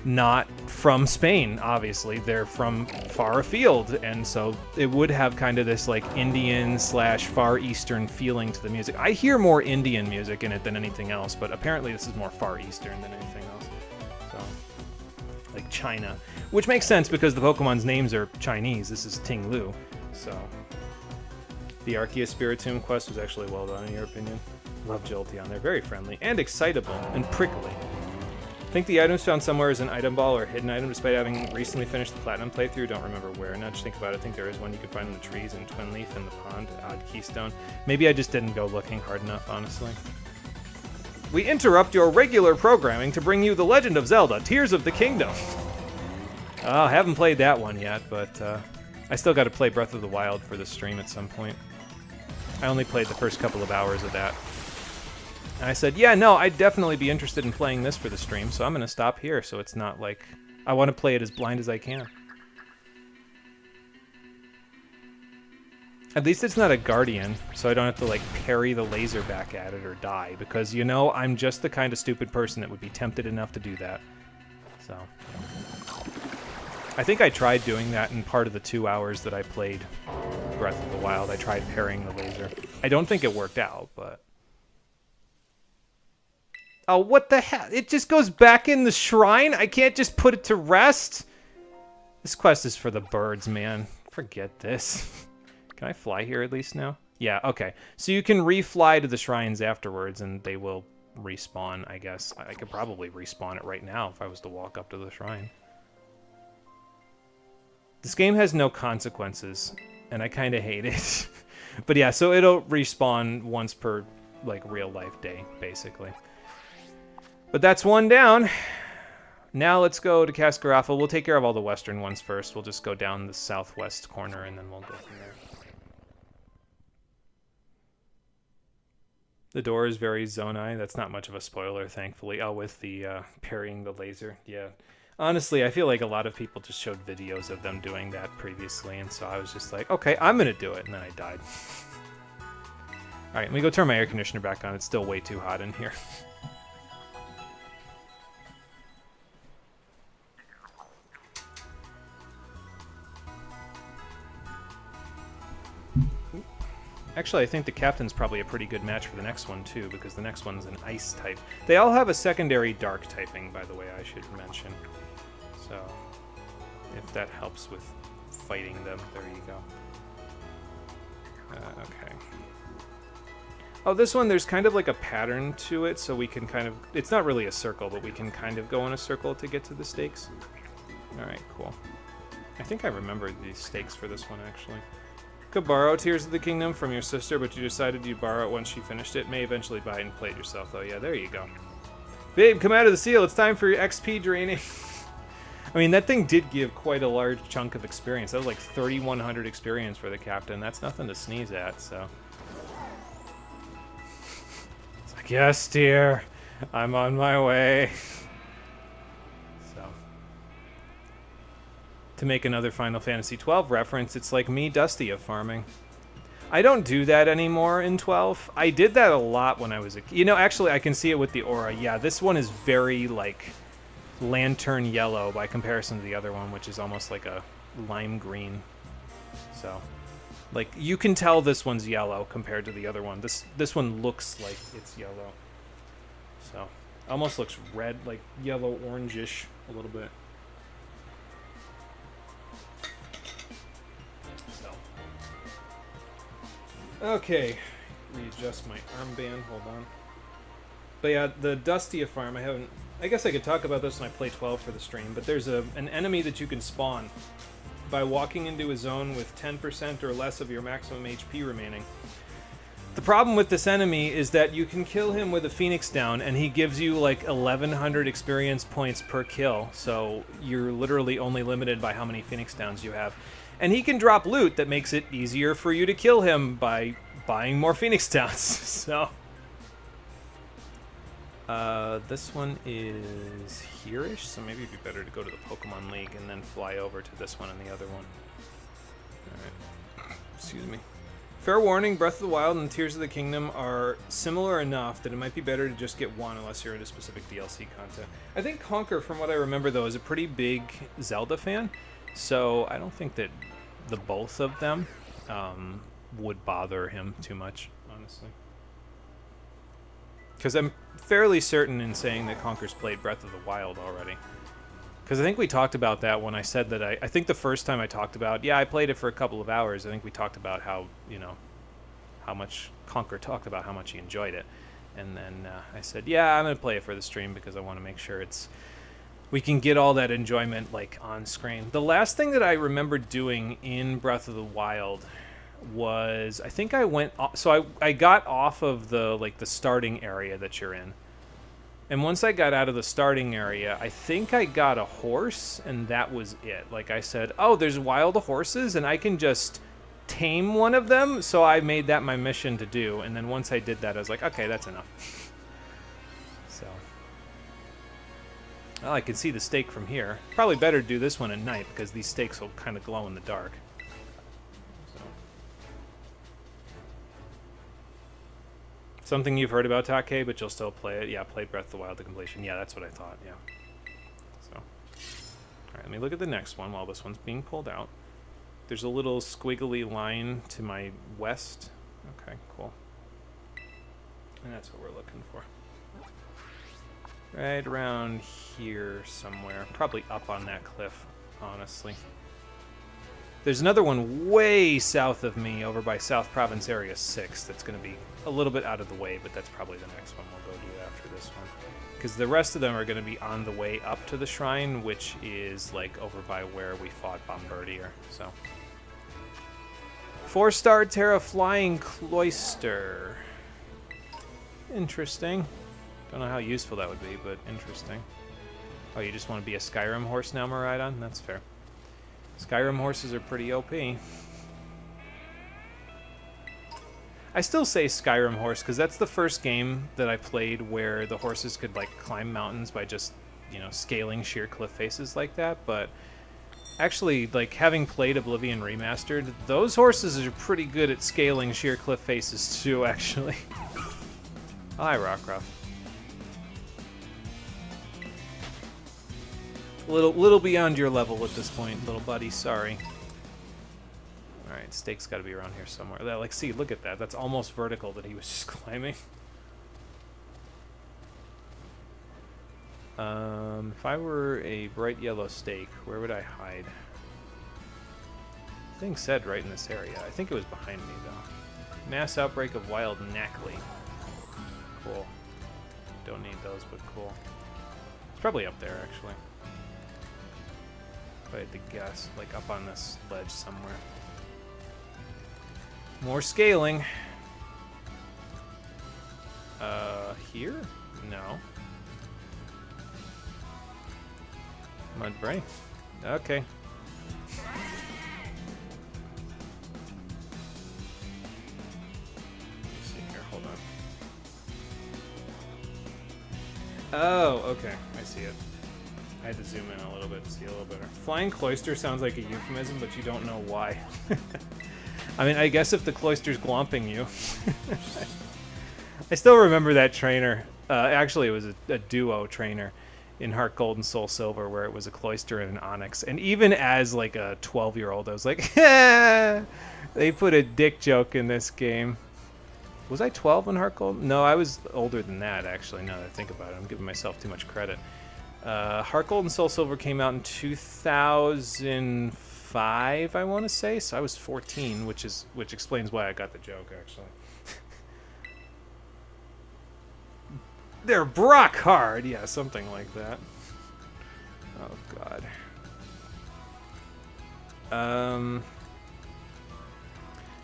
not from Spain, obviously. They're from far afield, and so it would have kind of this, like, Indian/Far Eastern feeling to the music. I hear more Indian music in it than anything else, but apparently this is more Far Eastern than anything else. So, like China. Which makes sense because the Pokemon's names are Chinese. This is Ting-Lu. So, the Arceus Spiritomb quest was actually well done, in your opinion. Love Jolteon. They're very friendly and excitable and prickly. I think the items found somewhere is an item ball or hidden item, despite having recently finished the Platinum playthrough. Don't remember where. Now just think about it. I think there is one you can find in the trees and Twin Leaf in the pond. Odd Keystone. Maybe I just didn't go looking hard enough, honestly. We interrupt your regular programming to bring you The Legend of Zelda: Tears of the Kingdom. Oh, I haven't played that one yet, but I still got to play Breath of the Wild for the stream at some point. I only played the first couple of hours of that. And I said, yeah, no, I'd definitely be interested in playing this for the stream, so I'm going to stop here so it's not like... I want to play it as blind as I can. At least it's not a Guardian, so I don't have to, like, parry the laser back at it or die, because, you know, I'm just the kind of stupid person that would be tempted enough to do that. So... I think I tried doing that in part of the 2 hours that I played Breath of the Wild. I tried parrying the laser. I don't think it worked out, but... Oh, what the hell? It just goes back in the shrine? I can't just put it to rest? This quest is for the birds, man. Forget this. Can I fly here at least now? Yeah, okay. So you can refly to the shrines afterwards, and they will respawn, I guess. I could probably respawn it right now if I was to walk up to the shrine. This game has no consequences, and I kind of hate it. But yeah, so it'll respawn once per, like, real-life day, basically. But that's one down. Now let's go to Casseroya. We'll take care of all the western ones first. We'll just go down the southwest corner, and then we'll go from there. The door is very Zonai. That's not much of a spoiler, thankfully. Oh, with the parrying the laser. Yeah. Honestly, I feel like a lot of people just showed videos of them doing that previously, and so I was just like, okay, I'm going to do it, and then I died. Alright, let me go turn my air conditioner back on. It's still way too hot in here. Actually, I think the captain's probably a pretty good match for the next one, too, because the next one's an ice type. They all have a secondary dark typing, by the way, I should mention. So, if that helps with fighting them, there you go. Okay. Oh, this one, there's kind of like a pattern to it, so we can kind of... It's not really a circle, but we can kind of go in a circle to get to the stakes. Alright, cool. I think I remember these stakes for this one, actually. Could borrow Tears of the Kingdom from your sister, but you decided you'd borrow it once she finished it. May eventually buy it and play it yourself, though. Yeah, there you go. Babe, come out of the seal. It's time for your XP draining. I mean, that thing did give quite a large chunk of experience. That was like 3,100 experience for the captain. That's nothing to sneeze at, so... It's like, yes, dear. I'm on my way. So... To make another Final Fantasy XII reference, it's like me, Dusty, of farming. I don't do that anymore in 12. I did that a lot when I was a kid. You know, actually, I can see it with the aura. Yeah, this one is very, like... lantern yellow by comparison to the other one, which is almost like a lime green. So, like, you can tell this one's yellow compared to the other one. This one looks like it's yellow. So, almost looks red, like yellow orangish a little bit. So, okay, readjust my armband. Hold on. But yeah, the Dustia farm, I haven't... I guess I could talk about this when I play 12 for the stream, but there's an enemy that you can spawn by walking into a zone with 10% or less of your maximum HP remaining. The problem with this enemy is that you can kill him with a Phoenix down, and he gives you like 1,100 experience points per kill, so you're literally only limited by how many Phoenix downs you have. And he can drop loot that makes it easier for you to kill him by buying more Phoenix downs, so... this one is here-ish, so maybe it'd be better to go to the Pokemon League and then fly over to this one and the other one. Alright. Excuse me. Fair warning, Breath of the Wild and Tears of the Kingdom are similar enough that it might be better to just get one unless you're into specific DLC content. I think Conker, from what I remember though, is a pretty big Zelda fan, so I don't think that the both of them would bother him too much, honestly. Because I'm fairly certain in saying that Conker's played Breath of the Wild already. Because I think we talked about that when I said that I think the first time I talked about, yeah, I played it for a couple of hours. I think we talked about how, you know, how much Conker talked about how much he enjoyed it. And then I said, yeah, I'm going to play it for the stream because I want to make sure we can get all that enjoyment, like, on screen. The last thing that I remember doing in Breath of the Wild was, I think I went off, so I got off of the starting area that you're in, and once I got out of the starting area, I think I got a horse, and that was it. Like, I said, oh, there's wild horses and I can just tame one of them, so I made that my mission to do. And then once I did that, I was like, okay, that's enough. So, well, I can see the stake from here. Probably better to do this one at night because these stakes will kind of glow in the dark. Something you've heard about, Take, but you'll still play it. Yeah, played Breath of the Wild to completion. Yeah, that's what I thought, yeah. So, alright, let me look at the next one while this one's being pulled out. There's a little squiggly line to my west. Okay, cool. And that's what we're looking for. Right around here somewhere. Probably up on that cliff, honestly. There's another one way south of me over by South Province Area 6 that's going to be a little bit out of the way, but that's probably the next one we'll go do after this one. Because the rest of them are going to be on the way up to the shrine, which is like over by where we fought Bombardier. So, 4-star Terra Flying Cloister. Interesting. Don't know how useful that would be, but interesting. Oh, you just want to be a Skyrim horse now, Miraidon? That's fair. Skyrim horses are pretty OP. I still say Skyrim horse because that's the first game that I played where the horses could like climb mountains by just, you know, scaling sheer cliff faces like that. But actually, like, having played Oblivion Remastered, those horses are pretty good at scaling sheer cliff faces too, actually. Hi, Rockruff. Little beyond your level at this point, little buddy. Sorry. All right, stake's got to be around here somewhere. Like, see, look at that. That's almost vertical that he was just climbing. If I were a bright yellow stake, where would I hide? The thing said right in this area. I think it was behind me though. Mass outbreak of wild Knackley. Cool. Don't need those, but cool. It's probably up there actually. If I had to guess, like up on this ledge somewhere. More scaling. Here? No. Mudbray. Okay. Let me see here, hold on. Oh, okay, I see it. I had to zoom in a little bit to see a little better. Flying cloister sounds like a euphemism, but you don't know why. I mean, I guess if the cloister's glomping you. I still remember that trainer. Actually, it was a duo trainer in Heart Gold and Soul Silver, where it was a cloister and an onyx. And even as like a 12-year-old, I was like, they put a dick joke in this game. Was I 12 in Heart Gold? No, I was older than that, actually, now that I think about it. I'm giving myself too much credit. Heart Gold and Soul Silver came out in 2005, I want to say. So I was 14, which explains why I got the joke, actually. They're Brock hard. Yeah, something like that. Oh, God.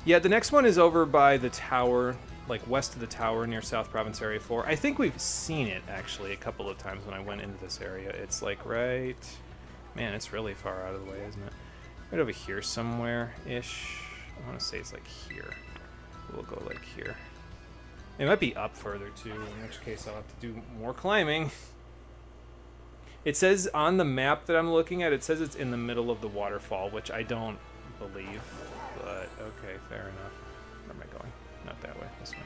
Yeah, the next one is over by the tower, like west of the tower near South Province Area 4. I think we've seen it, actually, a couple of times when I went into this area. It's like right... Man, it's really far out of the way, isn't it? Right over here somewhere-ish. I want to say it's like here. We'll go like here. It might be up further, too, in which case I'll have to do more climbing. It says on the map that I'm looking at, it says it's in the middle of the waterfall, which I don't believe. But, okay, fair enough. Where am I going? Not that way, this way.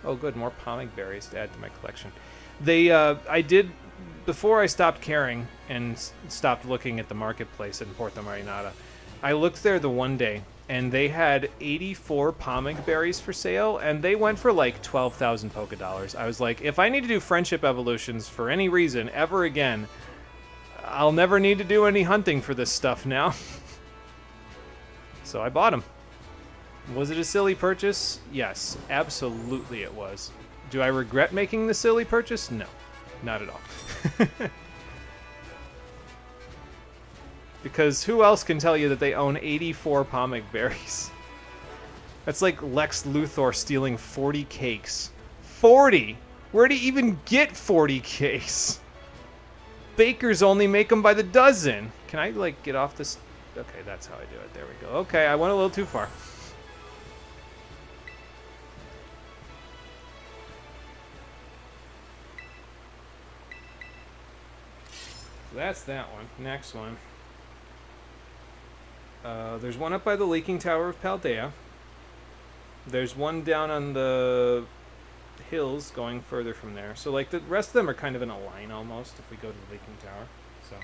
Oh, good, more pommic berries to add to my collection. I did, before I stopped caring and stopped looking at the marketplace in Puerto Marinada, I looked there the one day, and they had 84 pommic berries for sale, and they went for like 12,000 polka dollars. I was like, if I need to do friendship evolutions for any reason ever again, I'll never need to do any hunting for this stuff now. So I bought them. Was it a silly purchase? Yes, absolutely it was. Do I regret making the silly purchase? No, not at all. Because who else can tell you that they own 84 pommic berries? That's like Lex Luthor stealing 40 cakes. 40? Where'd he even get 40 cakes? Bakers only make them by the dozen. Can I, like, get off this? Okay, that's how I do it. There we go. Okay, I went a little too far. So that's that one. Next one. There's one up by the leaking tower of Paldea. There's one down on the hills going further from there. So, like, the rest of them are kind of in a line almost if we go to the leaking tower. So...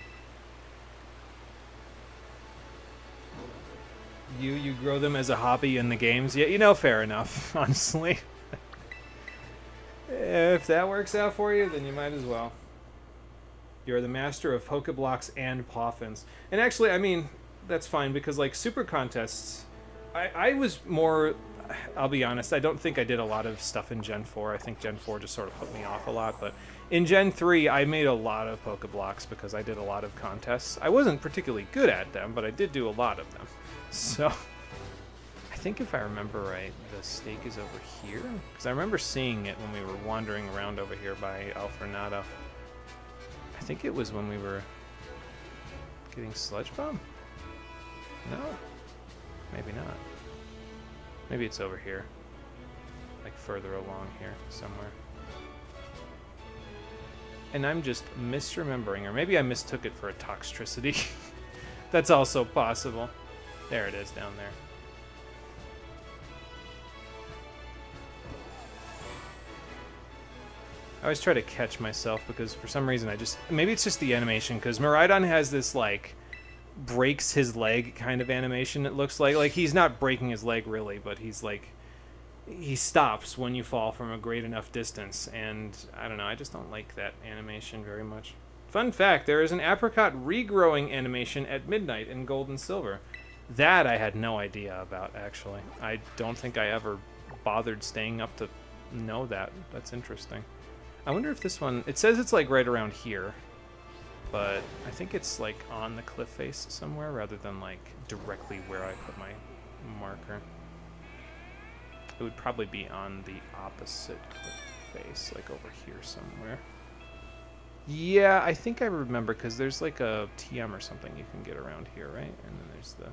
You grow them as a hobby in the games? Yeah, you know, fair enough, honestly. If that works out for you, then you might as well. You're the master of Pokeblocks and Poffins. And actually, I mean, that's fine, because, like, super contests... I was more... I'll be honest, I don't think I did a lot of stuff in Gen 4. I think Gen 4 just sort of put me off a lot, but... In Gen 3, I made a lot of Pokeblocks because I did a lot of contests. I wasn't particularly good at them, but I did do a lot of them. So, I think if I remember right, the stake is over here? Because I remember seeing it when we were wandering around over here by Alfornado. I think it was when we were getting Sludge Bomb? No. Maybe not. Maybe it's over here. Like further along here, somewhere. And I'm just misremembering, or maybe I mistook it for a Toxtricity. That's also possible. There it is down there. I always try to catch myself because for some reason maybe it's just the animation, because Miraidon has this, like, breaks his leg kind of animation, it looks like. Like, he's not breaking his leg really, but he's like, he stops when you fall from a great enough distance, and I don't know, I just don't like that animation very much. Fun fact, there is an apricot regrowing animation at midnight in Gold and Silver. That I had no idea about, actually. I don't think I ever bothered staying up to know that. That's interesting. I wonder if this one... It says it's, like, right around here. But I think it's, like, on the cliff face somewhere rather than, like, directly where I put my marker. It would probably be on the opposite cliff face, like over here somewhere. Yeah, I think I remember, because there's, like, a TM or something you can get around here, right? And then there's the...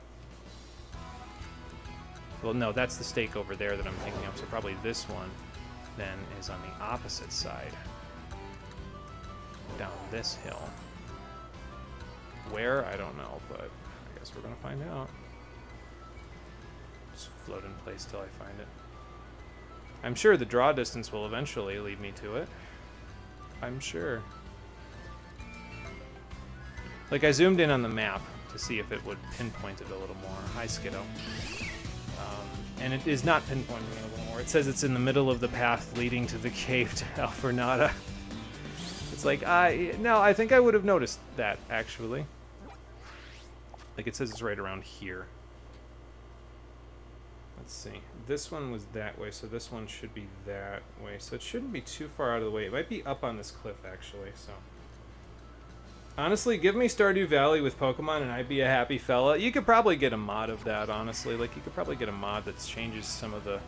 Well, no, that's the stake over there that I'm thinking of, so probably this one then is on the opposite side. Down this hill. Where? I don't know, but I guess we're gonna find out. Just float in place till I find it. I'm sure the draw distance will eventually lead me to it. I'm sure. Like, I zoomed in on the map to see if it would pinpoint it a little more. Hi, Skiddo. And it is not pinpointing it a little more. It says it's in the middle of the path leading to the cave to Alfornada. It's like, no, I think I would have noticed that, actually. Like, it says it's right around here. Let's see. This one was that way, so this one should be that way. So it shouldn't be too far out of the way. It might be up on this cliff, actually, so... Honestly, give me Stardew Valley with Pokemon and I'd be a happy fella. You could probably get a mod of that, honestly. Like, you could probably get a mod that changes some of the...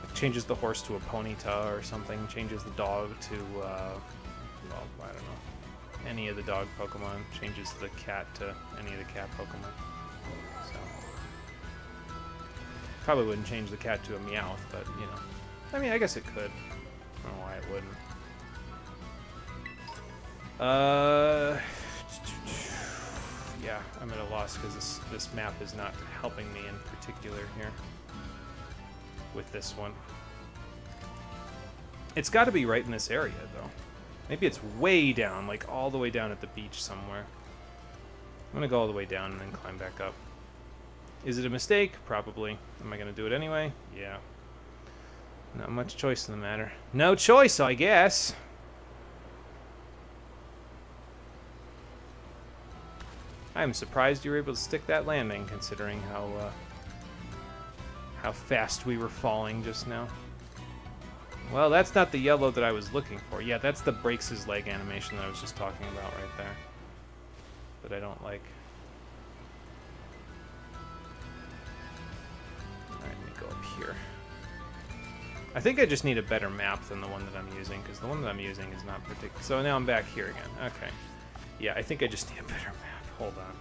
Like, changes the horse to a Ponyta or something. Changes the dog to, well, I don't know. Any of the dog Pokemon. Changes the cat to any of the cat Pokemon. So... Probably wouldn't change the cat to a Meowth, but, you know. I mean, I guess it could. I don't know why it wouldn't. Yeah, I'm at a loss because this map is not helping me in particular here with this one. It's got to be right in this area, though. Maybe it's way down, like all the way down at the beach somewhere. I'm gonna go all the way down and then climb back up. Is it a mistake? Probably. Am I gonna do it anyway? Yeah. Not much choice in the matter. No choice, I guess. I'm surprised you were able to stick that landing, considering how fast we were falling just now. Well, that's not the yellow that I was looking for. Yeah, that's the breaks his leg animation that I was just talking about right there. That I don't like. Alright, let me go up here. I think I just need a better map than the one that I'm using, because the one that I'm using is not particular. So now I'm back here again. Okay. Yeah, I think I just need a better map. Hold on.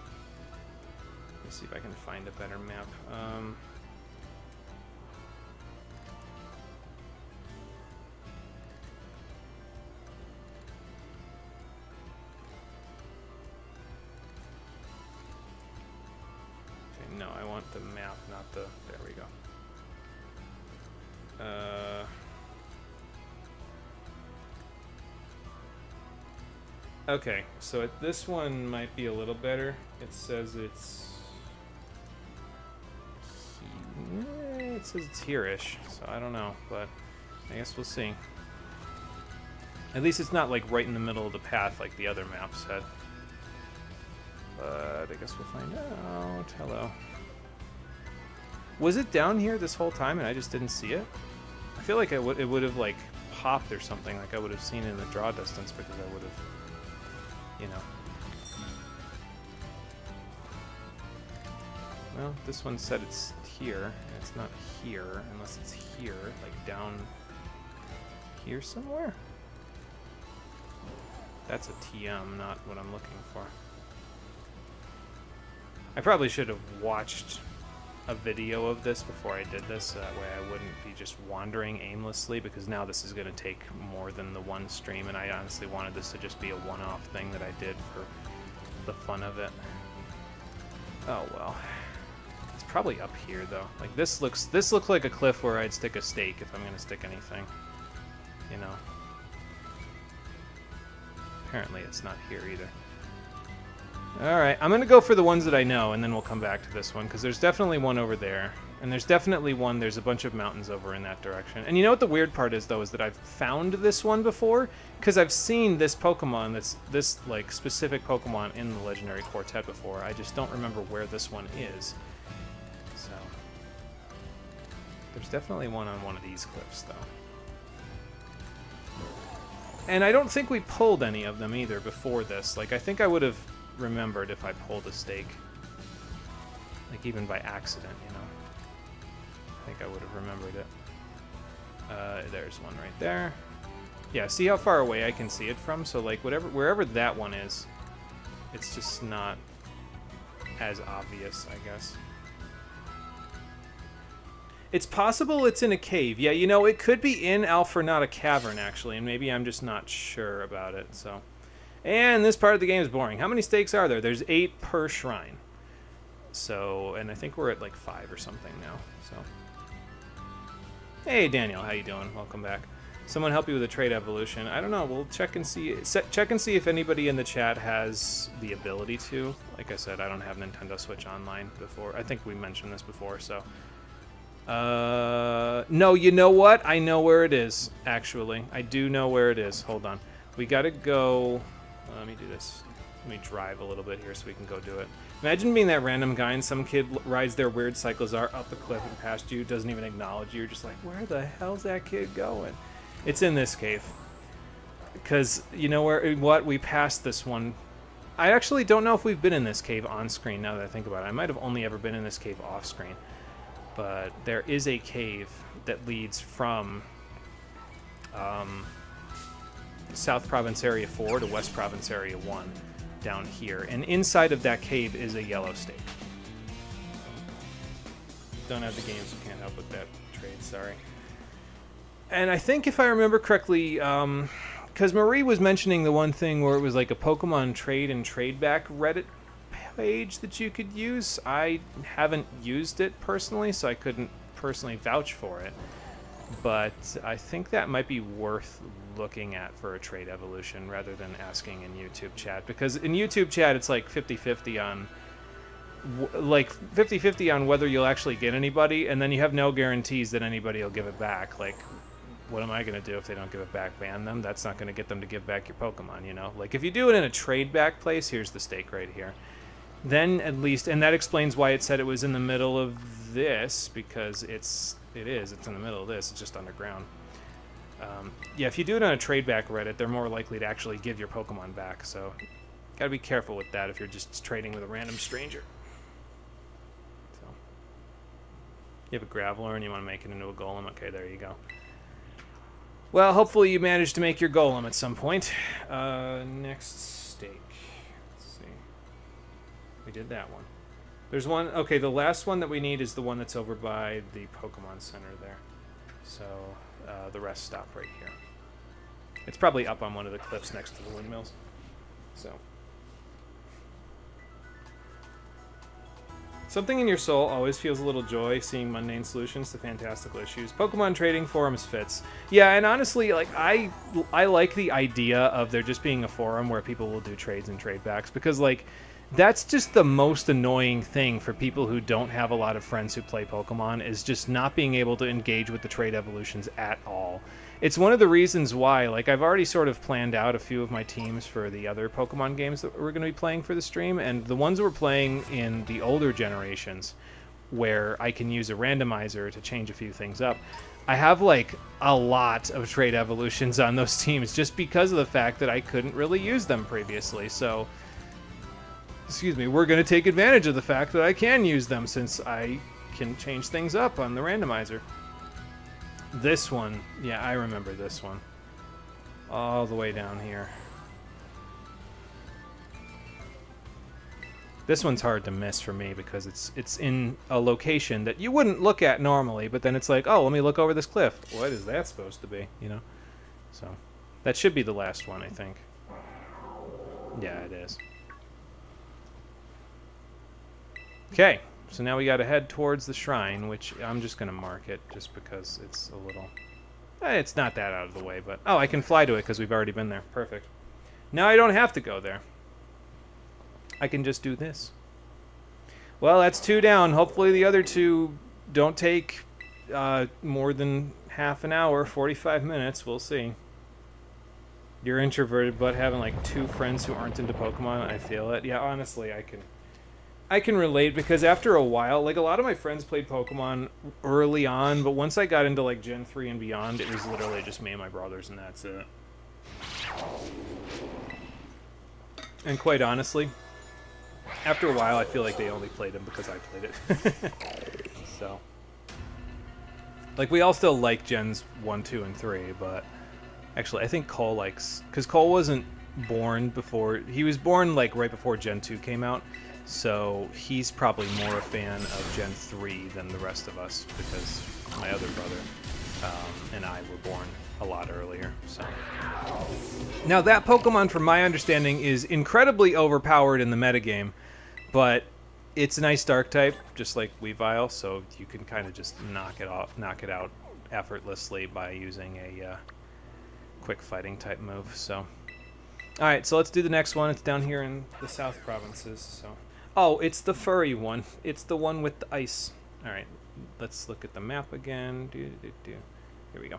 Let's see if I can find a better map. Okay, no, I want the map, not the... There we go. Okay, so this one might be a little better. It says it's... It says it's here-ish, so I don't know, but I guess we'll see. At least it's not like right in the middle of the path like the other map said. But I guess we'll find out. Hello. Was it down here this whole time and I just didn't see it? I feel like it would have like popped or something, like I would have seen it in the draw distance because I would have... You know. Well, this one said it's here, and it's not here, unless it's here, like down here somewhere? That's a TM, not what I'm looking for. I probably should have watched a video of this before I did this, so that way I wouldn't be just wandering aimlessly, because now this is going to take more than the one stream, and I honestly wanted this to just be a one-off thing that I did for the fun of it. Oh well. It's probably up here though. Like this looks like a cliff where I'd stick a stake if I'm going to stick anything. You know. Apparently it's not here either. Alright, I'm going to go for the ones that I know, and then we'll come back to this one, because there's definitely one over there. And there's definitely one, there's a bunch of mountains over in that direction. And you know what the weird part is, though, is that I've found this one before, because I've seen this Pokemon, this like, specific Pokemon in the Legendary Quartet before. I just don't remember where this one is. So, there's definitely one on one of these cliffs, though. And I don't think we pulled any of them, either, before this. Like, I think I would have remembered if I pulled a stake, like even by accident, you know. I think I would have remembered it. There's one right there. Yeah, see how far away I can see it from? So like wherever that one is, it's just not as obvious, I guess. It's possible it's in a cave. Yeah, you know, it could be in Alfornata Cavern, actually, and maybe I'm just not sure about it, so... And this part of the game is boring. How many stakes are there? There's 8 per shrine. So, and I think we're at like 5 or something now. So, hey Daniel, how you doing? Welcome back. Someone help you with a trade evolution. I don't know. We'll check and see. Check and see if anybody in the chat has the ability to. Like I said, I don't have Nintendo Switch Online before. I think we mentioned this before. So, no, you know what? I know where it is. Actually, I do know where it is. Hold on. We gotta go. Let me do this. Let me drive a little bit here so we can go do it. Imagine being that random guy and some kid rides their weird Cyclozar up a cliff and past you, doesn't even acknowledge you. You're just like, where the hell's that kid going? It's in this cave. Because, you know what? We passed this one. I actually don't know if we've been in this cave on screen now that I think about it. I might have only ever been in this cave off screen. But there is a cave that leads from South Province Area 4 to West Province Area 1 down here. And inside of that cave is a yellow stake. Don't have the game, so can't help with that trade, sorry. And I think if I remember correctly, because Marie was mentioning the one thing where it was like a Pokemon trade and trade back Reddit page that you could use. I haven't used it personally, so I couldn't personally vouch for it. But I think that might be worth looking at for a trade evolution rather than asking in YouTube chat. Because in YouTube chat, it's like 50-50 on... like 50-50 on whether you'll actually get anybody, and then you have no guarantees that anybody will give it back. Like, what am I going to do if they don't give it back? Ban them? That's not going to get them to give back your Pokemon, you know? Like, if you do it in a trade back place, here's the stake right here. Then at least, and that explains why it said it was in the middle of this, because it's in the middle of this, it's just underground. Yeah, if you do it on a trade back Reddit, they're more likely to actually give your Pokemon back, so gotta be careful with that if you're just trading with a random stranger. So, you have a Graveler and you want to make it into a Golem, okay, there you go. Well, hopefully you managed to make your Golem at some point. Next stake. Let's see. We did that one. There's one, okay, the last one that we need is the one that's over by the Pokemon Center there. So, the rest stop right here. It's probably up on one of the cliffs next to the windmills. So. Something in your soul always feels a little joy seeing mundane solutions to fantastical issues. Pokemon trading forums fits. Yeah, and honestly, like I like the idea of there just being a forum where people will do trades and trade backs, because like that's just the most annoying thing for people who don't have a lot of friends who play Pokemon, is just not being able to engage with the trade evolutions at all. It's one of the reasons why, like, I've already sort of planned out a few of my teams for the other Pokemon games that we're going to be playing for the stream, and the ones we're playing in the older generations, where I can use a randomizer to change a few things up, I have, like, a lot of trade evolutions on those teams just because of the fact that I couldn't really use them previously, so... excuse me, we're going to take advantage of the fact that I can use them since I can change things up on the randomizer. This one, yeah, I remember this one. All the way down here. This one's hard to miss for me because it's in a location that you wouldn't look at normally, but then it's like, oh, let me look over this cliff. What is that supposed to be, you know? So, that should be the last one, I think. Yeah, it is. Okay, so now we gotta head towards the shrine, which I'm just gonna mark it just because it's a little... it's not that out of the way, but... oh, I can fly to it because we've already been there. Perfect. Now I don't have to go there. I can just do this. Well, that's 2 down. Hopefully the other 2 don't take more than half an hour, 45 minutes. We'll see. You're introverted, but having like 2 friends who aren't into Pokemon, I feel it. Yeah, honestly, I can relate, because after a while, like, a lot of my friends played Pokemon early on, but once I got into, like, Gen 3 and beyond, it was literally just me and my brothers, and that's it. And quite honestly, after a while, I feel like they only played them because I played it. So. Like, we all still like Gens 1, 2, and 3, but... actually, I think Cole likes... because Cole wasn't born before... he was born, like, right before Gen 2 came out. So he's probably more a fan of Gen 3 than the rest of us, because my other brother and I were born a lot earlier. So now that Pokemon, from my understanding, is incredibly overpowered in the metagame, but it's an Ice Dark type, just like Weavile, so you can kind of just knock it out effortlessly by using a quick fighting type move. So, all right, so let's do the next one. It's down here in the South Provinces. So. Oh, it's the furry one. It's the one with the ice. All right, let's look at the map again. Here we go.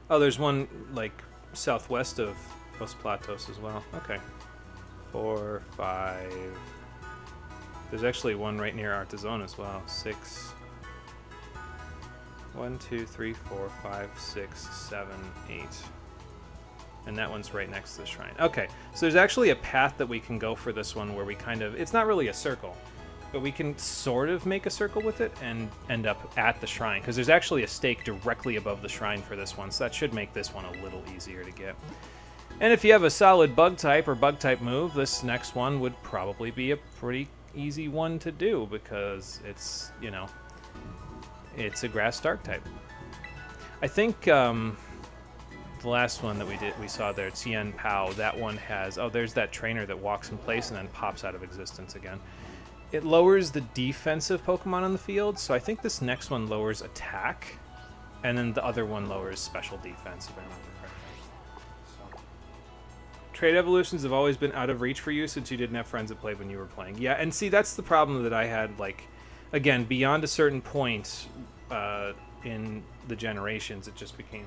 Oh, there's one, like, southwest of Los Platos as well. Okay. 4, 5, There's actually one right near Artezon as well. 6. 1, 2, 3, 4, 5, 6, 7, 8. And that one's right next to the shrine. Okay, so there's actually a path that we can go for this one where we kind of... It's not really a circle, but we can sort of make a circle with it and end up at the shrine, because there's actually a stake directly above the shrine for this one, so that should make this one a little easier to get. And if you have a solid bug type or bug type move, this next one would probably be a pretty easy one to do, because it's, you know, it's a grass dark type. I think the last one that we saw there, Chien-Pao, that one has... Oh, there's that trainer that walks in place and then pops out of existence again. It lowers the defensive Pokemon on the field, so I think this next one lowers attack, and then the other one lowers special defense, if I remember correctly. So. Trade evolutions have always been out of reach for you since you didn't have friends that played when you were playing. Yeah, and see, that's the problem that I had, like, again, beyond a certain point in the generations, it just became...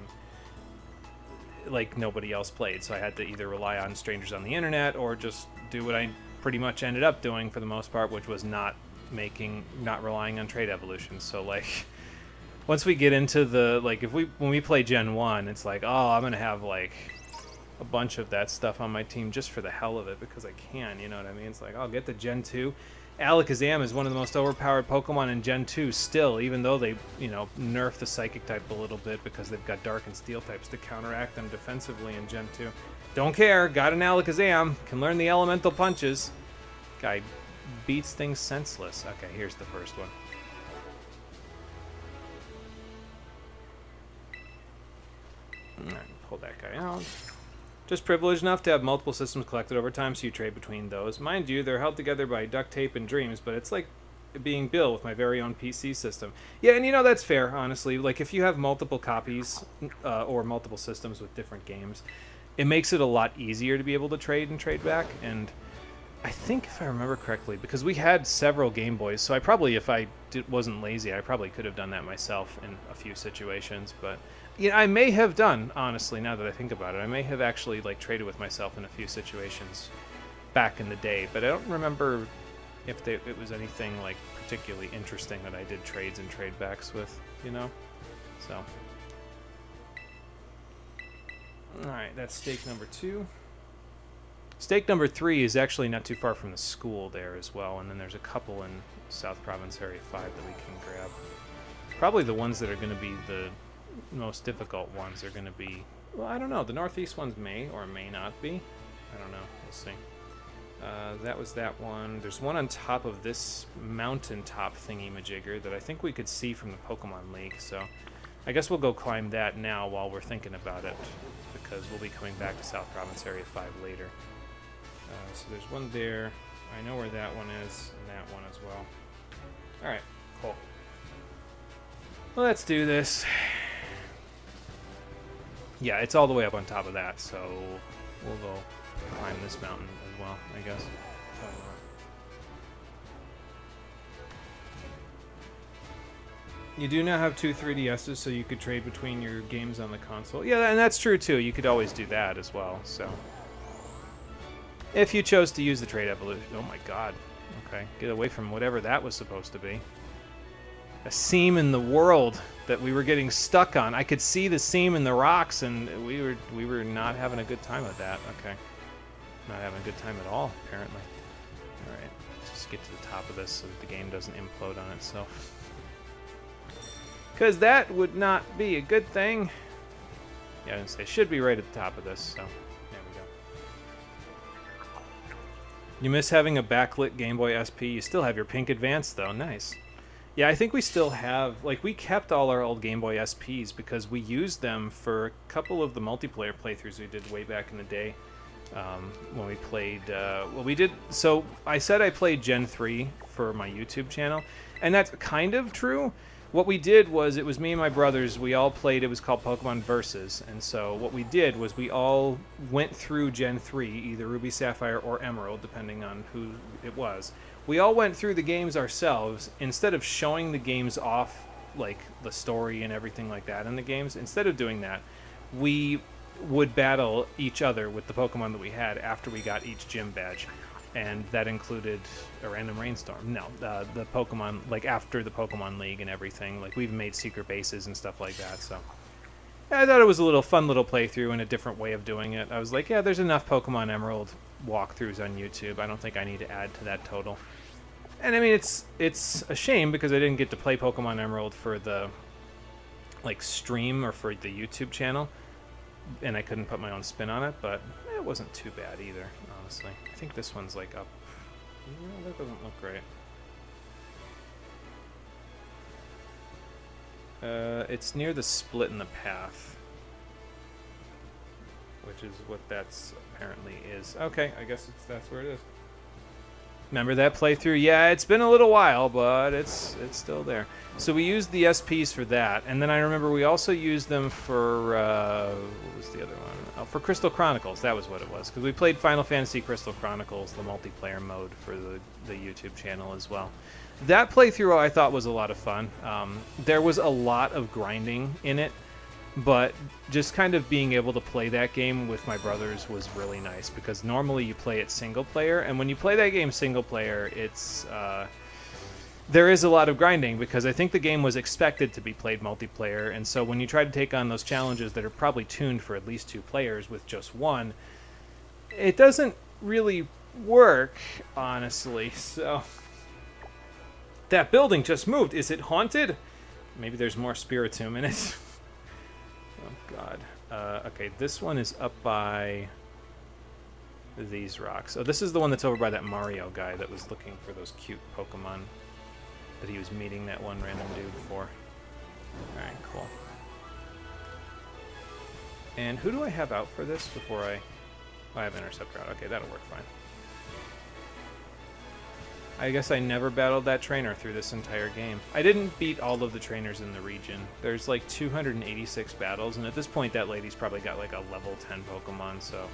like nobody else played, so I had to either rely on strangers on the internet or just do what I pretty much ended up doing for the most part, which was not relying on trade evolutions. So like once we get into the, like, when we play Gen 1, it's like, oh, I'm gonna have like a bunch of that stuff on my team just for the hell of it, because I can, you know what I mean? It's like, I'll get the Gen 2. Alakazam is one of the most overpowered Pokemon in Gen 2 still, even though they, you know, nerf the Psychic type a little bit because they've got Dark and Steel types to counteract them defensively in Gen 2. Don't care, got an Alakazam, can learn the elemental punches. Guy beats things senseless. Okay, here's the first one. Alright, pull that guy out. Just privileged enough to have multiple systems collected over time, so you trade between those. Mind you, they're held together by duct tape and dreams, but it's like being Bill with my very own PC system. Yeah, and you know, that's fair, honestly. Like, if you have multiple copies or multiple systems with different games, it makes it a lot easier to be able to trade and trade back. And I think, if I remember correctly, because we had several Game Boys, so I probably, if I wasn't lazy, I probably could have done that myself in a few situations, but... Yeah, I may have done, honestly, now that I think about it. I may have actually, like, traded with myself in a few situations back in the day, but I don't remember if it was anything, like, particularly interesting that I did trades and trade backs with, you know? So. Alright, that's stake number 2. Stake number 3 is actually not too far from the school there as well, and then there's a couple in South Province Area 5 that we can grab. Probably the ones that are going to be the most difficult ones are going to be, well, I don't know, the northeast ones may or may not be. I don't know, we'll see. That was that one. There's one on top of this mountaintop thingy-majigger that I think we could see from the Pokemon Lake, so I guess we'll go climb that now while we're thinking about it, because we'll be coming back to South Province Area 5 later. So there's one there. I know where that one is, and that one as well. Alright, cool. Well, let's do this. Yeah, it's all the way up on top of that, so we'll go climb this mountain as well, I guess. You do now have 2 3DSs, so you could trade between your games on the console. Yeah, and that's true too. You could always do that as well, so. If you chose to use the trade evolution. Oh my god. Okay, get away from whatever that was supposed to be. A seam in the world that we were getting stuck on. I could see the seam in the rocks, and we were not having a good time with that. Okay. Not having a good time at all, apparently. Alright, let's just get to the top of this so that the game doesn't implode on itself. Because that would not be a good thing. Yeah, I didn't say, it should be right at the top of this, so there we go. You miss having a backlit Game Boy SP. You still have your Pink Advance, though. Nice. Yeah, I think we still have, like, we kept all our old Game Boy SPs because we used them for a couple of the multiplayer playthroughs we did way back in the day when we played, well, we did, so I said I played Gen 3 for my YouTube channel, and that's kind of true. What we did was, it was me and my brothers, we all played, it was called Pokemon Versus, and so what we did was we all went through Gen 3, either Ruby, Sapphire, or Emerald, depending on who it was. We all went through the games ourselves. Instead of showing the games off, like the story and everything like that in the games, instead of doing that, we would battle each other with the Pokemon that we had after we got each gym badge. and that included a random rainstorm. No, the Pokemon, like after the Pokemon League and everything, like we've made secret bases and stuff like that. So I thought it was a little fun little playthrough and a different way of doing it. I was like, yeah, there's enough Pokemon Emerald walkthroughs on YouTube. I don't think I need to add to that total. And I mean, it's a shame because I didn't get to play Pokemon Emerald for the like stream or for the YouTube channel, and I couldn't put my own spin on it, but it wasn't too bad either, honestly. I think this one's like up. No, that doesn't look great. It's near the split in the path, which is what that's apparently is. Okay, I guess that's where it is. Remember that playthrough? Yeah, it's been a little while, but it's still there. So we used the SPs for that, and then I remember we also used them for what was the other one? Oh, for Crystal Chronicles. That was what it was, because we played Final Fantasy Crystal Chronicles, the multiplayer mode for the YouTube channel as well. That playthrough I thought was a lot of fun. There was a lot of grinding in it, but just kind of being able to play that game with my brothers was really nice, because normally you play it single player, and when you play that game single player, it's there is a lot of grinding, because I think the game was expected to be played multiplayer, and so when you try to take on those challenges that are probably tuned for at least 2 players with just one, it doesn't really work, honestly. So that building just moved. Is it haunted? Maybe there's more Spiritomb in it. Oh, God. Okay, this one is up by these rocks. Oh, this is the one that's over by that Mario guy that was looking for those cute Pokemon that he was meeting that one random dude for. Alright, cool. And who do I have out for this before I have Interceptor out. Okay, that'll work fine. I guess I never battled that trainer through this entire game. I didn't beat all of the trainers in the region. There's like 286 battles, and at this point that lady's probably got like a level 10 Pokemon, so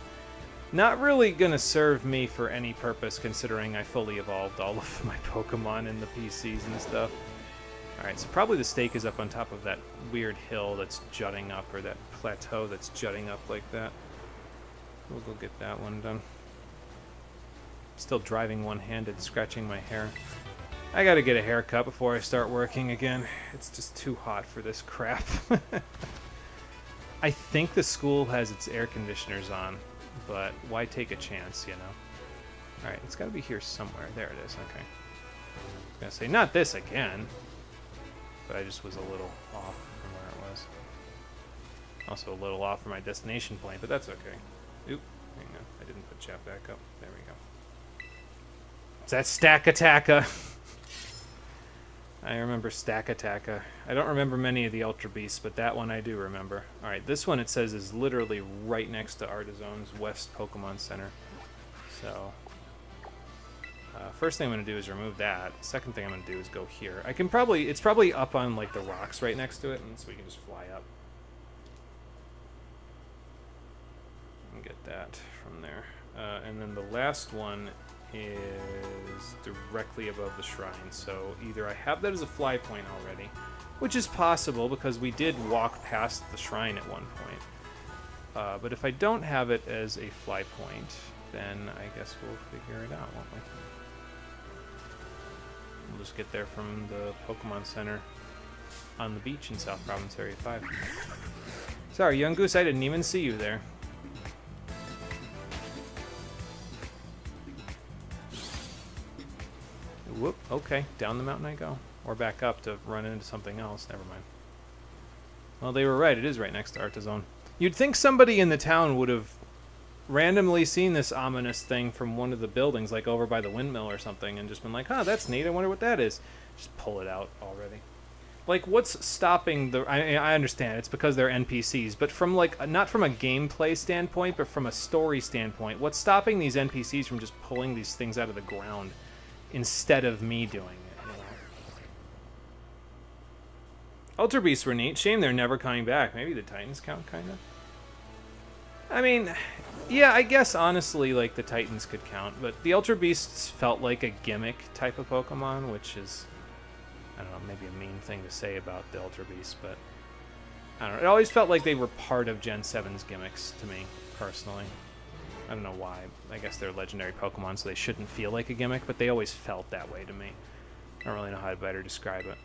not really gonna serve me for any purpose considering I fully evolved all of my Pokemon in the PCs and stuff. Alright, so probably the stake is up on top of that weird hill that's jutting up, or that plateau that's jutting up like that. We'll go get that one done. Still driving one-handed, scratching my hair. I gotta get a haircut before I start working again. It's just too hot for this crap. I think the school has its air conditioners on, but why take a chance, you know? Alright, it's gotta be here somewhere. There it is, okay. I was gonna say, not this again. But I just was a little off from where it was. Also a little off from my destination point, but that's okay. Oop, hang on. I didn't put chat back up. There we go. Is that Stack-Attacka? I remember Stack-Attacka. I don't remember many of the Ultra Beasts, but that one I do remember. Alright, this one it says is literally right next to Artizone's West Pokemon Center. So, first thing I'm going to do is remove that. Second thing I'm going to do is go here. I can probably, it's probably up on like the rocks right next to it, and so we can just fly up. And get that from there. And then the last one is directly above the shrine, so either I have that as a fly point already, which is possible because we did walk past the shrine at one point, but if I don't have it as a fly point, then I guess we'll figure it out, won't we? We'll just get there from the Pokemon Center on the beach in South Province Area 5. Sorry, Young Goose, I didn't even see you there. Whoop, okay, down the mountain I go. Or back up to run into something else, never mind. Well, they were right, it is right next to Artizone. You'd think somebody in the town would have randomly seen this ominous thing from one of the buildings, like over by the windmill or something, and just been like, huh, that's neat, I wonder what that is. Just pull it out already. Like, what's stopping the... I understand, it's because they're NPCs, but from, like, not from a gameplay standpoint, but from a story standpoint, what's stopping these NPCs from just pulling these things out of the ground instead of me doing it, you know? Ultra Beasts were neat. Shame they're never coming back. Maybe the Titans count, kind of? I mean, yeah, I guess, honestly, like, the Titans could count, but the Ultra Beasts felt like a gimmick type of Pokemon, which is, I don't know, maybe a mean thing to say about the Ultra Beasts, but I don't know. It always felt like they were part of Gen 7's gimmicks to me, personally. I don't know why. I guess they're legendary Pokemon, so they shouldn't feel like a gimmick, but they always felt that way to me. I don't really know how to better describe it.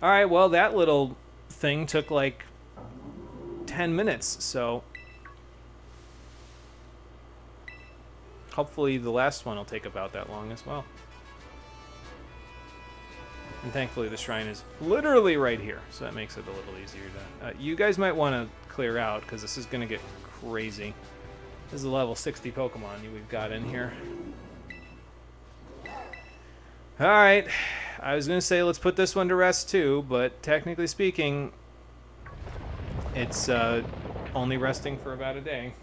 Alright, well, that little thing took like 10 minutes, so hopefully the last one will take about that long as well. And thankfully the shrine is literally right here, so that makes it a little easier to... you guys might want to clear out, because this is going to get crazy. This is a level 60 Pokemon we've got in here. Alright, I was going to say let's put this one to rest too, but technically speaking, it's only resting for about a day.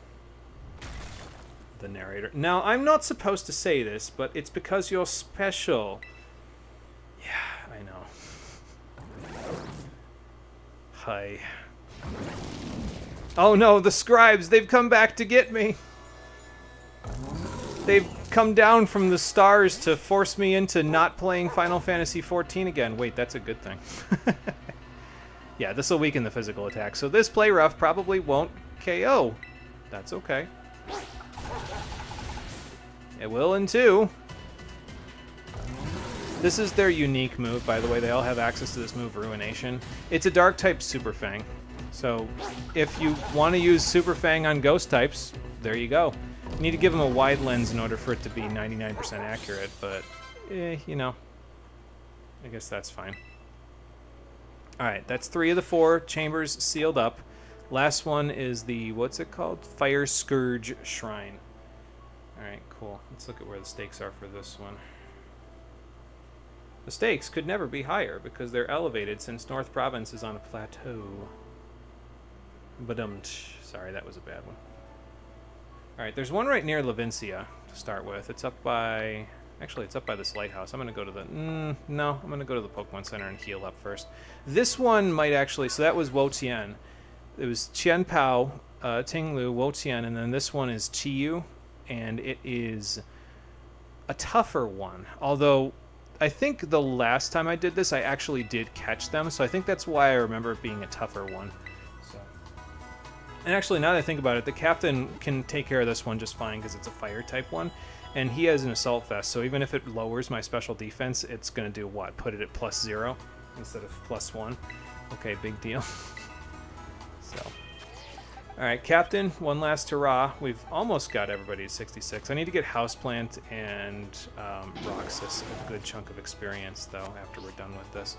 The narrator. Now, I'm not supposed to say this, but it's because you're special. Yeah, I know. Hi. Oh no, the scribes! They've come back to get me! They've come down from the stars to force me into not playing Final Fantasy XIV again. Wait, that's a good thing. Yeah, this will weaken the physical attack, so this play rough probably won't KO. That's okay. It will in 2. This is their unique move, by the way. They all have access to this move, Ruination. It's a Dark-type Super Fang. So, if you want to use Super Fang on Ghost types, there you go. You need to give them a wide lens in order for it to be 99% accurate, but, you know, I guess that's fine. Alright, that's 3 of the 4 chambers sealed up. Last one is the, what's it called? Fire Scourge Shrine. Alright, cool. Let's look at where the stakes are for this one. The stakes could never be higher because they're elevated since North Province is on a plateau. Sorry, that was a bad one. Alright, there's one right near Levincia to start with. It's up by... Actually, it's up by this lighthouse. I'm going to go to the... no, I'm going to go to the Pokemon Center and heal up first. This one might actually... So that was Wo-Chien. It was Chien-Pao, Ting-Lu, Wo-Chien, and then this one is Chi-Yu. And it is a tougher one. Although, I think the last time I did this, I actually did catch them. So I think that's why I remember it being a tougher one. So. And actually, now that I think about it, the captain can take care of this one just fine because it's a fire-type one. And he has an Assault Vest, so even if it lowers my special defense, it's going to do what? Put it at +0 instead of +1. Okay, big deal. So... Alright, Captain, one last hurrah. We've almost got everybody at 66. I need to get Houseplant and Roxas a good chunk of experience, though, after we're done with this.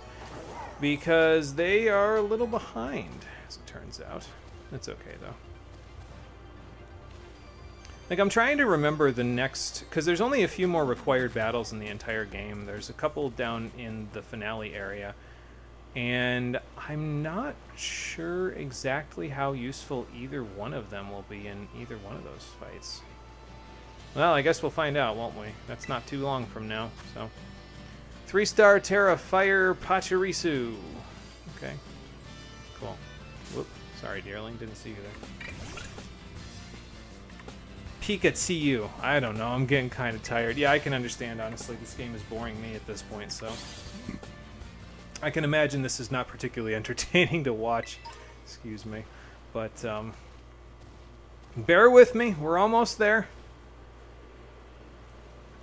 Because they are a little behind, as it turns out. It's okay, though. Like, I'm trying to remember the next... Because there's only a few more required battles in the entire game. There's a couple down in the finale area. And I'm not sure exactly how useful either one of them will be in either one of those fights. Well, I guess we'll find out, won't we? That's not too long from now, so... 3-star Terra Fire Pachirisu. Okay. Cool. Whoop. Sorry, dearling. Didn't see you there. Pikachu. I don't know. I'm getting kind of tired. Yeah, I can understand, honestly. This game is boring me at this point, so... I can imagine this is not particularly entertaining to watch. Excuse me. But, bear with me. We're almost there.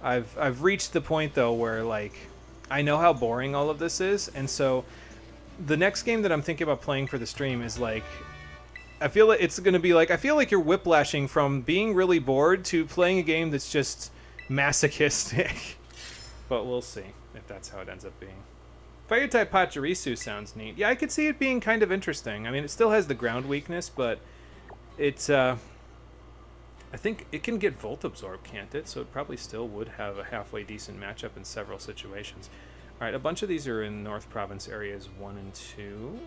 I've reached the point, though, where, like, I know how boring all of this is, and so the next game that I'm thinking about playing for the stream is, like, I feel like it's going to be like, I feel like you're whiplashing from being really bored to playing a game that's just masochistic. But we'll see if that's how it ends up being. Fire-type Pachirisu sounds neat. Yeah, I could see it being kind of interesting. I mean, it still has the ground weakness, but it's, I think it can get Volt Absorb, can't it? So it probably still would have a halfway decent matchup in several situations. Alright, a bunch of these are in North Province areas 1 and 2.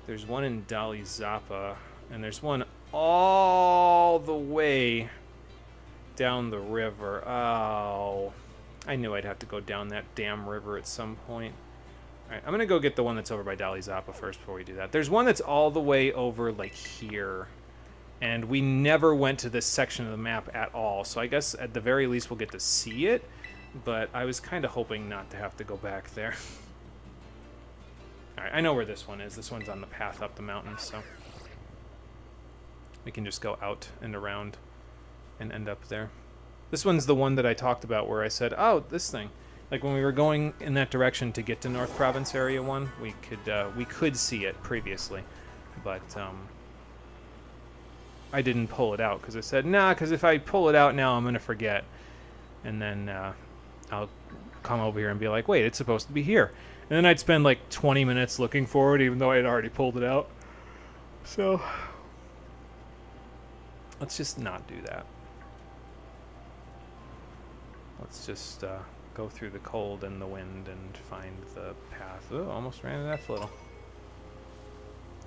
There's one in Dali Zappa, and there's one all the way down the river. Oh... I knew I'd have to go down that damn river at some point. Alright, I'm going to go get the one that's over by Dali Zappa first before we do that. There's one that's all the way over, like, here. And we never went to this section of the map at all. So I guess at the very least we'll get to see it. But I was kind of hoping not to have to go back there. Alright, I know where this one is. This one's on the path up the mountain, so... We can just go out and around and end up there. This one's the one that I talked about where I said, oh, this thing. Like when we were going in that direction to get to North Province Area 1, we could see it previously. But I didn't pull it out because I said, nah, because if I pull it out now, I'm going to forget. And then I'll come over here and be like, wait, it's supposed to be here. And then I'd spend like 20 minutes looking for it, even though I had already pulled it out. So let's just not do that. Let's just go through the cold and the wind and find the path. Oh, almost ran into that flittle.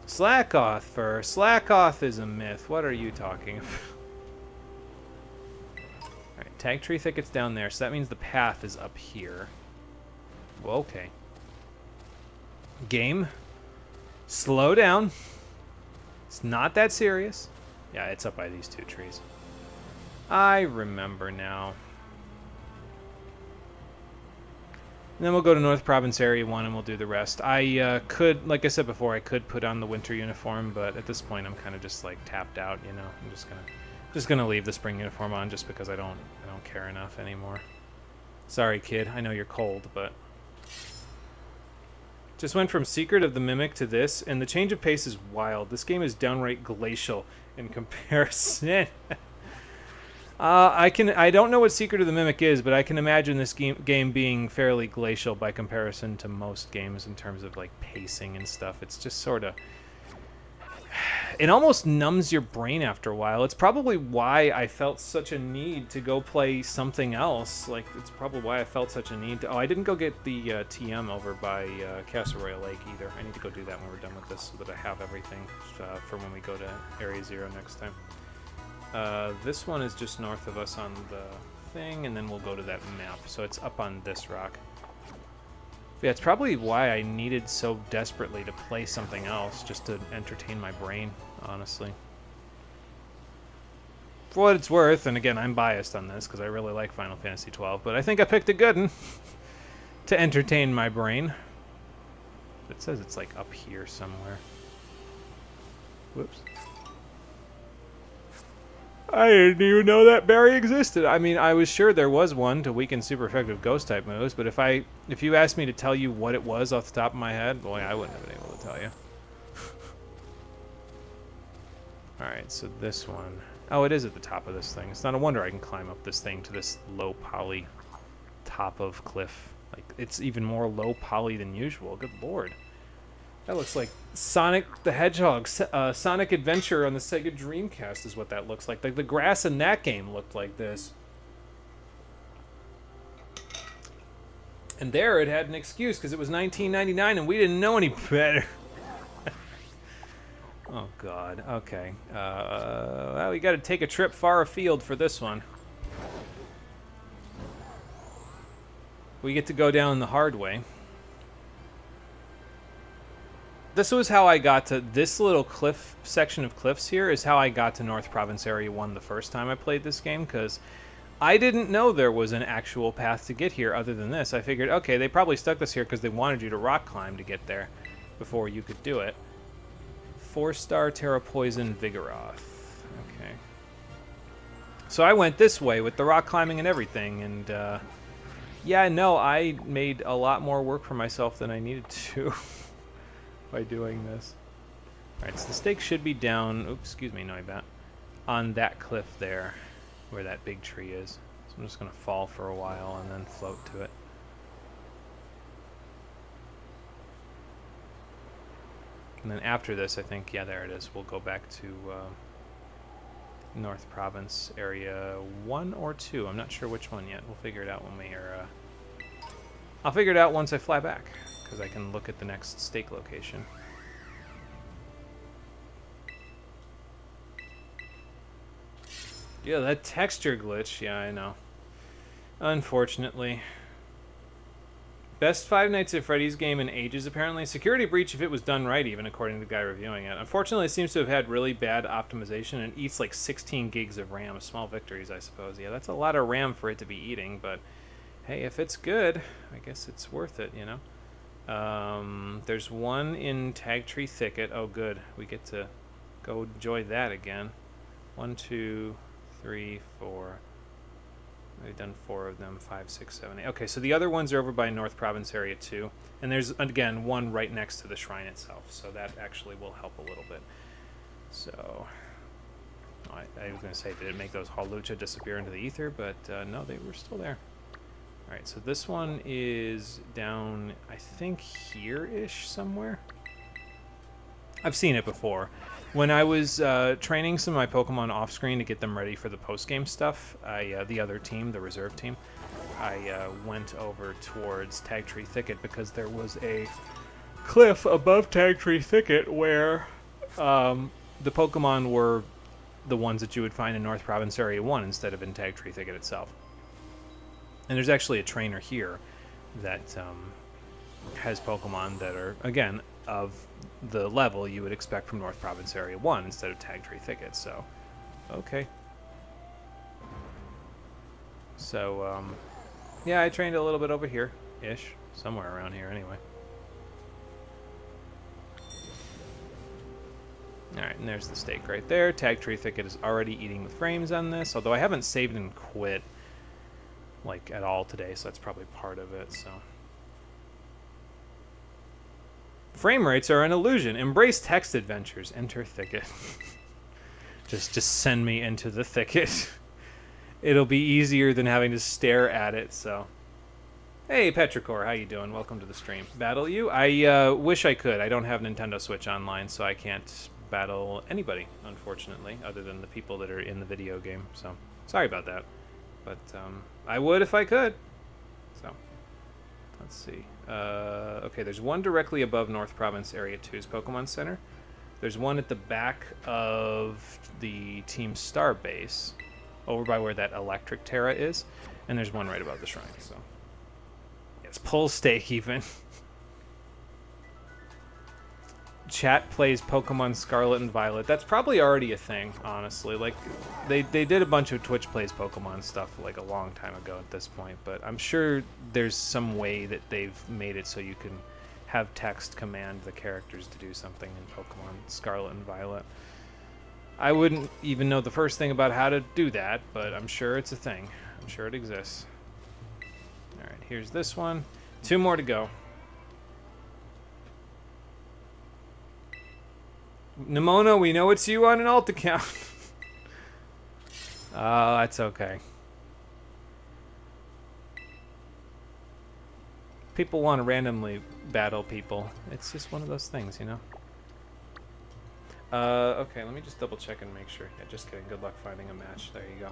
Slackoth fur. Slackoth is a myth. What are you talking about? Alright, tag tree thicket's down there, so that means the path is up here. Well, okay. Game. Slow down. It's not that serious. Yeah, it's up by these 2 trees. I remember now. And then we'll go to North Province Area 1 and we'll do the rest. I could, like I said before, I could put on the winter uniform, but at this point I'm kind of just like tapped out, you know. I'm just gonna leave the spring uniform on just because I don't care enough anymore. Sorry, kid. I know you're cold, but just went from Secret of the Mimic to this, and the change of pace is wild. This game is downright glacial in comparison. I don't know what Secret of the Mimic is, but I can imagine this game being fairly glacial by comparison to most games in terms of like pacing and stuff. It's just sort of, it almost numbs your brain after a while. It's probably why I felt such a need to go play something else. Like, it's probably why I felt such a need to... Oh, I didn't go get the TM over by Casseroya Lake either. I need to go do that when we're done with this so that I have everything for when we go to Area 0 next time. This one is just north of us on the thing, and then we'll go to that map. So it's up on this rock. Yeah, it's probably why I needed so desperately to play something else, just to entertain my brain, honestly. For what it's worth, and again, I'm biased on this because I really like Final Fantasy XII, but I think I picked a good one to entertain my brain. It says it's like up here somewhere. Whoops. I didn't even know that berry existed. I mean, I was sure there was one to weaken super effective ghost type moves, but if you asked me to tell you what it was off the top of my head, boy, I wouldn't have been able to tell you. Alright, so this one. Oh, it is at the top of this thing. It's not a wonder I can climb up this thing to this low poly top of cliff. Like, it's even more low poly than usual. Good lord. That looks like Sonic the Hedgehog, Sonic Adventure on the Sega Dreamcast is what that looks like. Like, the grass in that game looked like this. And there it had an excuse because it was 1999 and we didn't know any better. Oh, God. Okay. Well, we got to take a trip far afield for this one. We get to go down the hard way. This was how I got to this little cliff section of cliffs here is how I got to North Province Area 1 the first time I played this game, because I didn't know there was an actual path to get here other than this. I figured, okay, they probably stuck this here because they wanted you to rock climb to get there before you could do it. 4-star Terra Poison Vigoroth. Okay. So I went this way with the rock climbing and everything, and yeah, no, I made a lot more work for myself than I needed to. By doing this. Alright, so the stake should be down, oops, excuse me, Noibat, on that cliff there, where that big tree is. So I'm just going to fall for a while and then float to it. And then after this, I think, yeah, there it is. We'll go back to North Province Area 1 or 2. I'm not sure which one yet. We'll figure it out when we are... I'll figure it out once I fly back, because I can look at the next stake location. Yeah, that texture glitch. Yeah, I know. Unfortunately. Best Five Nights at Freddy's game in ages, apparently. Security breach if it was done right, even, according to the guy reviewing it. Unfortunately, it seems to have had really bad optimization and eats like 16 gigs of RAM. Small victories, I suppose. Yeah, that's a lot of RAM for it to be eating, but hey, if it's good, I guess it's worth it, you know? There's one in Tag Tree Thicket. Oh, good. We get to go enjoy that again. 1, 2, 3, 4. We've done 4 of them. 5, 6, 7, 8. Okay, so the other ones are over by North Province Area 2. And there's, again, one right next to the shrine itself. So that actually will help a little bit. So, I was going to say, did it make those Hawlucha disappear into the ether? But no, they were still there. Alright, so this one is down, I think, here-ish somewhere. I've seen it before. When I was training some of my Pokemon off-screen to get them ready for the post-game stuff, the other team, the reserve team, I went over towards Tag Tree Thicket because there was a cliff above Tag Tree Thicket where the Pokemon were the ones that you would find in North Province Area 1 instead of in Tag Tree Thicket itself. And there's actually a trainer here that has Pokemon that are, again, of the level you would expect from North Province Area 1 instead of Tag Tree Thicket, so, okay. So, yeah, I trained a little bit over here-ish, somewhere around here anyway. Alright, and there's the stake right there. Tag Tree Thicket is already eating the frames on this, although I haven't saved and quit, like, at all today, so that's probably part of it, so. Frame rates are an illusion. Embrace text adventures. Enter thicket. just send me into the thicket. It'll be easier than having to stare at it, so. Hey, Petrichor, how you doing? Welcome to the stream. Battle you? I wish I could. I don't have Nintendo Switch Online, so I can't battle anybody, unfortunately, other than the people that are in the video game, so. Sorry about that. But, I would if I could. So, let's see. Okay, there's one directly above North Province Area 2's Pokemon Center. There's one at the back of the Team Star base, over by where that Electric Terra is, and there's one right above the shrine, so. Yes, pull stake even. Chat plays Pokemon Scarlet and Violet. That's probably already a thing, honestly. Like, they did a bunch of Twitch plays Pokemon stuff like a long time ago at this point, but I'm sure there's some way that they've made it so you can have text command the characters to do something in Pokemon Scarlet and Violet. I wouldn't even know the first thing about how to do that, but I'm sure it's a thing. I'm sure it exists. Alright, here's this one. 2 more to go. Nimona, we know it's you on an alt account. Oh, that's okay. People want to randomly battle people. It's just one of those things, you know? Okay, let me just double check and make sure. Yeah, just kidding. Good luck finding a match. There you go.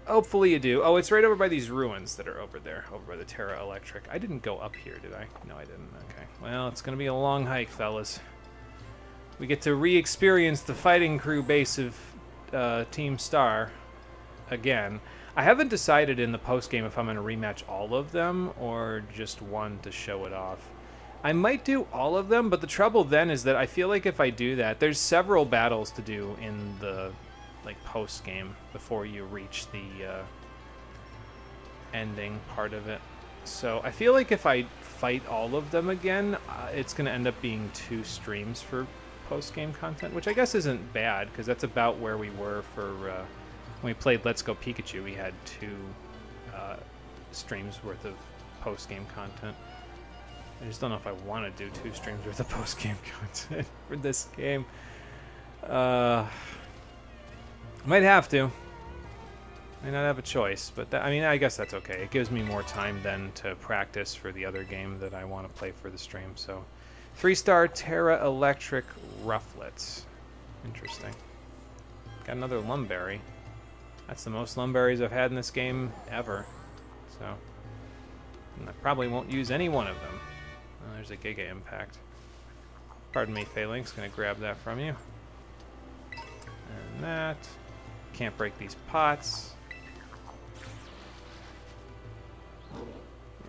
Hopefully you do. Oh, it's right over by these ruins that are over there, over by the Terra Electric. I didn't go up here, did I? No, I didn't. Okay. Well, it's going to be a long hike, fellas. We get to re-experience the fighting crew base of Team Star again. I haven't decided in the post-game if I'm going to rematch all of them or just one to show it off. I might do all of them, but the trouble then is that I feel like if I do that, there's several battles to do in the post-game before you reach the ending part of it. So I feel like if I fight all of them again, it's going to end up being 2 streams for post-game content, which I guess isn't bad, because that's about where we were for when we played Let's Go Pikachu. We had 2 streams worth of post-game content. I just don't know if I want to do 2 streams worth of post-game content for this game. Might have to. May not have a choice, but I mean, I guess that's okay. It gives me more time then to practice for the other game that I want to play for the stream, so. 3-star Terra Electric Rufflets. Interesting. Got another Lumberry. That's the most Lumberries I've had in this game ever. So, and I probably won't use any one of them. Oh, there's a Giga Impact. Pardon me, Phalanx. Gonna grab that from you. And that. Can't break these pots.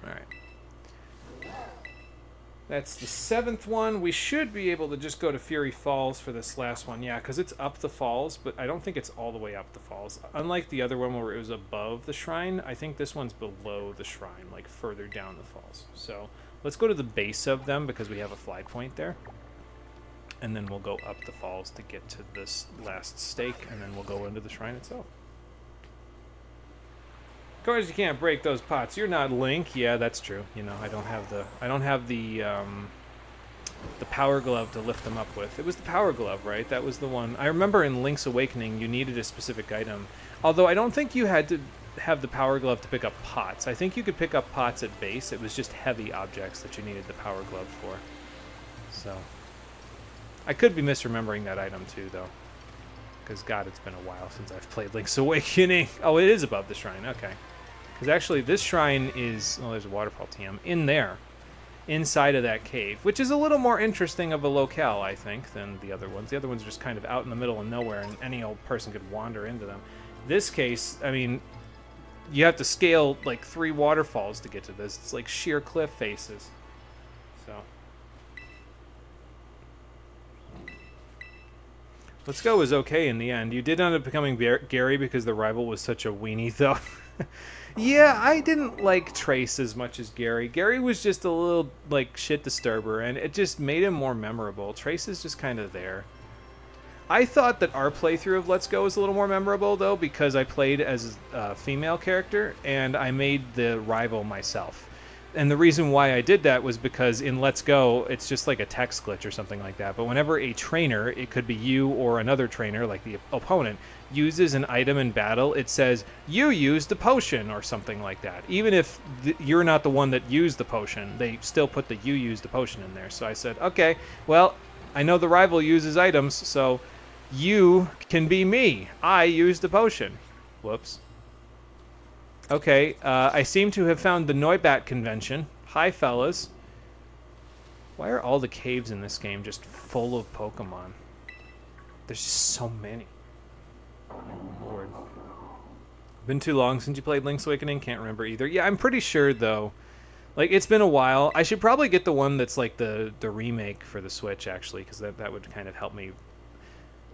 Alright. That's the 7th one. We should be able to just go to Fury Falls for this last one. Yeah, because it's up the falls, but I don't think it's all the way up the falls. Unlike the other one where it was above the shrine, I think this one's below the shrine, like further down the falls. So let's go to the base of them because we have a fly point there. and then we'll go up the falls to get to this last stake, and then we'll go into the shrine itself. Of course, you can't break those pots. You're not Link. Yeah, that's true. You know, I don't have the power glove to lift them up with. It was the power glove, right? That was the one. I remember in Link's Awakening, you needed a specific item. Although I don't think you had to have the power glove to pick up pots. I think you could pick up pots at base. It was just heavy objects that you needed the power glove for. So I could be misremembering that item too, though. Because, God, it's been a while since I've played Link's Awakening. Oh, it is above the shrine. Okay. Because actually, this shrine is... Oh, there's a waterfall TM. In there. Inside of that cave. Which is a little more interesting of a locale, I think, than the other ones. The other ones are just kind of out in the middle of nowhere, and any old person could wander into them. This case, I mean... You have to scale, like, 3 waterfalls to get to this. It's like sheer cliff faces. So... Let's Go was okay in the end. You did end up becoming Gary because the rival was such a weenie, though. Yeah, I didn't like Trace as much as Gary. Gary was just a little, like, shit disturber, and it just made him more memorable. Trace is just kind of there. I thought that our playthrough of Let's Go was a little more memorable, though, because I played as a female character, and I made the rival myself. And the reason why I did that was because in Let's Go, it's just like a text glitch or something like that. But whenever a trainer, it could be you or another trainer, like the opponent, uses an item in battle, it says, you used a potion or something like that. Even if you're not the one that used the potion, they still put the you used the potion in there. So I said, okay, well, I know the rival uses items, so you can be me. I used the potion. Whoops. Okay, I seem to have found the Noibat convention. Hi, fellas. Why are all the caves in this game just full of Pokemon? There's just so many. Oh, my lord. Been too long since you played Link's Awakening? Can't remember either. Yeah, I'm pretty sure, though. Like, it's been a while. I should probably get the one that's, like, the remake for the Switch, actually, because that would kind of help me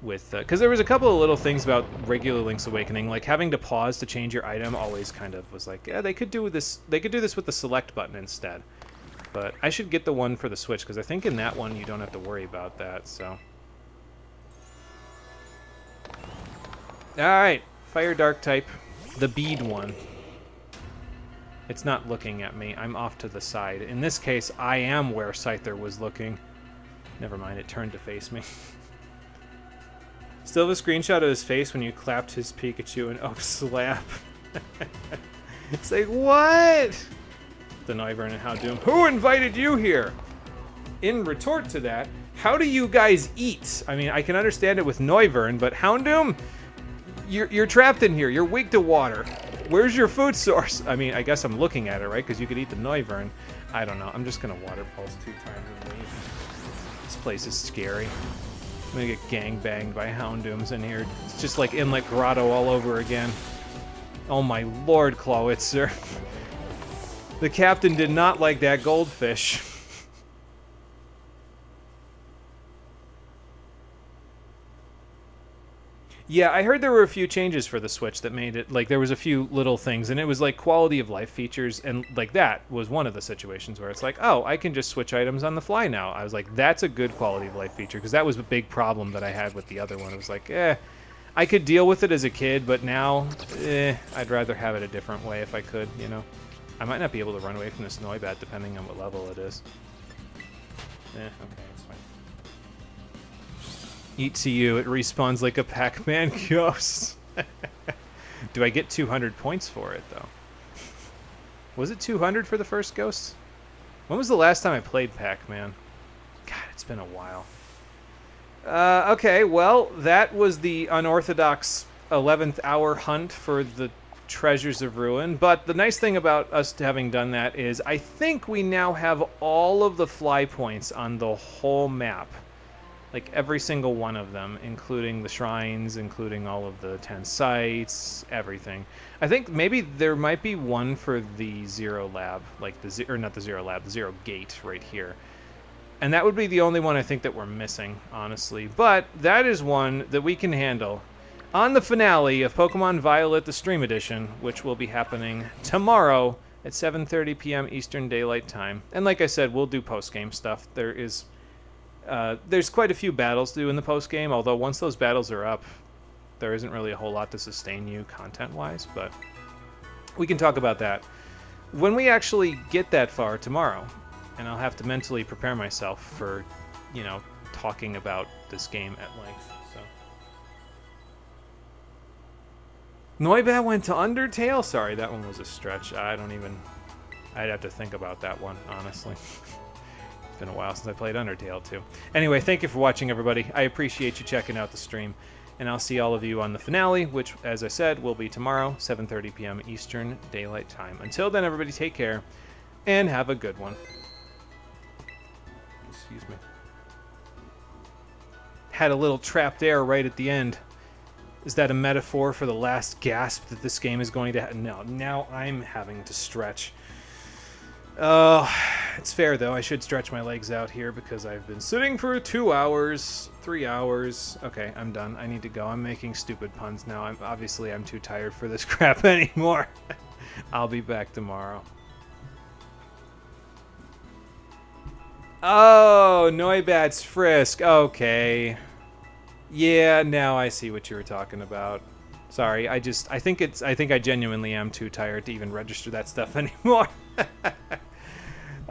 with because there was a couple of little things about regular Link's Awakening, like having to pause to change your item always kind of was like, yeah, they could do this with the select button instead. But I should get the one for the Switch, because I think in that one you don't have to worry about that. So alright, Fire Dark type, the bead one. It's not looking at me. I'm off to the side. In this case, I am where Scyther was looking. Never mind, it turned to face me. Still have a screenshot of his face when you clapped his Pikachu and oh, slap. It's like, what? The Noivern and Houndoom. Who invited you here? In retort to that, how do you guys eat? I mean, I can understand it with Noivern, but Houndoom, you're trapped in here. You're weak to water. Where's your food source? I mean, I guess I'm looking at it, right? Because you could eat the Noivern. I don't know. I'm just going to water pulse 2 times and leave. This place is scary. I'm gonna get gangbanged by Houndooms in here. It's just like Inlet Grotto all over again. Oh my lord, Clawitzer. The captain did not like that goldfish. Yeah, I heard there were a few changes for the Switch that made it, like, there was a few little things, and it was, like, quality of life features, and, like, that was one of the situations where it's like, oh, I can just switch items on the fly now. I was like, that's a good quality of life feature, because that was a big problem that I had with the other one. It was like, I could deal with it as a kid, but now, I'd rather have it a different way if I could, you know? I might not be able to run away from this Noibat, depending on what level it is. Okay, it's fine. Eat to you, it respawns like a Pac-Man ghost. Do I get 200 points for it, though? Was it 200 for the first ghost? When was the last time I played Pac-Man? God, it's been a while. Okay, well, that was the unorthodox 11th hour hunt for the Treasures of Ruin, but the nice thing about us having done that is I think we now have all of the fly points on the whole map. Like every single one of them, including the shrines, including all of the 10 sites, everything. I think maybe there might be one for the Zero Lab, like or not the Zero Lab, the Zero Gate right here. And that would be the only one I think that we're missing, honestly. But that is one that we can handle on the finale of Pokemon Violet, the Stream Edition, which will be happening tomorrow at 7:30 p.m. Eastern Daylight Time. And like I said, we'll do post-game stuff. There is There's quite a few battles to do in the post game, although once those battles are up, there isn't really a whole lot to sustain you content-wise, but we can talk about that when we actually get that far tomorrow, and I'll have to mentally prepare myself for, you know, talking about this game at length. So, Noibat went to Undertale? Sorry, that one was a stretch. I'd have to think about that one, honestly. It's been a while since I played Undertale, too. Anyway, thank you for watching, everybody. I appreciate you checking out the stream. And I'll see all of you on the finale, which, as I said, will be tomorrow, 7:30 p.m. Eastern Daylight Time. Until then, everybody, take care, and have a good one. Excuse me. Had a little trapped air right at the end. Is that a metaphor for the last gasp that this game is going to have? No, now I'm having to stretch. It's fair, though. I should stretch my legs out here because I've been sitting for 2 hours, 3 hours. Okay, I'm done. I need to go. I'm making stupid puns now. I'm too tired for this crap anymore. I'll be back tomorrow. Oh, Noibat's Frisk. Okay. Yeah, now I see what you were talking about. Sorry, I think I genuinely am too tired to even register that stuff anymore.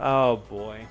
Oh boy.